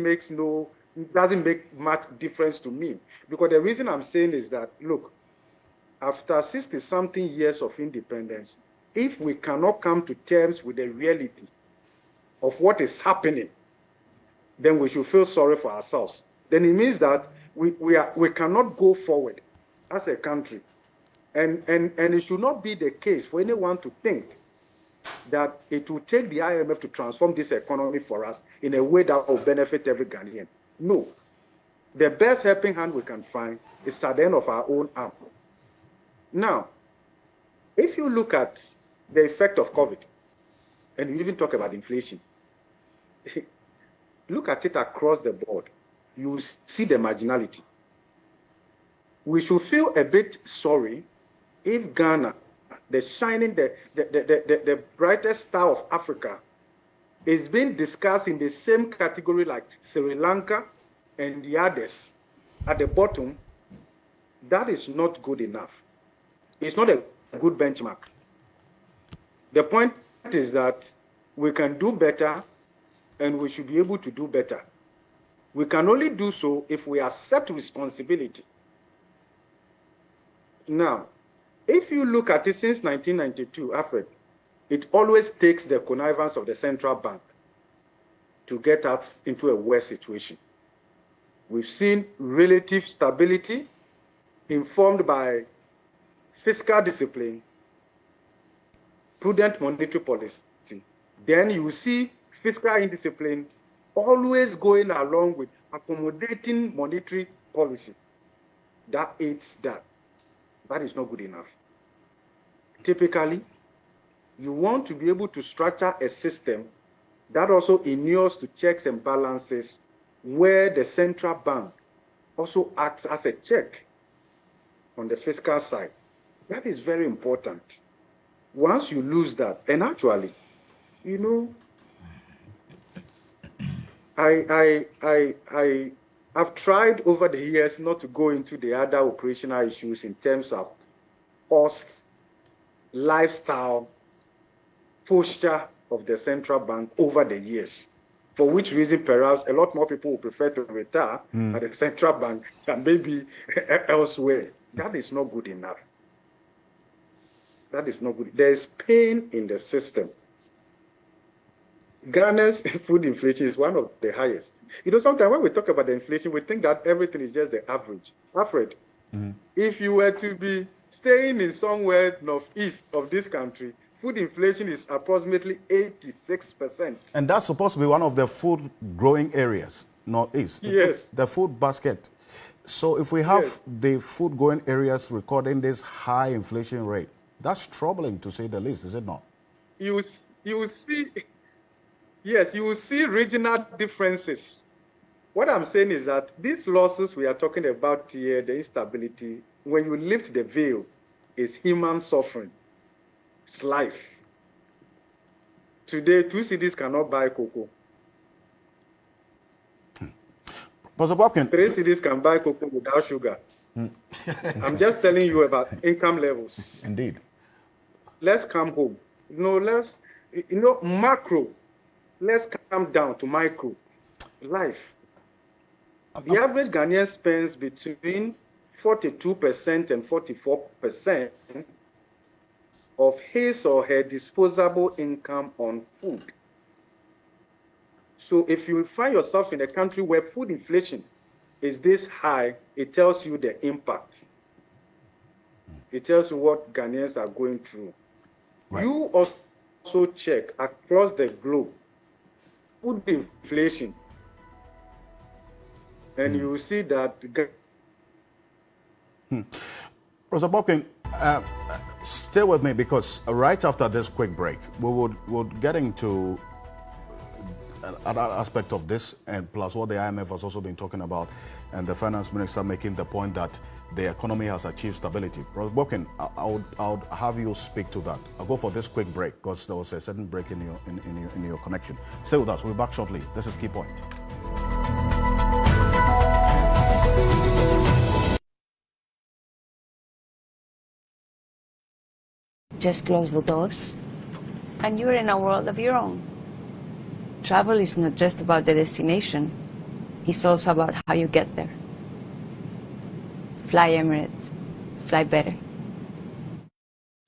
doesn't make much difference to me. Because the reason I'm saying is that, look, after 60-something years of independence, if we cannot come to terms with the reality of what is happening, then we should feel sorry for ourselves. Then it means that we cannot go forward as a country. And it should not be the case for anyone to think that it will take the IMF to transform this economy for us in a way that will benefit every Ghanaian. No. The best helping hand we can find is at the end of our own arm. Now, if you look at the effect of COVID, and you even talk about inflation, look at it across the board, you see the marginality. We should feel a bit sorry if Ghana, the brightest star of Africa, is being discussed in the same category like Sri Lanka and the others at the bottom. That is not good enough. It's not a good benchmark. The point is that we can do better, and we should be able to do better. We can only do so if we accept responsibility. Now, if you look at it since 1992, Alfred, it always takes the connivance of the central bank to get us into a worse situation. We've seen relative stability informed by fiscal discipline, prudent monetary policy. Then you see fiscal indiscipline always going along with accommodating monetary policy. That aids that. That is not good enough. Typically, you want to be able to structure a system that also inures to checks and balances, where the central bank also acts as a check on the fiscal side. That is very important. Once you lose that, and actually, you know, I've tried over the years not to go into the other operational issues in terms of costs, lifestyle, posture of the central bank over the years. For which reason, perhaps a lot more people will prefer to retire at the central bank than maybe elsewhere. That is not good enough. That is not good. There is pain in the system. Ghana's food inflation is one of the highest. You know, sometimes when we talk about the inflation, we think that everything is just the average. Alfred, if you were to be staying in somewhere northeast of this country, food inflation is approximately 86%. And that's supposed to be one of the food growing areas, northeast. Yes. The food basket. So if we have the food growing areas recording this high inflation rate, that's troubling to say the least, is it not? You will see, yes, you will see regional differences. What I'm saying is that these losses we are talking about here, the instability, when you lift the veil, is human suffering. It's life. Today, 2 cities cannot buy cocoa. Professor Bobkin. 3 cities can buy cocoa without sugar. I'm just telling you about income levels. Indeed. Let's come home. Macro. Let's come down to micro. Life. The average Ghanaian spends between 42% and 44% of his or her disposable income on food. So if you find yourself in a country where food inflation is this high, it tells you the impact. It tells you what Ghanaians are going through. Right. You also check across the globe food inflation, and you will see that. Professor Bobkin, stay with me, because right after this quick break, we'll get into another aspect of this, and plus what the IMF has also been talking about, and the finance minister making the point that the economy has achieved stability. Professor Bobkin, I would have you speak to that. I'll go for this quick break because there was a certain break in your connection. Stay with us. We'll be back shortly. This is Key Point. Just close the doors, and you're in a world of your own. Travel is not just about the destination, it's also about how you get there. Fly Emirates, fly better.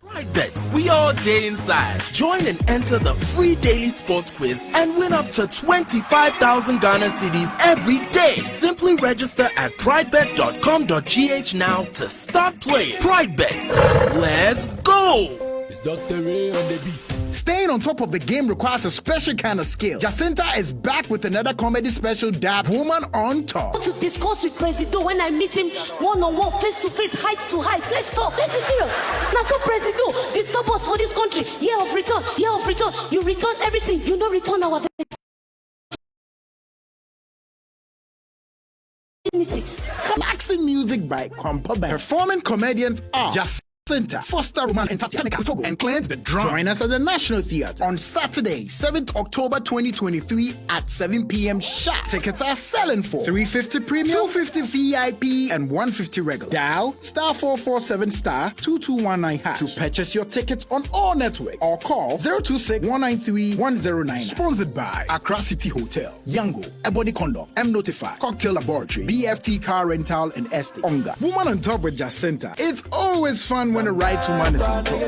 Pride Bets, we all day inside. Join and enter the free daily sports quiz and win up to 25,000 Ghana cedis every day. Simply register at pridebet.com.gh now to start playing. Pride Bets, let's go! It's Dr. Ray on the beat. Staying on top of the game requires a special kind of skill. Jacinta is back with another comedy special dab, Woman on Top. To discuss with Presido when I meet him one-on-one, face-to-face, height to height. Let's talk. Let's be serious. Now, so Presido, disturb us for this country. Year of return. You return everything. You don't return our virginity. Relaxing music by Kwampa Band. Performing comedians are Jacinta, Foster Roman Entertainment Togo, and Cleanse the Drum. Join us at the National Theatre on Saturday, 7th October 2023 at 7 p.m. sharp. Tickets are selling for $350 premium, $250 VIP, and $150 regular. Dial *447*2219# to purchase your tickets on all networks or call 026-193-109. Sponsored by Accra City Hotel, Yango, Ebony Condom, M Notify, Cocktail Laboratory, BFT Car Rental, and Estate. Onga. Woman on Top with Jacinta. It's always fun when a right woman is on top.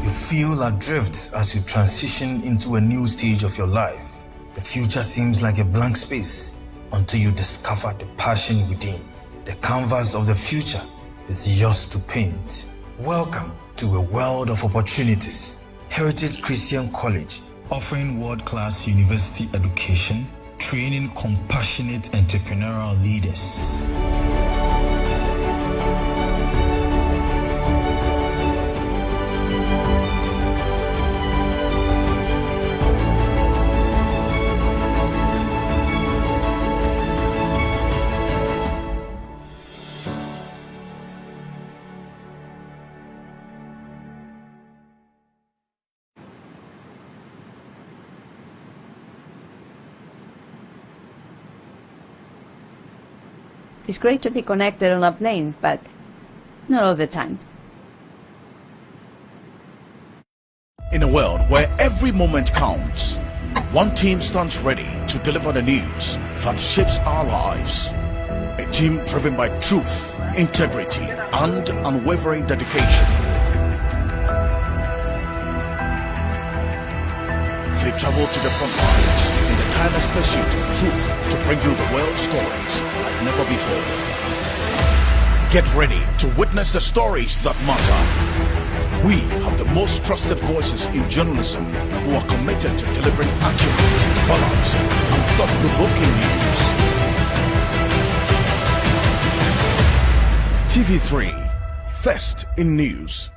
You feel adrift as you transition into a new stage of your life. The future seems like a blank space until you discover the passion within. The canvas of the future is yours to paint. Welcome to a world of opportunities. Heritage Christian College, offering world-class university education, training compassionate entrepreneurial leaders. It's great to be connected on a plane, but not all the time. In a world where every moment counts, one team stands ready to deliver the news that shapes our lives. A team driven by truth, integrity, and unwavering dedication. They travel to the front lines in the tireless pursuit of truth to bring you the world stories like never before. Get ready to witness the stories that matter. We have the most trusted voices in journalism who are committed to delivering accurate, balanced, and thought-provoking news. TV3, first in news.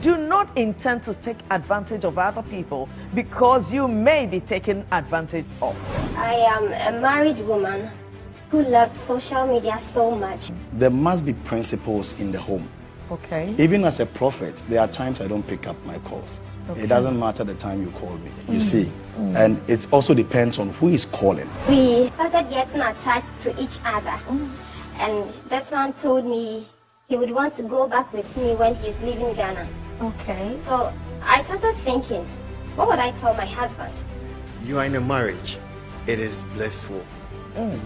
Do not intend to take advantage of other people because you may be taken advantage of. I am a married woman who loved social media so much. There must be principles in the home. Okay. Even as a prophet, there are times I don't pick up my calls. Okay. It doesn't matter the time you call me, you see. And it also depends on who is calling. We started getting attached to each other. And this man told me he would want to go back with me when he's leaving Ghana. Okay. So I started thinking, what would I tell my husband? You are in a marriage. It is blissful.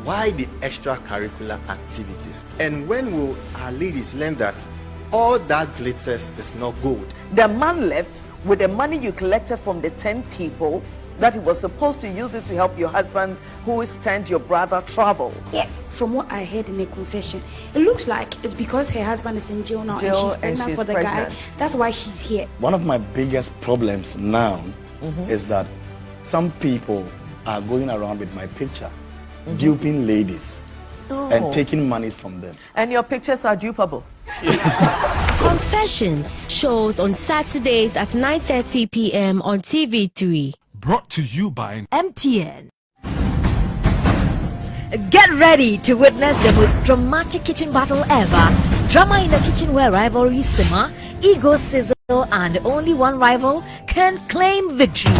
Why the extracurricular activities? And when will our ladies learn that all that glitters is not gold? The man left with the money you collected from the 10 people that he was supposed to use it to help your husband who sent your brother travel. Yeah. From what I heard in the confession, it looks like it's because her husband is in jail now and she's pregnant for the guy. That's why she's here. One of my biggest problems now is that some people are going around with my picture, duping ladies and taking monies from them. And your pictures are dupable. Confessions shows on Saturdays at 9:30 p.m. on TV3. Brought to you by MTN. Get ready to witness the most dramatic kitchen battle ever. Drama in the kitchen where rivalries simmer, egos sizzle, and only one rival can claim victory.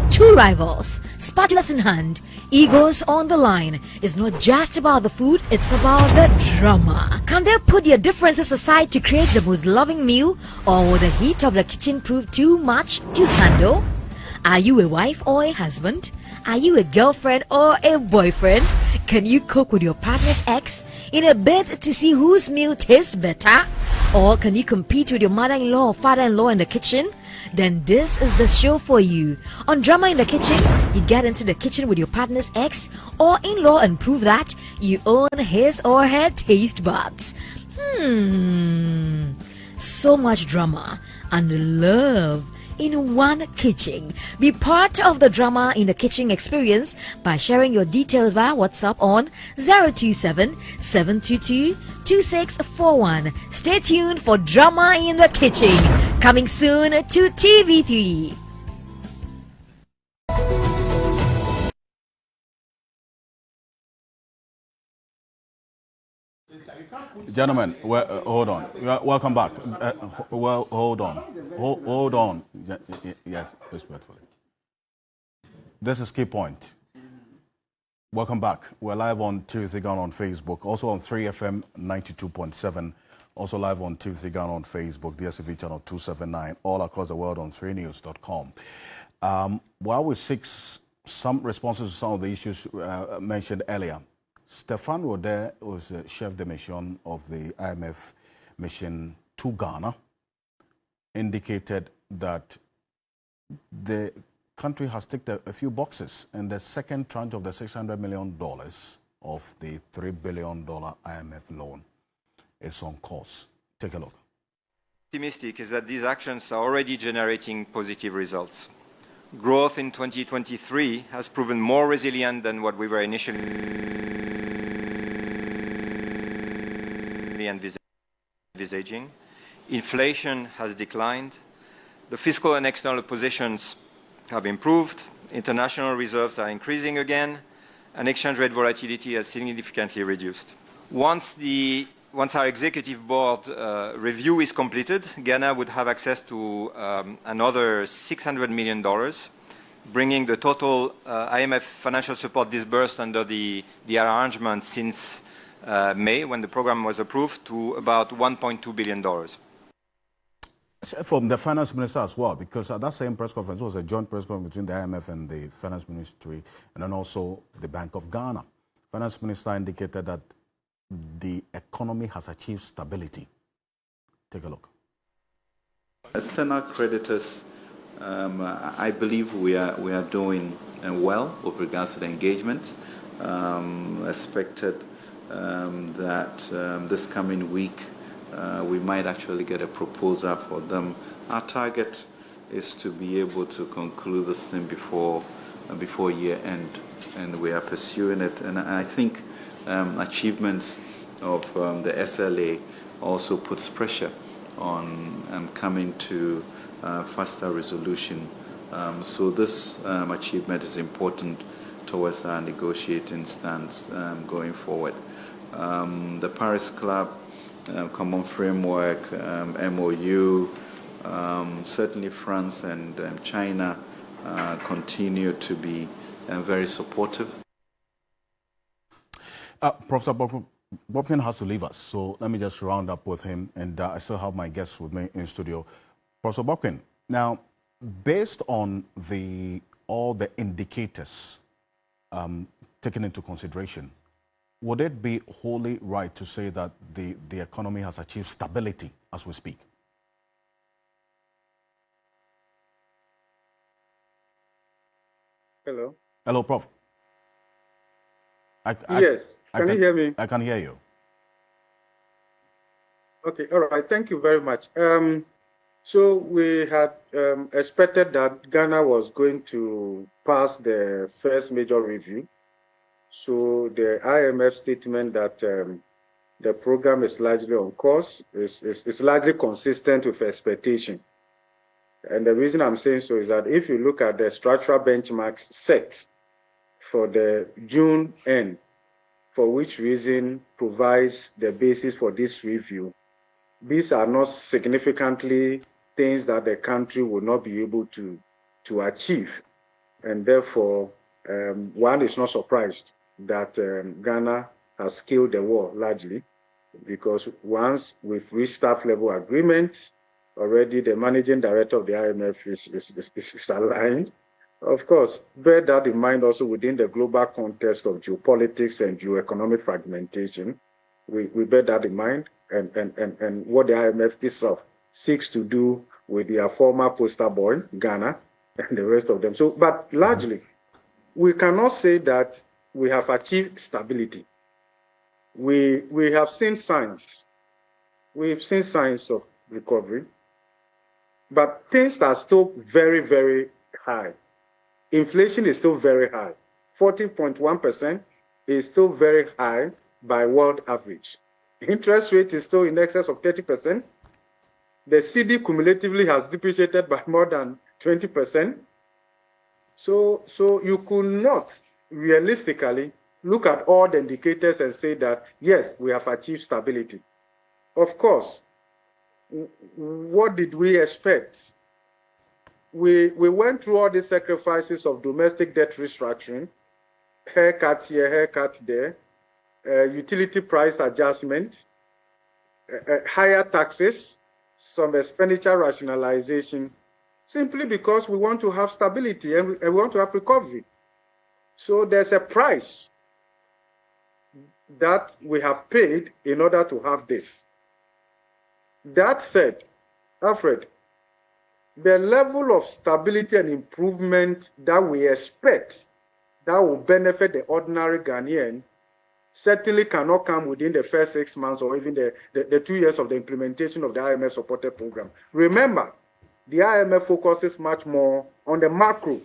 Two rivals, spatulas in hand, egos on the line. It's not just about the food, it's about the drama. Can they put their differences aside to create the most loving meal, or will the heat of the kitchen prove too much to handle? Are you a wife or a husband? Are you a girlfriend or a boyfriend? Can you cook with your partner's ex in a bid to see whose meal tastes better? Or can you compete with your mother-in-law or father-in-law in the kitchen? Then this is the show for you. On Drama in the Kitchen, you get into the kitchen with your partner's ex or in-law and prove that you own his or her taste buds. So much drama and love in one kitchen. Be part of the Drama in the Kitchen experience by sharing your details via WhatsApp on 027 722 2641. Stay tuned for Drama in the Kitchen, coming soon to TV3. Gentlemen, hold on. Welcome back. Well, hold on. Hold on. Yes, respectfully. This is Key Point. Welcome back. We're live on TV3 Ghana on Facebook, also on 3FM 92.7, also live on TV3 Ghana on Facebook, DSTV channel 279, all across the world on 3news.com. While we seek some responses to some of the issues mentioned earlier, Stefan Roder was chef de mission of the IMF mission to Ghana, indicated that the country has ticked a few boxes, and the second tranche of the $600 million of the $3 billion IMF loan is on course. Take a look. Optimistic is that these actions are already generating positive results. Growth in 2023 has proven more resilient than what we were initially envisaging. Inflation has declined. The fiscal and external positions have improved. International reserves are increasing again, and exchange rate volatility has significantly reduced. Once our executive board review is completed, Ghana would have access to another $600 million, bringing the total IMF financial support disbursed under the arrangement since May, when the program was approved, to about $1.2 billion. From the finance minister as well, because at that same press conference, it was a joint press conference between the IMF and the finance ministry, and then also the Bank of Ghana. Finance minister indicated that the economy has achieved stability. Take a look. External creditors, I believe we are doing well with regards to the engagement. Expected that this coming week we might actually get a proposal for them. Our target is to be able to conclude this thing before year end, and we are pursuing it. And I think achievements of the SLA also puts pressure on coming to faster resolution. So this achievement is important towards our negotiating stance going forward. The Paris Club Common Framework, MOU, certainly France and China continue to be very supportive. Professor Bopkin has to leave us, so let me just round up with him, and I still have my guests with me in studio. Professor Bopkin, now, based on all the indicators taken into consideration, would it be wholly right to say that the economy has achieved stability as we speak? Hello. Hello, Prof. Yes. Can you hear me? I can hear you. Okay. All right. Thank you very much. So we had expected that Ghana was going to pass the first major review. So the IMF statement that the program is largely on course is largely consistent with expectation. And the reason I'm saying so is that if you look at the structural benchmarks set for the June end, for which reason provides the basis for this review, these are not significantly things that the country will not be able to achieve. And therefore, one is not surprised that Ghana has scaled the war largely, because once we've reached staff level agreement, already the managing director of the IMF is aligned. Of course, bear that in mind also within the global context of geopolitics and geoeconomic fragmentation. We bear that in mind, and what the IMF itself seeks to do with their former poster boy, Ghana, and the rest of them. So, but largely, we cannot say that we have achieved stability. We have seen signs. We've seen signs of recovery, but things are still very, very high. Inflation is still very high. 14.1% is still very high by world average. Interest rate is still in excess of 30%. The CD cumulatively has depreciated by more than 20%. So you could not realistically look at all the indicators and say that, yes, we have achieved stability. Of course, what did we expect? We went through all the sacrifices of domestic debt restructuring, haircut here, haircut there, utility price adjustment, higher taxes, some expenditure rationalization, simply because we want to have stability and we want to have recovery. So there's a price that we have paid in order to have this. That said, Alfred, the level of stability and improvement that we expect that will benefit the ordinary Ghanaian certainly cannot come within the first 6 months or even the 2 years of the implementation of the IMF supported program. Remember, the IMF focuses much more on the macro.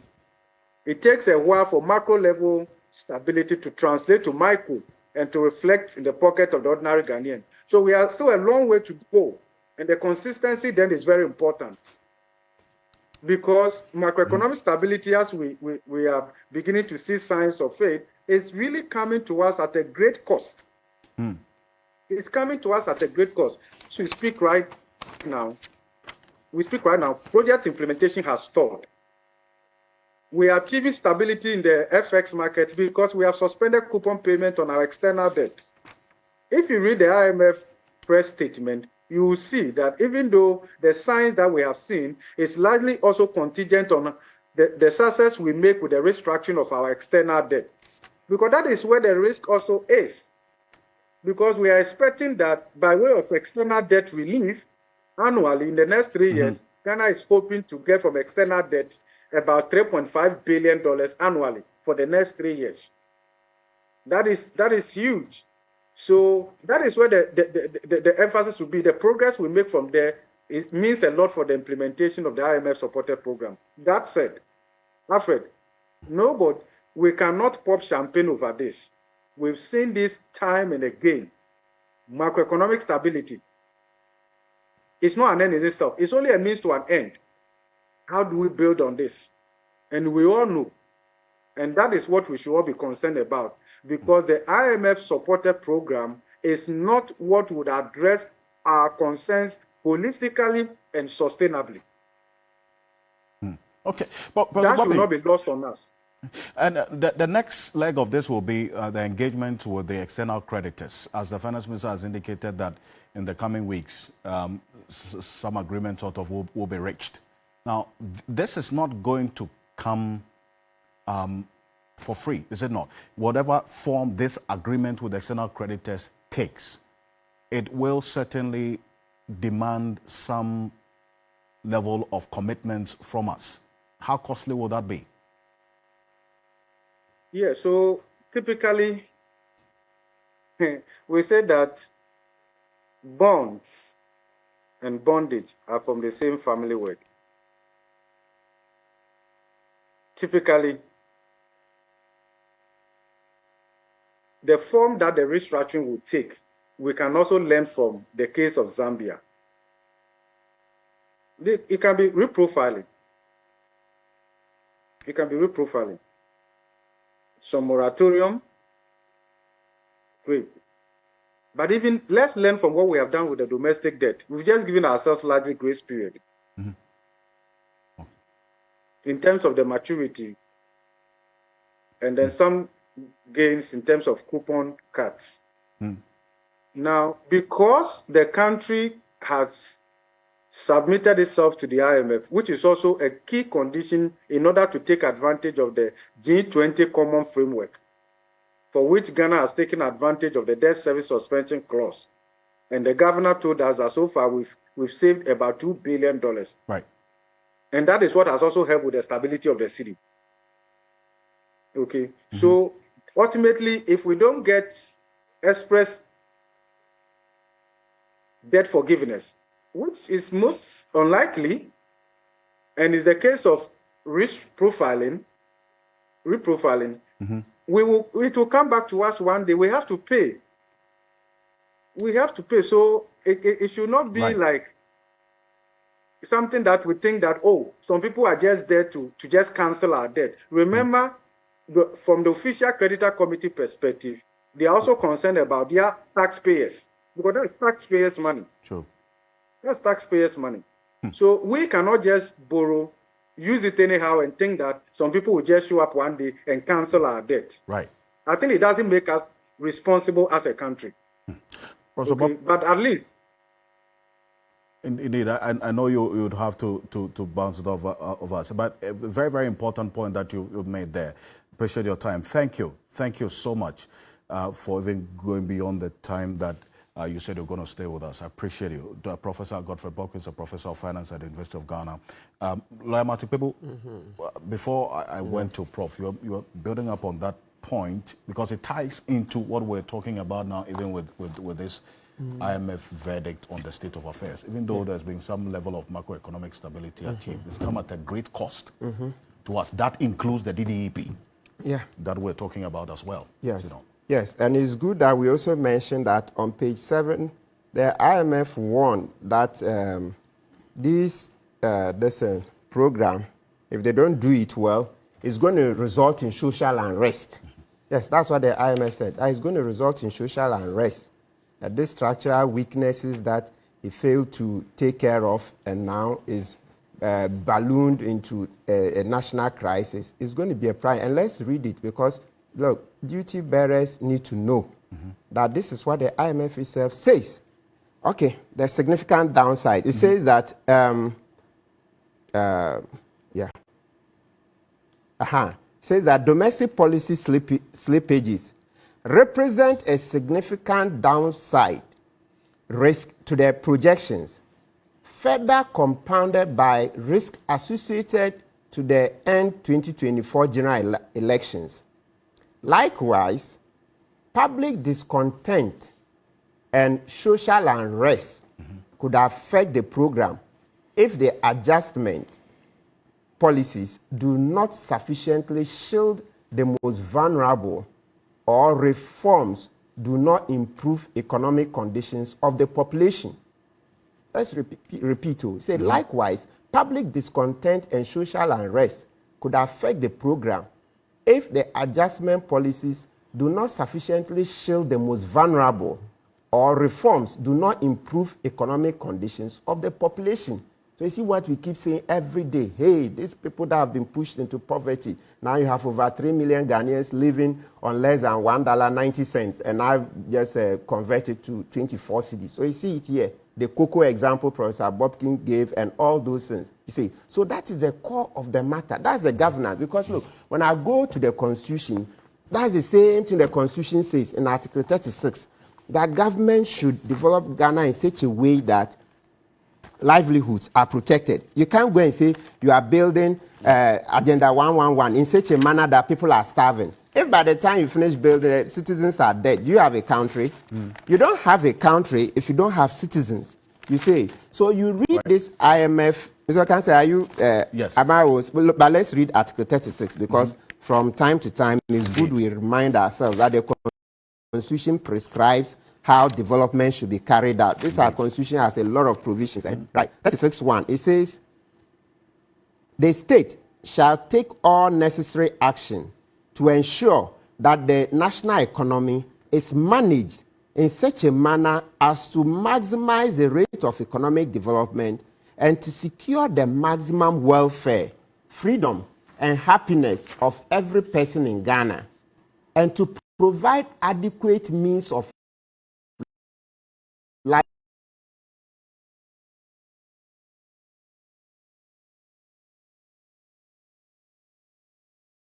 It takes a while for macro level stability to translate to micro and to reflect in the pocket of the ordinary Ghanaian. So we are still a long way to go, and the consistency then is very important. Because macroeconomic stability, as we are beginning to see signs of it, is really coming to us at a great cost. It's coming to us at a great cost. So we speak right now, project implementation has stalled. We are achieving stability in the FX market because we have suspended coupon payment on our external debt. If you read the IMF press statement, you will see that even though the signs that we have seen is largely also contingent on the success we make with the restructuring of our external debt, because that is where the risk also is. Because we are expecting that by way of external debt relief, annually in the next 3 years, Ghana is hoping to get from external debt about $3.5 billion annually for the next 3 years. That is huge. So that is where the emphasis will be. The progress we make from there, it means a lot for the implementation of the IMF supported program. That said, Alfred, we cannot pop champagne over this. We've seen this time and again. Macroeconomic stability. It's not an end in itself. It's only a means to an end. How do we build on this? And we all know. And that is what we should all be concerned about. Because the IMF supported program is not what would address our concerns holistically and sustainably. Okay. But that Bobby, should not be lost on us. And the next leg of this will be the engagement with the external creditors. As the finance minister has indicated that in the coming weeks, some agreement sort of will be reached. Now, this is not going to come for free, is it not? Whatever form this agreement with external creditors takes, it will certainly demand some level of commitments from us. How costly will that be? Yeah, so typically, we say that bonds and bondage are from the same family word. Typically, the form that the restructuring will take, we can also learn from the case of Zambia. It can be reprofiling. It can be reprofiling. Some moratorium, great. But even let's learn from what we have done with the domestic debt. We've just given ourselves largely grace period. In terms of the maturity, and then some gains in terms of coupon cuts. Now, because the country has submitted itself to the IMF, which is also a key condition in order to take advantage of the G20 common framework, for which Ghana has taken advantage of the debt service suspension clause. And the governor told us that so far we've saved about $2 billion. Right. And that is what has also helped with the stability of the city. Okay. So ultimately, if we don't get express debt forgiveness, which is most unlikely, and is the case of risk reprofiling, it will come back to us one day. We have to pay. We have to pay. So it should not be like something that we think that, oh, some people are just there to just cancel our debt. Remember, from the official creditor committee perspective, they are also concerned about their taxpayers, because that's taxpayers' money. Sure. That's taxpayers' money. So we cannot just borrow, use it anyhow, and think that some people will just show up one day and cancel our debt. Right. I think it doesn't make us responsible as a country. Okay? But at least. Indeed, I know you would have to bounce it off of us, but a very, very important point that you made there. Appreciate your time. Thank you so much for even going beyond the time that you said you're going to stay with us. I appreciate you. Professor Godfrey Bokins, a professor of finance at the University of Ghana. Lawyer Martin People, before I went to Prof, you were building up on that point because it ties into what we're talking about now, even with this IMF verdict on the state of affairs. Even though there's been some level of macroeconomic stability achieved, it's come at a great cost to us. That includes the DDEP that we're talking about as well. Yes. You know. Yes, and it's good that we also mentioned that on page 7, the IMF warned that this program, if they don't do it well, is going to result in social unrest. Yes, that's what the IMF said. It's going to result in social unrest. These structural weaknesses that it failed to take care of and now is ballooned into a national crisis is going to be a problem. And let's read it because, look, duty bearers need to know that this is what the IMF itself says. Okay, there's significant downside. It says that, It says that domestic policy slippages represent a significant downside risk to their projections, further compounded by risk associated to the end 2024 general elections. Likewise, public discontent and social unrest could affect the program if the adjustment policies do not sufficiently shield the most vulnerable or reforms do not improve economic conditions of the population. Let's repeat. Say, likewise, public discontent and social unrest could affect the program if the adjustment policies do not sufficiently shield the most vulnerable or reforms do not improve economic conditions of the population. So you see what we keep saying every day. Hey, these people that have been pushed into poverty, now you have over 3 million Ghanaians living on less than $1.90, and I've just converted to 24 cedis. So you see it here, the cocoa example Professor Bobkin gave and all those things. You see, so that is the core of the matter. That's the governance. Because look, when I go to the Constitution, that's the same thing the Constitution says in Article 36, that government should develop Ghana in such a way that livelihoods are protected. You can't go and say you are building Agenda 111 in such a manner that people are starving. If by the time you finish building, citizens are dead, do you have a country? You don't have a country if you don't have citizens. You say. So you read this IMF. Mr. Ocansey, are you? Yes. But let's read Article 36 because from time to time it's good we remind ourselves that the Constitution prescribes how development should be carried out. This our Constitution has a lot of provisions. Right, 36(1). It says, the state shall take all necessary action to ensure that the national economy is managed in such a manner as to maximize the rate of economic development and to secure the maximum welfare, freedom, and happiness of every person in Ghana, and to provide adequate means of life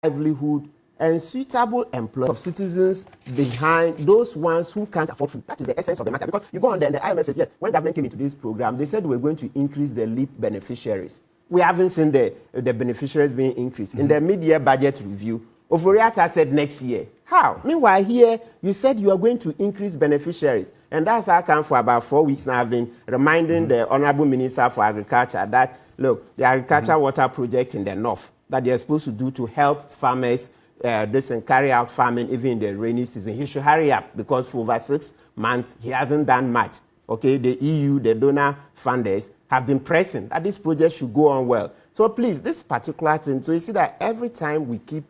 livelihood, and suitable employment of citizens behind those ones who can't afford food. That is the essence of the matter. Because you go on there and the IMF says, yes, when government came into this program, they said we're going to increase the LEAP beneficiaries. We haven't seen the beneficiaries being increased. In the mid-year budget review, Oforiatta said next year. How? Meanwhile, here, you said you are going to increase beneficiaries. And that's how come for about 4 weeks now I've been reminding the Honorable Minister for Agriculture that, look, the agriculture water project in the north that they're supposed to do to help farmers and carry out farming even in the rainy season. He should hurry up because for over 6 months, he hasn't done much. Okay, the EU, the donor funders, have been pressing that this project should go on well. So please, this particular thing, so you see that every time we keep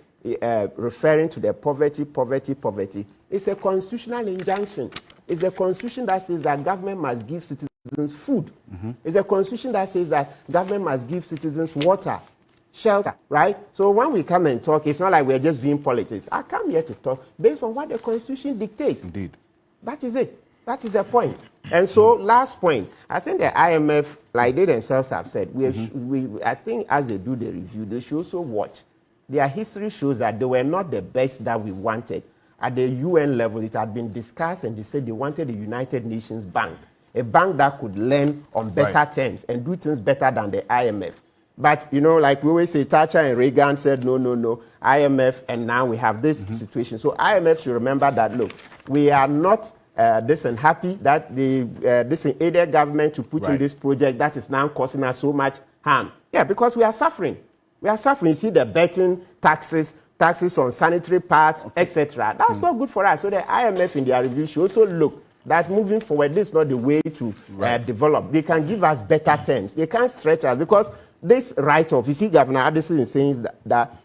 referring to the poverty, it's a constitutional injunction. It's a constitution that says that government must give citizens food. It's a constitution that says that government must give citizens water, shelter, right? So when we come and talk, it's not like we're just doing politics. I come here to talk based on what the Constitution dictates. Indeed. That is it. That is the point. And so, last point, I think the IMF, like they themselves have said, I think as they do the review, they should also watch. Their history shows that they were not the best that we wanted. At the UN level, it had been discussed and they said they wanted a United Nations bank, a bank that could lend on better terms and do things better than the IMF. But, you know, like we always say, Thatcher and Reagan said, no, IMF, and now we have this situation. So IMF should remember that, look, we are not happy that the aided government to put in this project that is now causing us so much harm. Yeah, because we are suffering. We are suffering. You see the betting, taxes on sanitary pads, etc. That's not good for us. So the IMF in their review should also look that moving forward, this is not the way to develop. They can give us better terms. They can't stretch us because this write-off, you see, Governor Addison is saying that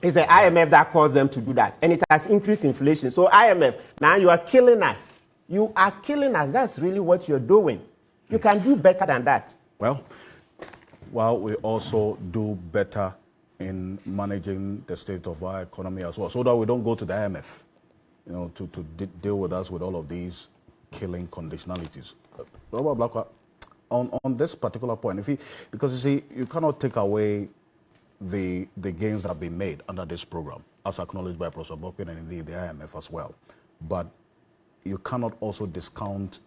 it's the IMF that caused them to do that. And it has increased inflation. So IMF, now you are killing us. You are killing us. That's really what you're doing. You can do better than that. Well, we also do better in managing the state of our economy as well, so that we don't go to the IMF, you know, to deal with us with all of these killing conditionalities. Robert Blackwell, on this particular point, because you see, you cannot take away the gains that have been made under this program, as acknowledged by Professor Bokpin and indeed the IMF as well. But you cannot also discount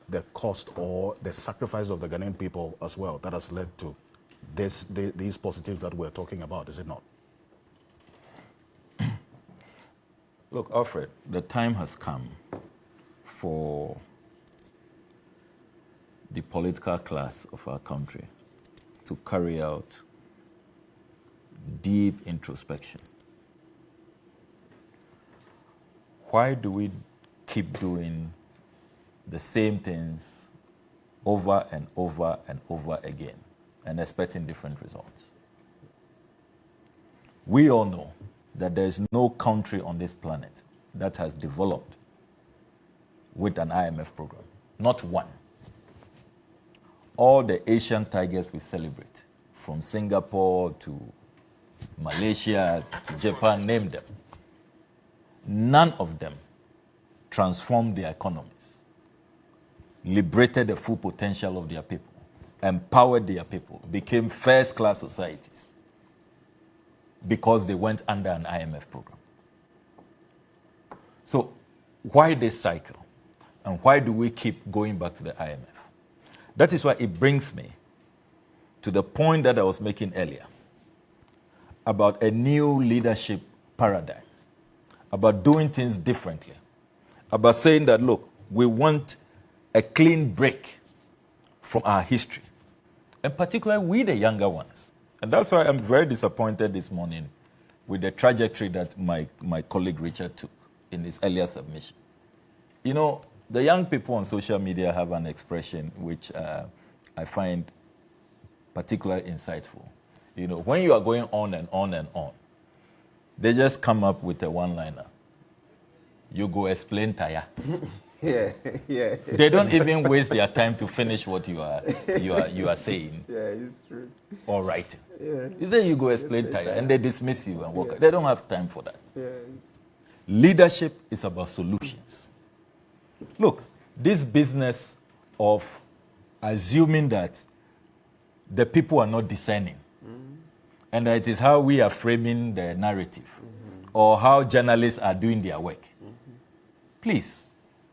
the cost or the sacrifice of the Ghanaian people as well that has led to these positives that we're talking about, is it not? Look, Alfred, the time has come for the political class of our country to carry out deep introspection. Why do we keep doing the same things over and over and over again and expecting different results? We all know that there is no country on this planet that has developed with an IMF program. Not one. All the Asian tigers we celebrate, from Singapore to Malaysia to Japan, name them, none of them transformed their economies, liberated the full potential of their people, empowered their people, became first-class societies because they went under an IMF program. So why this cycle? And why do we keep going back to the IMF? That is why it brings me to the point that I was making earlier about a new leadership paradigm, about doing things differently, about saying that, look, we want a clean break from our history, and particularly we, the younger ones. And that's why I'm very disappointed this morning with the trajectory that my colleague Richard took in his earlier submission. You know, the young people on social media have an expression which I find particularly insightful. You know, when you are going on and on and on, they just come up with a one-liner. You go explain tire. Yeah. They don't even waste their time to finish what you are saying. Yeah, it's true. Or writing. Yeah. You say you go explain tire, and they dismiss you and walk. Yeah. They don't have time for that. Yeah. Leadership is about solutions. Look, this business of assuming that the people are not discerning, and it is how we are framing the narrative or how journalists are doing their work. Please,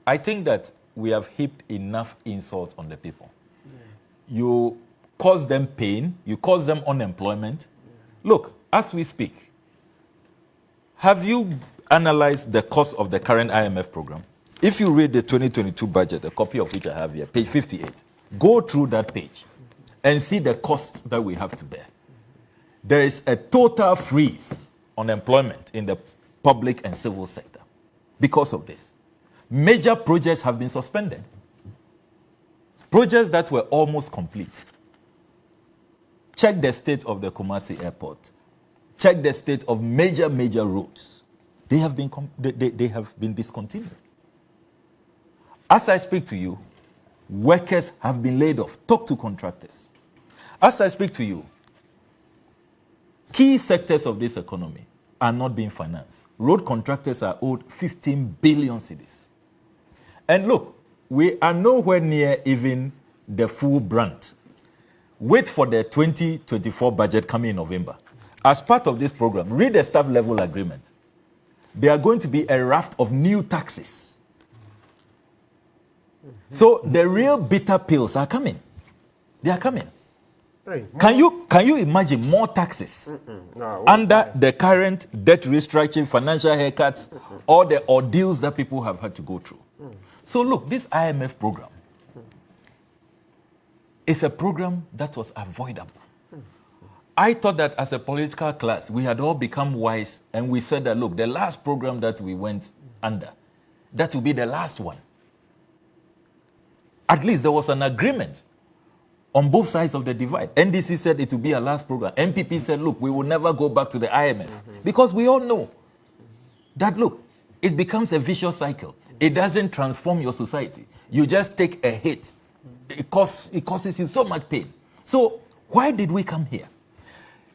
I think that we have heaped enough insult on the people. You cause them pain, you cause them unemployment. Look, as we speak, have you analyzed the cost of the current IMF program? If you read the 2022 budget, a copy of which I have here, page 58, go through that page and see the costs that we have to bear. There is a total freeze on employment in the public and civil sector because of this. Major projects have been suspended. Projects that were almost complete. Check the state of the Kumasi airport. Check the state of major roads. They have been discontinued. As I speak to you, workers have been laid off. Talk to contractors. As I speak to you, key sectors of this economy are not being financed. Road contractors are owed 15 billion cedis. And look, we are nowhere near even the full brunt. Wait for the 2024 budget coming in November. As part of this program, read the staff level agreement. There are going to be a raft of new taxes. So the real bitter pills are coming. They are coming. Can you imagine more taxes under the current debt restructuring, financial haircuts, all the ordeals that people have had to go through? So look, this IMF program is a program that was avoidable. I thought that as a political class, we had all become wise and we said that, look, the last program that we went under, that will be the last one. At least there was an agreement on both sides of the divide. NDC said it will be our last program. MPP said, look, we will never go back to the IMF. Because we all know that, look, it becomes a vicious cycle. It doesn't transform your society. You just take a hit. It causes you so much pain. So why did we come here?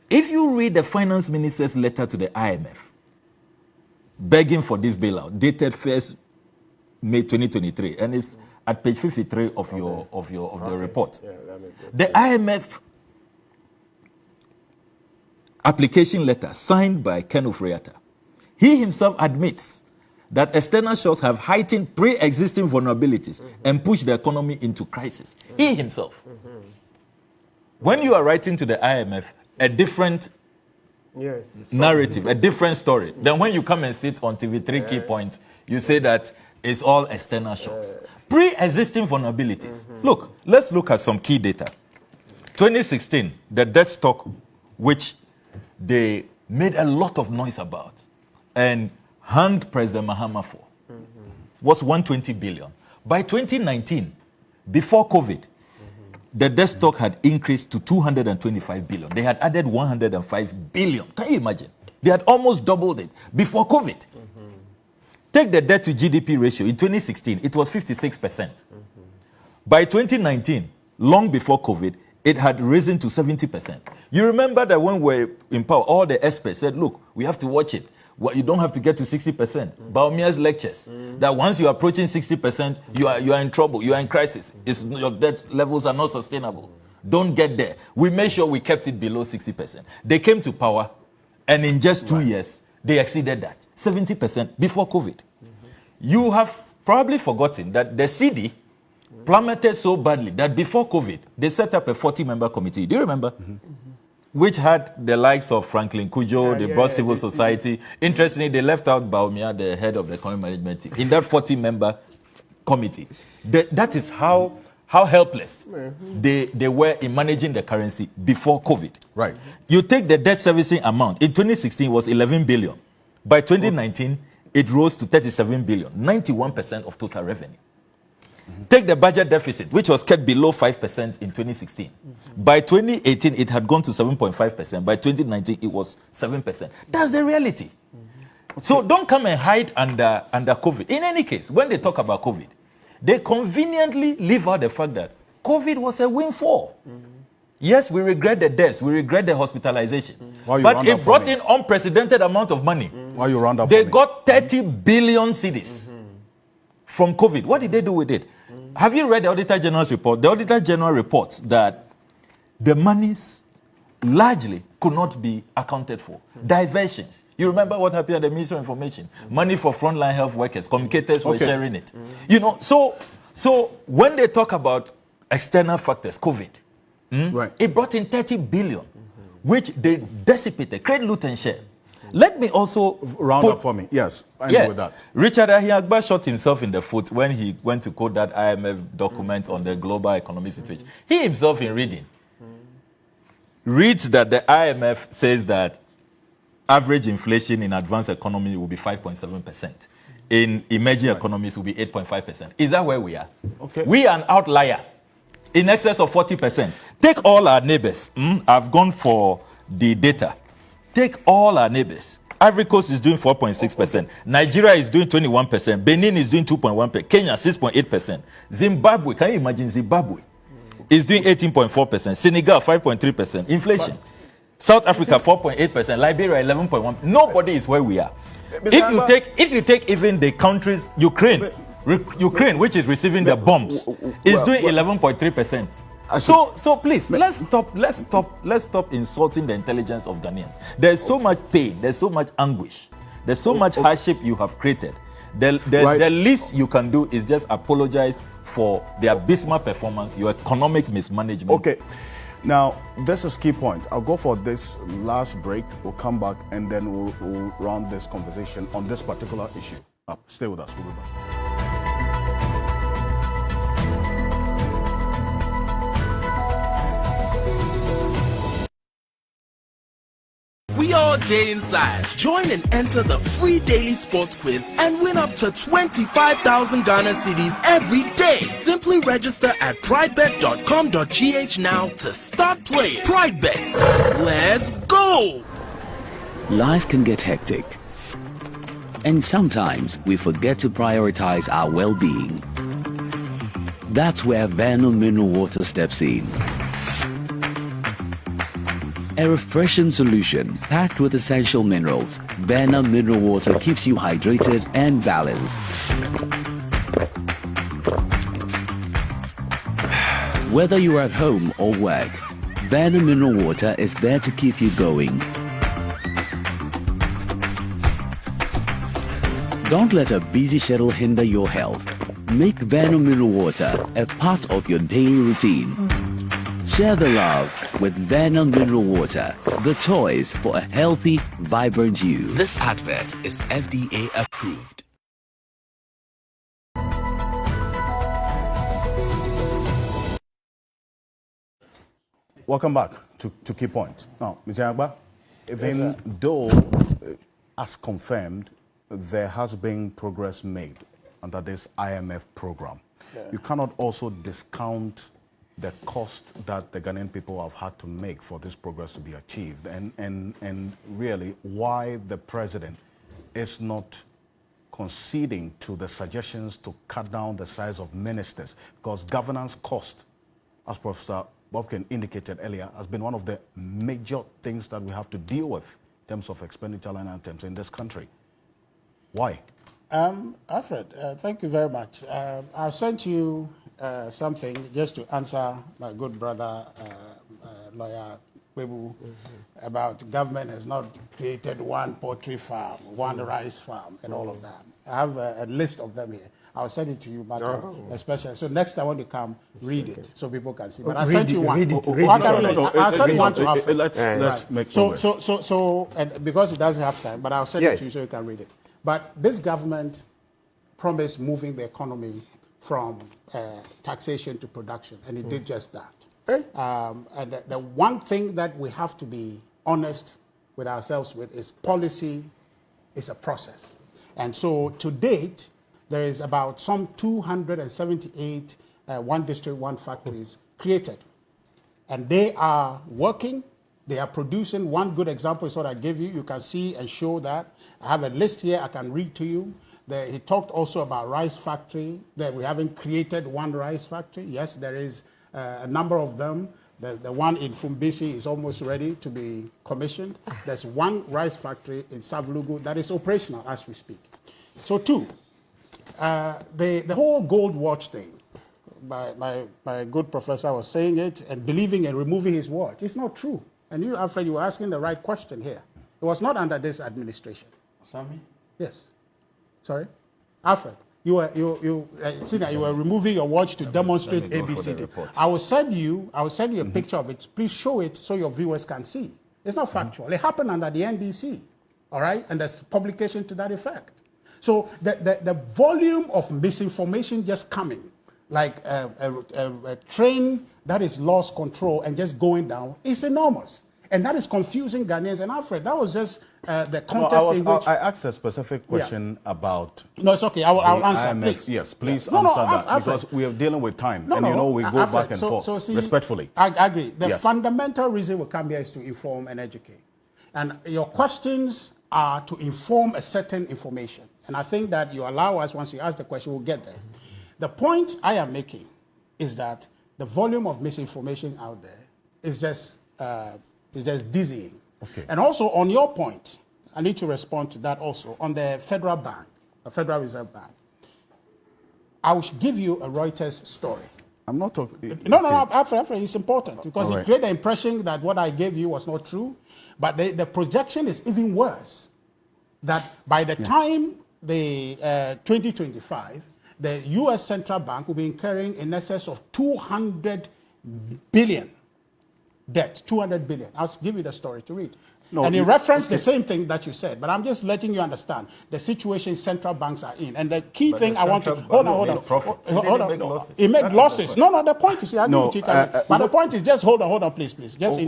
If you read the finance minister's letter to the IMF, begging for this bailout, dated 1st May 2023, and it's at page 53 of the report. The IMF application letter signed by Ken Ofriatta, he himself admits that external shocks have heightened pre-existing vulnerabilities and pushed the economy into crisis. He himself. When you are writing to the IMF a different narrative, a different story, then when you come and sit on TV3 Key Point, you say that it's all external shocks. Pre-existing vulnerabilities. Look, let's look at some key data. 2016, the debt stock, which they made a lot of noise about and hanged President Mahama for, was 120 billion. By 2019, before COVID, the debt stock had increased to 225 billion. They had added 105 billion. Can you imagine? They had almost doubled it before COVID. Take the debt to GDP ratio. In 2016, it was 56%. By 2019, long before COVID, it had risen to 70%. You remember that when we were in power, all the experts said, look, we have to watch it. Well, you don't have to get to 60%. Baumia's lectures, that once you're approaching 60%, you are in trouble, you are in crisis. Your debt levels are not sustainable. Don't get there. We made sure we kept it below 60%. They came to power, and in just 2 years, they exceeded that. 70% before COVID. You have probably forgotten that the CD plummeted so badly that before COVID, they set up a 40-member committee. Do you remember? Which had the likes of Franklin Kujo, they brought civil society. Interestingly, they left out Baumia, the head of the economic management team, in that 40-member committee. That is how helpless they were in managing the currency before COVID. Right. You take the debt servicing amount. In 2016, it was 11 billion. By 2019, it rose to 37 billion, 91% of total revenue. Take the budget deficit, which was kept below 5% in 2016. By 2018, it had gone to 7.5%. By 2019, it was 7%. That's the reality. So don't come and hide under COVID. In any case, when they talk about COVID, they conveniently leave out the fact that COVID was a windfall. Yes, we regret the deaths, we regret the hospitalization. But it brought in unprecedented amount of money. Why you round up They got 30 billion cedis from COVID. What did they do with it? Have you read the Auditor General's report? The Auditor General reports that the monies largely could not be accounted for. Diversions. You remember what happened at the Ministry of Information? Money for frontline health workers. Communicators were sharing it. You know, so when they talk about external factors, COVID, it brought in 30 billion, which they dissipated, create loot and share. Let me also round up for me. Yes, I know with that. Richard Ahiagba shot himself in the foot when he went to quote that IMF document on the global economic situation. He himself, in reading, reads that the IMF says that average inflation in advanced economy will be 5.7%. In emerging economies will be 8.5%. Is that where we are? Okay. We are an outlier in excess of 40%. Take all our neighbors. I've gone for the data. Take all our neighbors. Ivory Coast is doing 4.6%. Nigeria is doing 21%. Benin is doing 2.1%. Kenya, 6.8%. Zimbabwe, can you imagine Zimbabwe? Is doing 18.4%. Senegal, 5.3%. Inflation. South Africa, 4.8%. Liberia, 11.1%. Nobody is where we are. If you take even the countries, Ukraine, which is receiving the bombs, is doing 11.3%. So please, let's stop insulting the intelligence of Ghanaians. There's so much pain, there's so much anguish, there's so much hardship you have created. The least you can do is just apologize for the abysmal performance, your economic mismanagement. Okay. Now, this is key point. I'll go for this last break. We'll come back and then we'll round this conversation on this particular issue. Stay with us. We'll be back. We all day inside. Join and enter the free daily sports quiz and win up to 25,000 Ghana cedis every day. Simply register at pridebet.com.gh now to start playing. PrideBet. Let's go! Life can get hectic, and sometimes we forget to prioritize our well-being. That's where Vernal Mineral Water steps in. A refreshing solution packed with essential minerals, Vernal Mineral Water keeps you hydrated and balanced. Whether you're at home or work, Vernal Mineral Water is there to keep you going. Don't let a busy schedule hinder your health. Make Vernal Mineral Water a part of your daily routine. Share the love with Vernal Mineral Water, the choice for a healthy, vibrant you. This advert is FDA approved. Welcome back to Key Point. Now, Mr. Agba, even though, as confirmed, there has been progress made under this IMF program, you cannot also discount the cost that the Ghanaian people have had to make for this progress to be achieved, and really why the president is not conceding to the suggestions to cut down the size of ministers, because governance cost, as Professor Bobkin indicated earlier, has been one of the major things that we have to deal with in terms of expenditure line items in this country. Why? Alfred, thank you very much. I've sent you something just to answer my good brother, lawyer Webu, about government has not created one poultry farm, one rice farm, and all of that. I have a list of them here. I'll send it to you, but especially. So next time when you come, read it so people can see. But I sent you one. I'll send one to Alfred. Let's make so, and because it doesn't have time, but I'll send it to you so you can read it. But this government promised moving the economy from taxation to production, and it did just that. And the one thing that we have to be honest with ourselves with is policy is a process. And so to date, there is about some 278 one district, one factories created. And they are working. They are producing. One good example is what I gave you. You can see and show that. I have a list here I can read to you. He talked also about rice factory, that we haven't created one rice factory. Yes, there is a number of them. The one in Fumbisi is almost ready to be commissioned. There's one rice factory in Savlugu that is operational as we speak. So two, the whole gold watch thing, my good professor was saying it and believing and removing his watch. It's not true. And you, Alfred, you were asking the right question here. It was not under this administration. Sammy? Yes. Sorry? Alfred, you were removing your watch to demonstrate ABCD. I will send you a picture of it. Please show it so your viewers can see. It's not factual. It happened under the NDC, all right? And there's publication to that effect. So the volume of misinformation just coming, like a train that is lost control and just going down, is enormous. And that is confusing Ghanaians. And Alfred, that was just the context in which... I asked a specific question about... No, it's okay. I'll answer, IMF. please. Yes, please answer that. Alfred, because we are dealing with time. And we go back and forth, respectfully. I agree. The fundamental reason we come here is to inform and educate. And your questions are to inform a certain information. And I think that you allow us, once you ask the question, we'll get there. The point I am making is that the volume of misinformation out there is just dizzying. Okay. And also on your point, I need to respond to that also, on the Federal Bank, the Federal Reserve Bank. I will give you a Reuters story. I'm not talking... No, Alfred, it's important because it created the impression that what I gave you was not true. But the projection is even worse, that by the time the 2025, the U.S. Central Bank will be incurring in excess of 200 billion debt, 200 billion. I'll give you the story to read. No, and it referenced the same thing that you said, but I'm just letting you understand the situation central banks are in. And the key thing I want to... Hold on. It made losses. No, the point is... But the point is just... Hold on, please. Just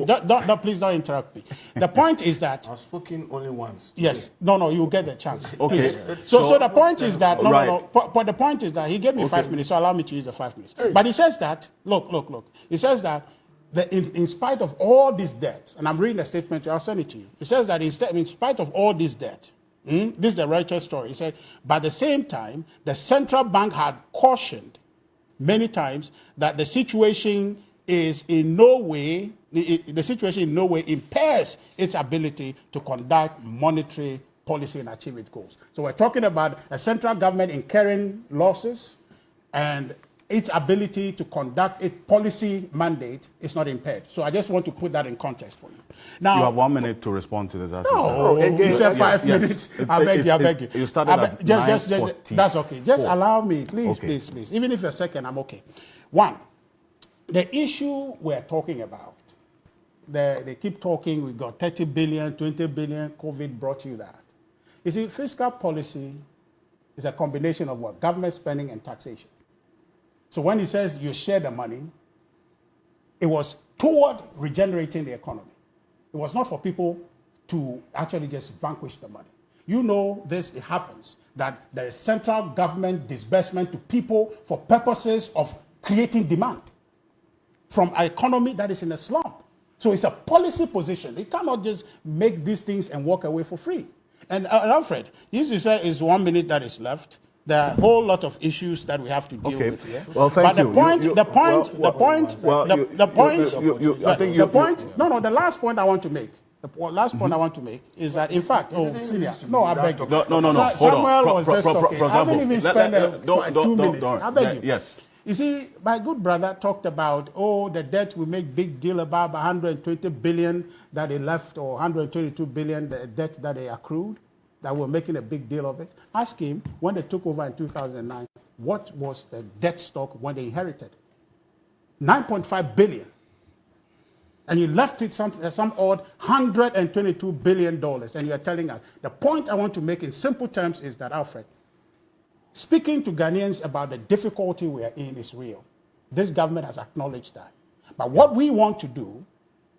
please don't interrupt me. The point is that... I've spoken only once. Yes. No, you get the chance. Okay. Please. So the point is that... But the point is that he gave me 5 minutes, so allow me to use the 5 minutes. But he says that... Look. He says that in spite of all this debt, and I'm reading the statement, I'll send it to you. It says that in spite of all this debt, this is the Reuters story. It said, but at the same time, the central bank had cautioned many times that the situation is in no way, impairs its ability to conduct monetary policy and achieve its goals. So we're talking about a central government incurring losses, and its ability to conduct its policy mandate is not impaired. So I just want to put that in context for you. Now, you have 1 minute to respond to this. You said 5 minutes. I beg you. You started at just that's okay. Just allow me, please. Even if you're second, I'm okay. One, the issue we're talking about, they keep talking, we got 30 billion, 20 billion, COVID brought you that. You see, fiscal policy is a combination of what? Government spending and taxation. So when he says you share the money, it was toward regenerating the economy. It was not for people to actually just vanquish the money. You know this, it happens, that there is central government disbursement to people for purposes of creating demand from an economy that is in a slump. So it's a policy position. It cannot just make these things and walk away for free. And Alfred, you say is 1 minute that is left. There are a whole lot of issues that we have to deal with here. Well, thank you. The last point I want to make. The last point I want to make is that, in fact, senior, no, I beg you. No. Samuel was just talking. I haven't even spent 2 minutes. I beg you. Yes. You see, my good brother talked about, the debt, we make big deal about 120 billion that they left, or 122 billion, the debt that they accrued, that we're making a big deal of it. Ask him, when they took over in 2009, what was the debt stock when they inherited? 9.5 billion. And you left it some odd $122 billion, and you're telling us. The point I want to make in simple terms is that, Alfred, speaking to Ghanaians about the difficulty we are in is real. This government has acknowledged that. But what we want to do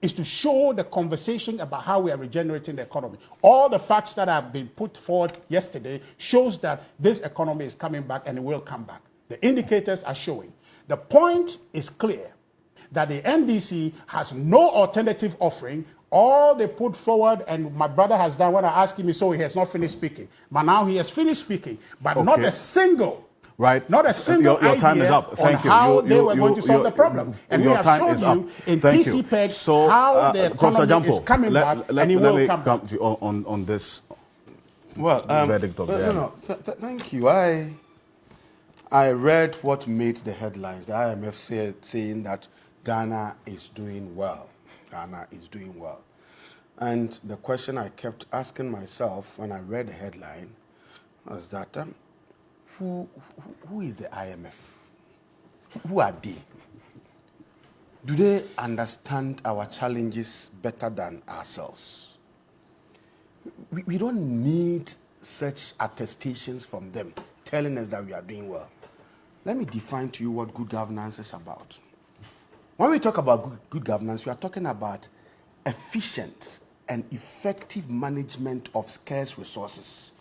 is to show the conversation about how we are regenerating the economy. All the facts that have been put forward yesterday shows that this economy is coming back and it will come back. The indicators are showing. The point is clear that the NDC has no alternative offering. All they put forward, and my brother has done when I asked him, so he has not finished speaking. But now he has finished speaking, but not a single not a single your time is up. Thank you. How they were going to solve the problem. And we have shown you in PCPEG how the economy is coming back, and it will come back. To on this verdict of thank you. I read what made the headlines. The IMF saying that Ghana is doing well. Ghana is doing well. And the question I kept asking myself when I read the headline was that who is the IMF? Who are they? Do they understand our challenges better than ourselves? We don't need such attestations from them telling us that we are doing well. Let me define to you what good governance is about. When we talk about good governance, we are talking about efficient and effective management of scarce resources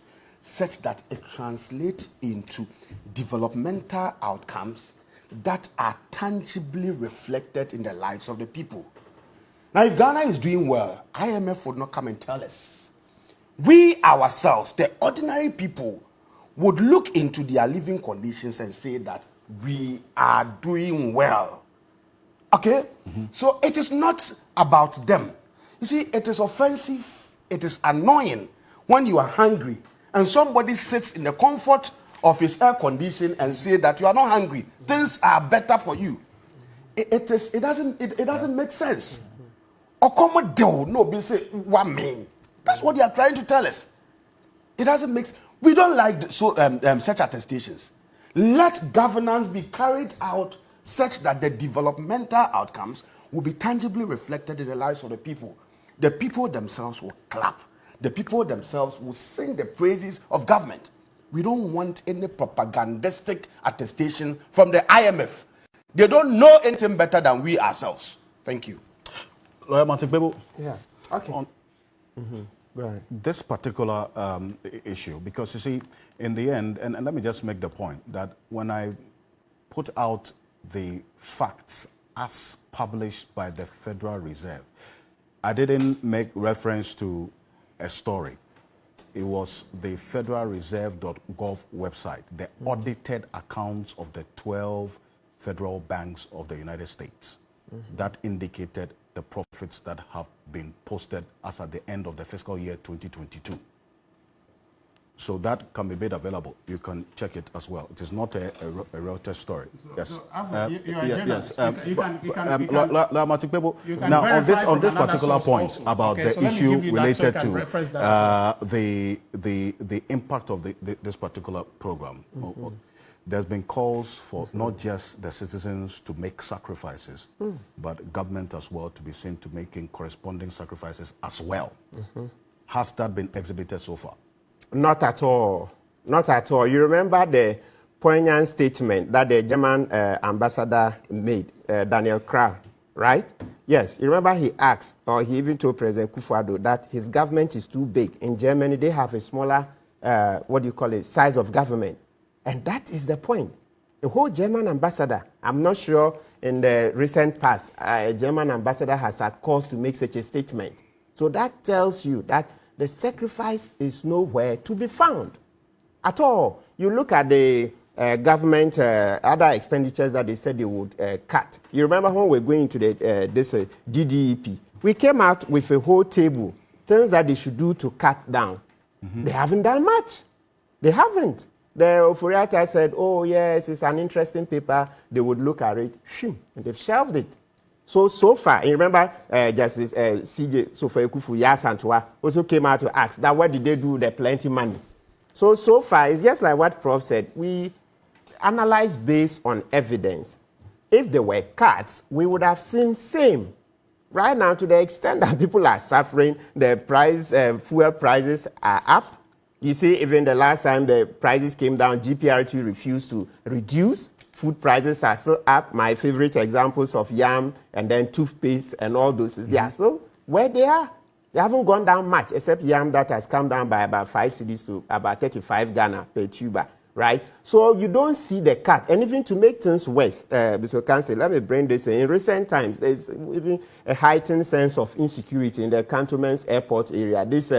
such that it translates into developmental outcomes that are tangibly reflected in the lives of the people. Now, if Ghana is doing well, IMF would not come and tell us. We ourselves, the ordinary people, would look into their living conditions and say that we are doing well. Okay? So it is not about them. You see, it is offensive, it is annoying when you are hungry and somebody sits in the comfort of his air condition and say that you are not hungry. Things are better for you. It doesn't make sense. That's what they are trying to tell us. It doesn't make sense. We don't like such attestations. Let governance be carried out such that the developmental outcomes will be tangibly reflected in the lives of the people. The people themselves will clap. The people themselves will sing the praises of government. We don't want any propagandistic attestation from the IMF. They don't know anything better than we ourselves. Thank you. Lawyer Matibebo. Yeah. Okay. Right. This particular issue, because you see, in the end, and let me just make the point that when I put out the facts as published by the Federal Reserve, I didn't make reference to a story. It was the federalreserve.gov website, the audited accounts of the 12 federal banks of the United States that indicated the profits that have been posted as at the end of the fiscal year 2022. So that can be made available. You can check it as well. It is not a Reuters story. Yes. Yes. Now, on this particular point about the issue related to the impact of this particular program, there's been calls for not just the citizens to make sacrifices, but government as well to be seen to making corresponding sacrifices as well. Has that been exhibited so far? Not at all. Not at all. You remember the poignant statement that the German ambassador made, Daniel Krah, right? Yes. You remember he asked, or he even told President Kufuor that his government is too big. In Germany, they have a smaller, size of government. And that is the point. The whole German ambassador, I'm not sure in the recent past, a German ambassador has had cause to make such a statement. So that tells you that the sacrifice is nowhere to be found at all. You look at the government, other expenditures that they said they would cut. You remember when we were going into this DDEP, we came out with a whole table, things that they should do to cut down. They haven't done much. They haven't. The Ofuriata said, oh yes, it's an interesting paper. They would look at it, and they've shelved it. So far, you remember Justice CJ Sofa-Ekufu Yasantua also came out to ask that what did they do with the plenty money? So far, it's just like what Prof said. We analyze based on evidence. If there were cuts, we would have seen same. Right now, to the extent that people are suffering, the fuel prices are up. You see, even the last time the prices came down, GPRT refused to reduce. Food prices are still up. My favorite examples of yam and then toothpaste and all those, they are still where they are. They haven't gone down much, except yam that has come down by about 5 cedis to about 35 Ghana per tuber, right? So you don't see the cut. And even to make things worse, Mr. Ocansey, let me bring this in. In recent times, there's even a heightened sense of insecurity in the Cantonment's airport area. This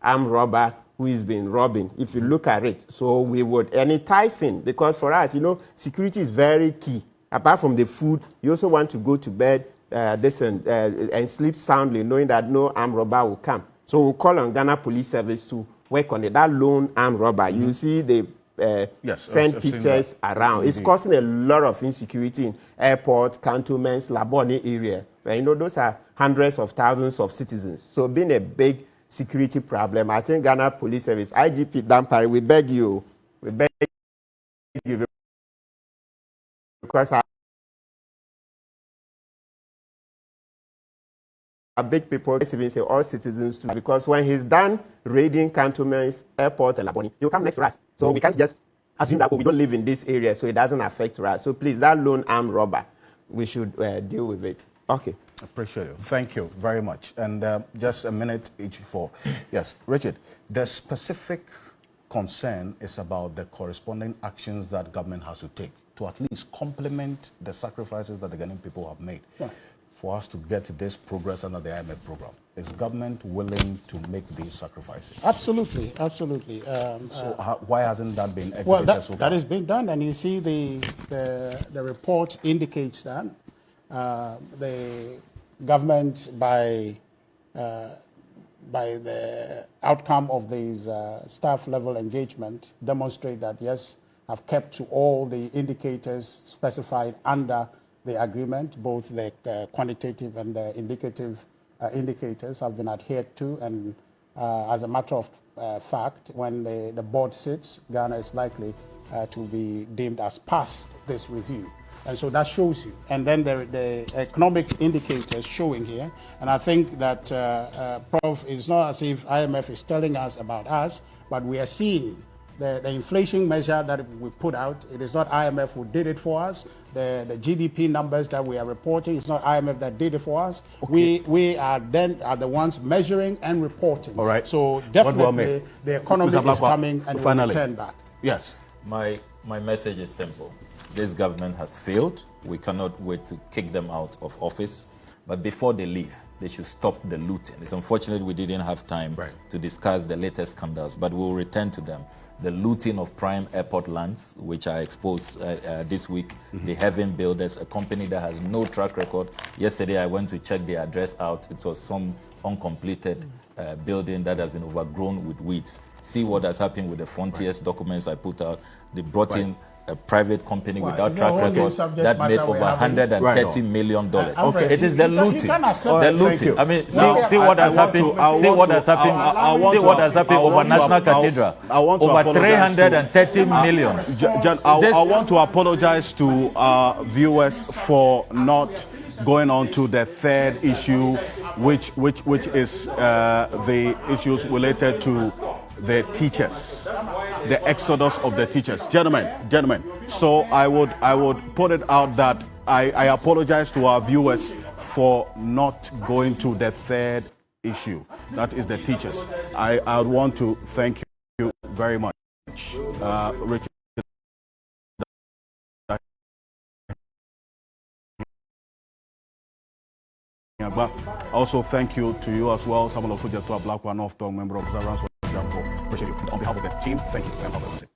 armed robber who has been robbing, if you look at it. So we would, and it ties in, because for us, security is very key. Apart from the food, you also want to go to bed and sleep soundly, knowing that no armed robber will come. So we'll call on Ghana Police Service to work on it. That lone armed robber, you see they send pictures around. It's causing a lot of insecurity in airport, cantonments, Labone area. Those are hundreds of thousands of citizens. So being a big security problem, I think Ghana Police Service, IGP Dampari, we beg you, because our big people, even say all citizens too, because when he's done raiding cantonments, airports, and Laboni, he'll come next to us. So we can't just assume that we don't live in this area, so it doesn't affect us. So please, that lone armed robber, we should deal with it. Okay. Appreciate it. Thank you very much. And just a minute each for, yes, Richard, the specific concern is about the corresponding actions that government has to take to at least complement the sacrifices that the Ghanaian people have made for us to get this progress under the IMF program. Is government willing to make these sacrifices? Absolutely, absolutely. Why hasn't that been executed so far? That has been done, and you see the report indicates that the government, by the outcome of these staff level engagement, demonstrate that yes, have kept to all the indicators specified under the agreement. Both the quantitative and the indicative indicators have been adhered to, and as a matter of fact, when the board sits, Ghana is likely to be deemed as past this review. And so that shows you. And then the economic indicators showing here. And I think that, Prof, it's not as if IMF is telling us about us, but we are seeing the inflation measure that we put out. It is not IMF who did it for us. The GDP numbers that we are reporting, it's not IMF that did it for us. Okay. We are the ones measuring and reporting. All right. So definitely the economy is coming and will return back. Yes. My message is simple. This government has failed. We cannot wait to kick them out of office. But before they leave, they should stop the looting. It's unfortunate we didn't have time to discuss the latest scandals, but we'll return to them. The looting of prime airport lands, which I exposed this week, the Heaven Builders, a company that has no track record. Yesterday, I went to check the address out. It was some uncompleted building that has been overgrown with weeds. See what has happened with the Frontiers documents I put out. They brought in a private company without track record that made over $130 million. Okay. It is the looting. The looting. I mean, see what has happened. See what has happened. See what has happened over National Cathedral. Over $330 million. I want to apologize to our viewers for not going on to the third issue, which is the issues related to the teachers, the exodus of the teachers. Gentlemen, so I would put it out that I apologize to our viewers for not going to the third issue, that is the teachers. I would want to thank you very much, Richard. Also, thank you to you as well, Samuel Okuja, to a Black One Off Tongue member of Zarans. Appreciate you. On behalf of the team, thank you.